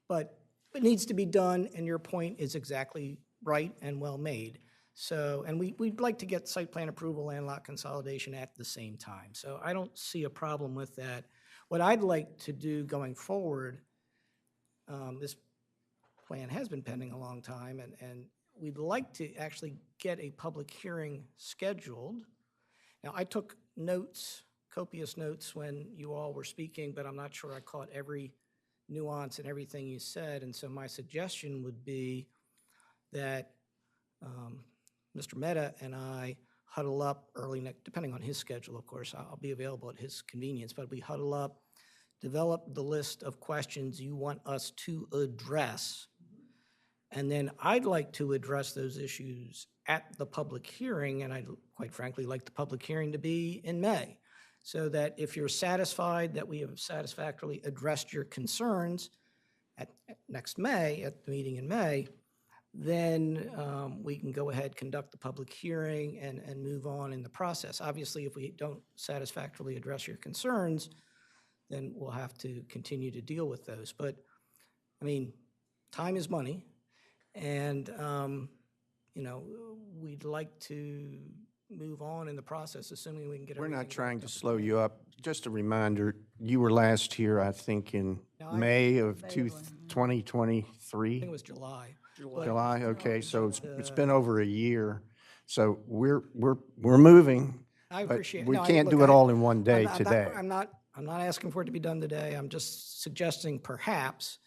But it needs to be done, and your point is exactly right and well made. So, and we'd like to get site plan approval and lot consolidation at the same time. So I don't see a problem with that. What I'd like to do going forward, this plan has been pending a long time, and we'd like to actually get a public hearing scheduled. Now, I took notes, copious notes when you all were speaking, but I'm not sure I caught every nuance and everything you said. And so my suggestion would be that Mr. Mehta and I huddle up early next, depending on his schedule, of course, I'll be available at his convenience, but we huddle up, develop the list of questions you want us to address. And then I'd like to address those issues at the public hearing, and I'd quite frankly like the public hearing to be in May, so that if you're satisfied that we have satisfactorily addressed your concerns at next May, at the meeting in May, then we can go ahead, conduct the public hearing, and move on in the process. Obviously, if we don't satisfactorily address your concerns, then we'll have to continue to deal with those. But, I mean, time is money, and, you know, we'd like to move on in the process, assuming we can get We're everything. not trying to slow you up. Just a reminder, you were last here, I think, in May of 2023? I think it was July. July, okay, so it's been over a year. So we're moving. I appreciate it. But we No, can't look, do it all in one day today. I'm not asking for it to be done today. I'm just suggesting perhaps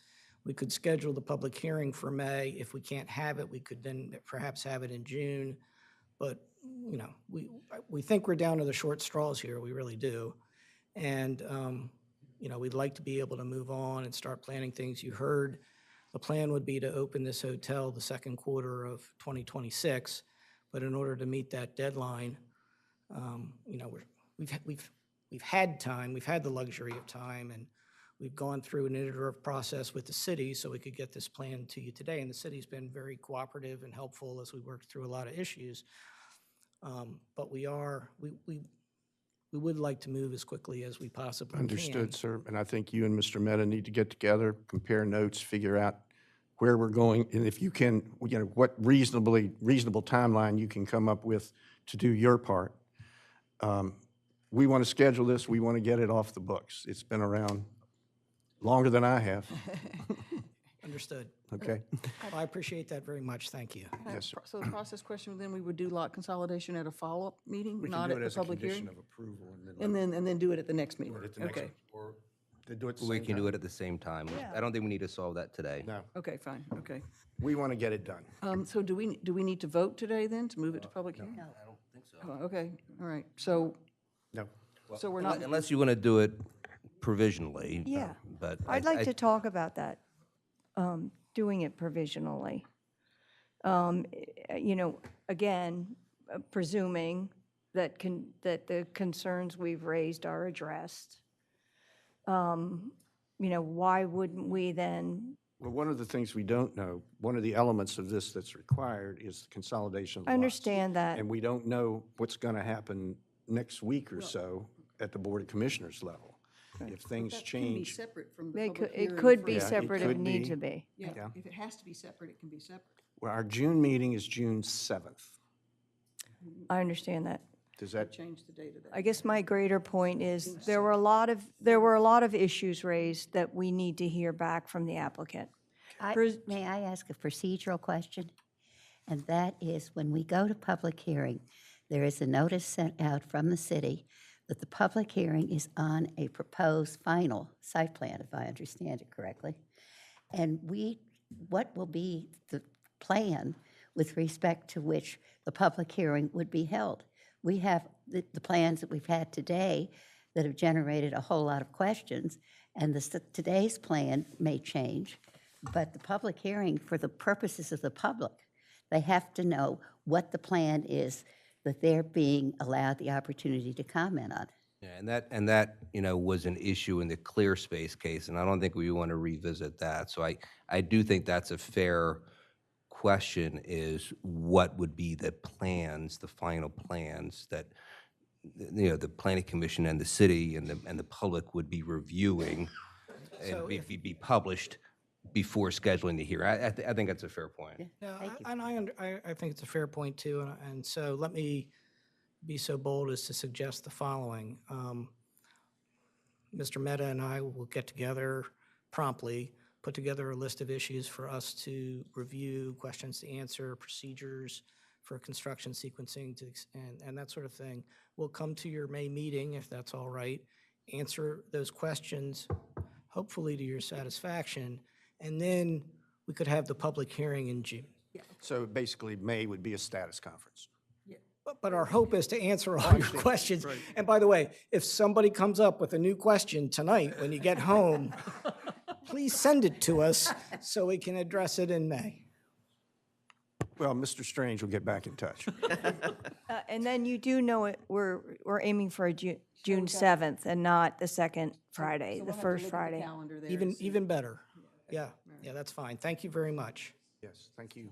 we could schedule the public hearing for May. If we can't have it, we could then perhaps have it in June. But, you know, we think we're down to the short straws here. We really do. And, you know, we'd like to be able to move on and start planning things. You heard the plan would be to open this hotel the second quarter of 2026. But in order to meet that deadline, you know, we've had time, we've had the luxury of time, and we've gone through an iterative process with the city so we could get this plan to you today. And the city's been very cooperative and helpful as we worked through a lot of issues. But we would like to move as quickly as we possibly can. Understood, sir. And I think you and Mr. Mehta need to get together, compare notes, figure out where we're going, and if you can, you know, what reasonable timeline you can come up with to do your part. We want to schedule this. We want to get it off the books. It's been around longer than I have. Understood. Okay? I appreciate that very much. Thank you. Yes, sir. So the process question, then we would do lot consolidation at a follow-up meeting, We can not do at it the as a public hearing? condition of approval. And then do it at the next meeting? At the next Okay, one. Or they do it at the We same can do time. it at the same time. Yeah. I don't think we need to solve that today. No, okay, fine, okay. we want to get it done. So do we need to vote today then to move it to public hearing? I don't think so. Oh, okay, all right, so No. we're not, Unless you want to do it provisionally. Yeah. But I'd like to talk about that, doing it provisionally. You know, again, presuming that the concerns we've raised are addressed. You know, why wouldn't we then, Well, one of the things we don't know, one of the elements of this that's required is the consolidation of I lots. understand that. And we don't know what's going to happen next week or so at the Board of Commissioners level. If things that can be change. separate from the They public could, hearing. it could for- be Yeah, it separate if it could needs be. to be. Yeah, Yeah. if it has to be separate, it can be separate. Well, our June meeting is June 7th. I understand that. Does that, Change the date of that. I guess my greater point is, there were a lot of issues raised that we need to hear back from the applicant. May I ask a procedural question? And that is, when we go to public hearing, there is a notice sent out from the city that the public hearing is on a proposed final site plan, if I understand it correctly. And what will be the plan with respect to which the public hearing would be held? We have the plans that we've had today that have generated a whole lot of questions, and today's plan may change, but the public hearing, for the purposes of the public, they have to know what the plan is that they're being allowed the opportunity to comment on. Yeah, and that, you know, was an issue in the clear space case, and I don't think we want to revisit that. So I do think that's a fair question, is what would be the plans, the final plans that, you know, the planning commission and the city and the public would be reviewing and be published before scheduling the hearing. I think that's a fair point. Yeah, and I think it's a fair point too, and so let me be so bold as to suggest the following. Mr. Mehta and I will get together promptly, put together a list of issues for us to review, questions to answer, procedures for construction sequencing and that sort of thing. We'll come to your May meeting, if that's all right, answer those questions, hopefully to your satisfaction, and then we could have the public hearing in June. So basically, May would be a status conference. But our hope is to answer all your questions. And by the way, if somebody comes up with a new question tonight when you get home, please send it to us so we can address it in May. Well, Mr. Strange will get back in touch. And then you do know it, we're aiming for a June 7th and not the second Friday, the first Friday. Even better. Yeah, that's fine. Thank you very much. Yes, thank you.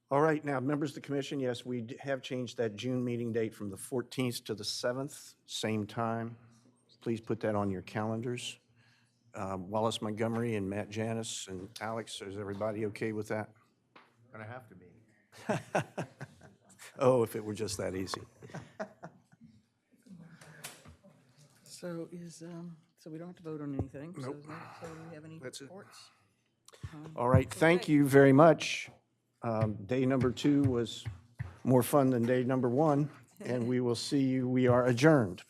All right, now, members of the commission, yes, we have changed that June meeting date from the 14th to the 7th, same time. Please put that on your calendars. Wallace Montgomery and Matt Janis and Alex, is everybody okay with that? Gonna have to be. Oh, if it were just that easy. So so we don't have to vote on anything? Nope. So we have any That's it. reports? All right, thank you very much. Day number 2 was more fun than day number 1, and we will see you, we are adjourned.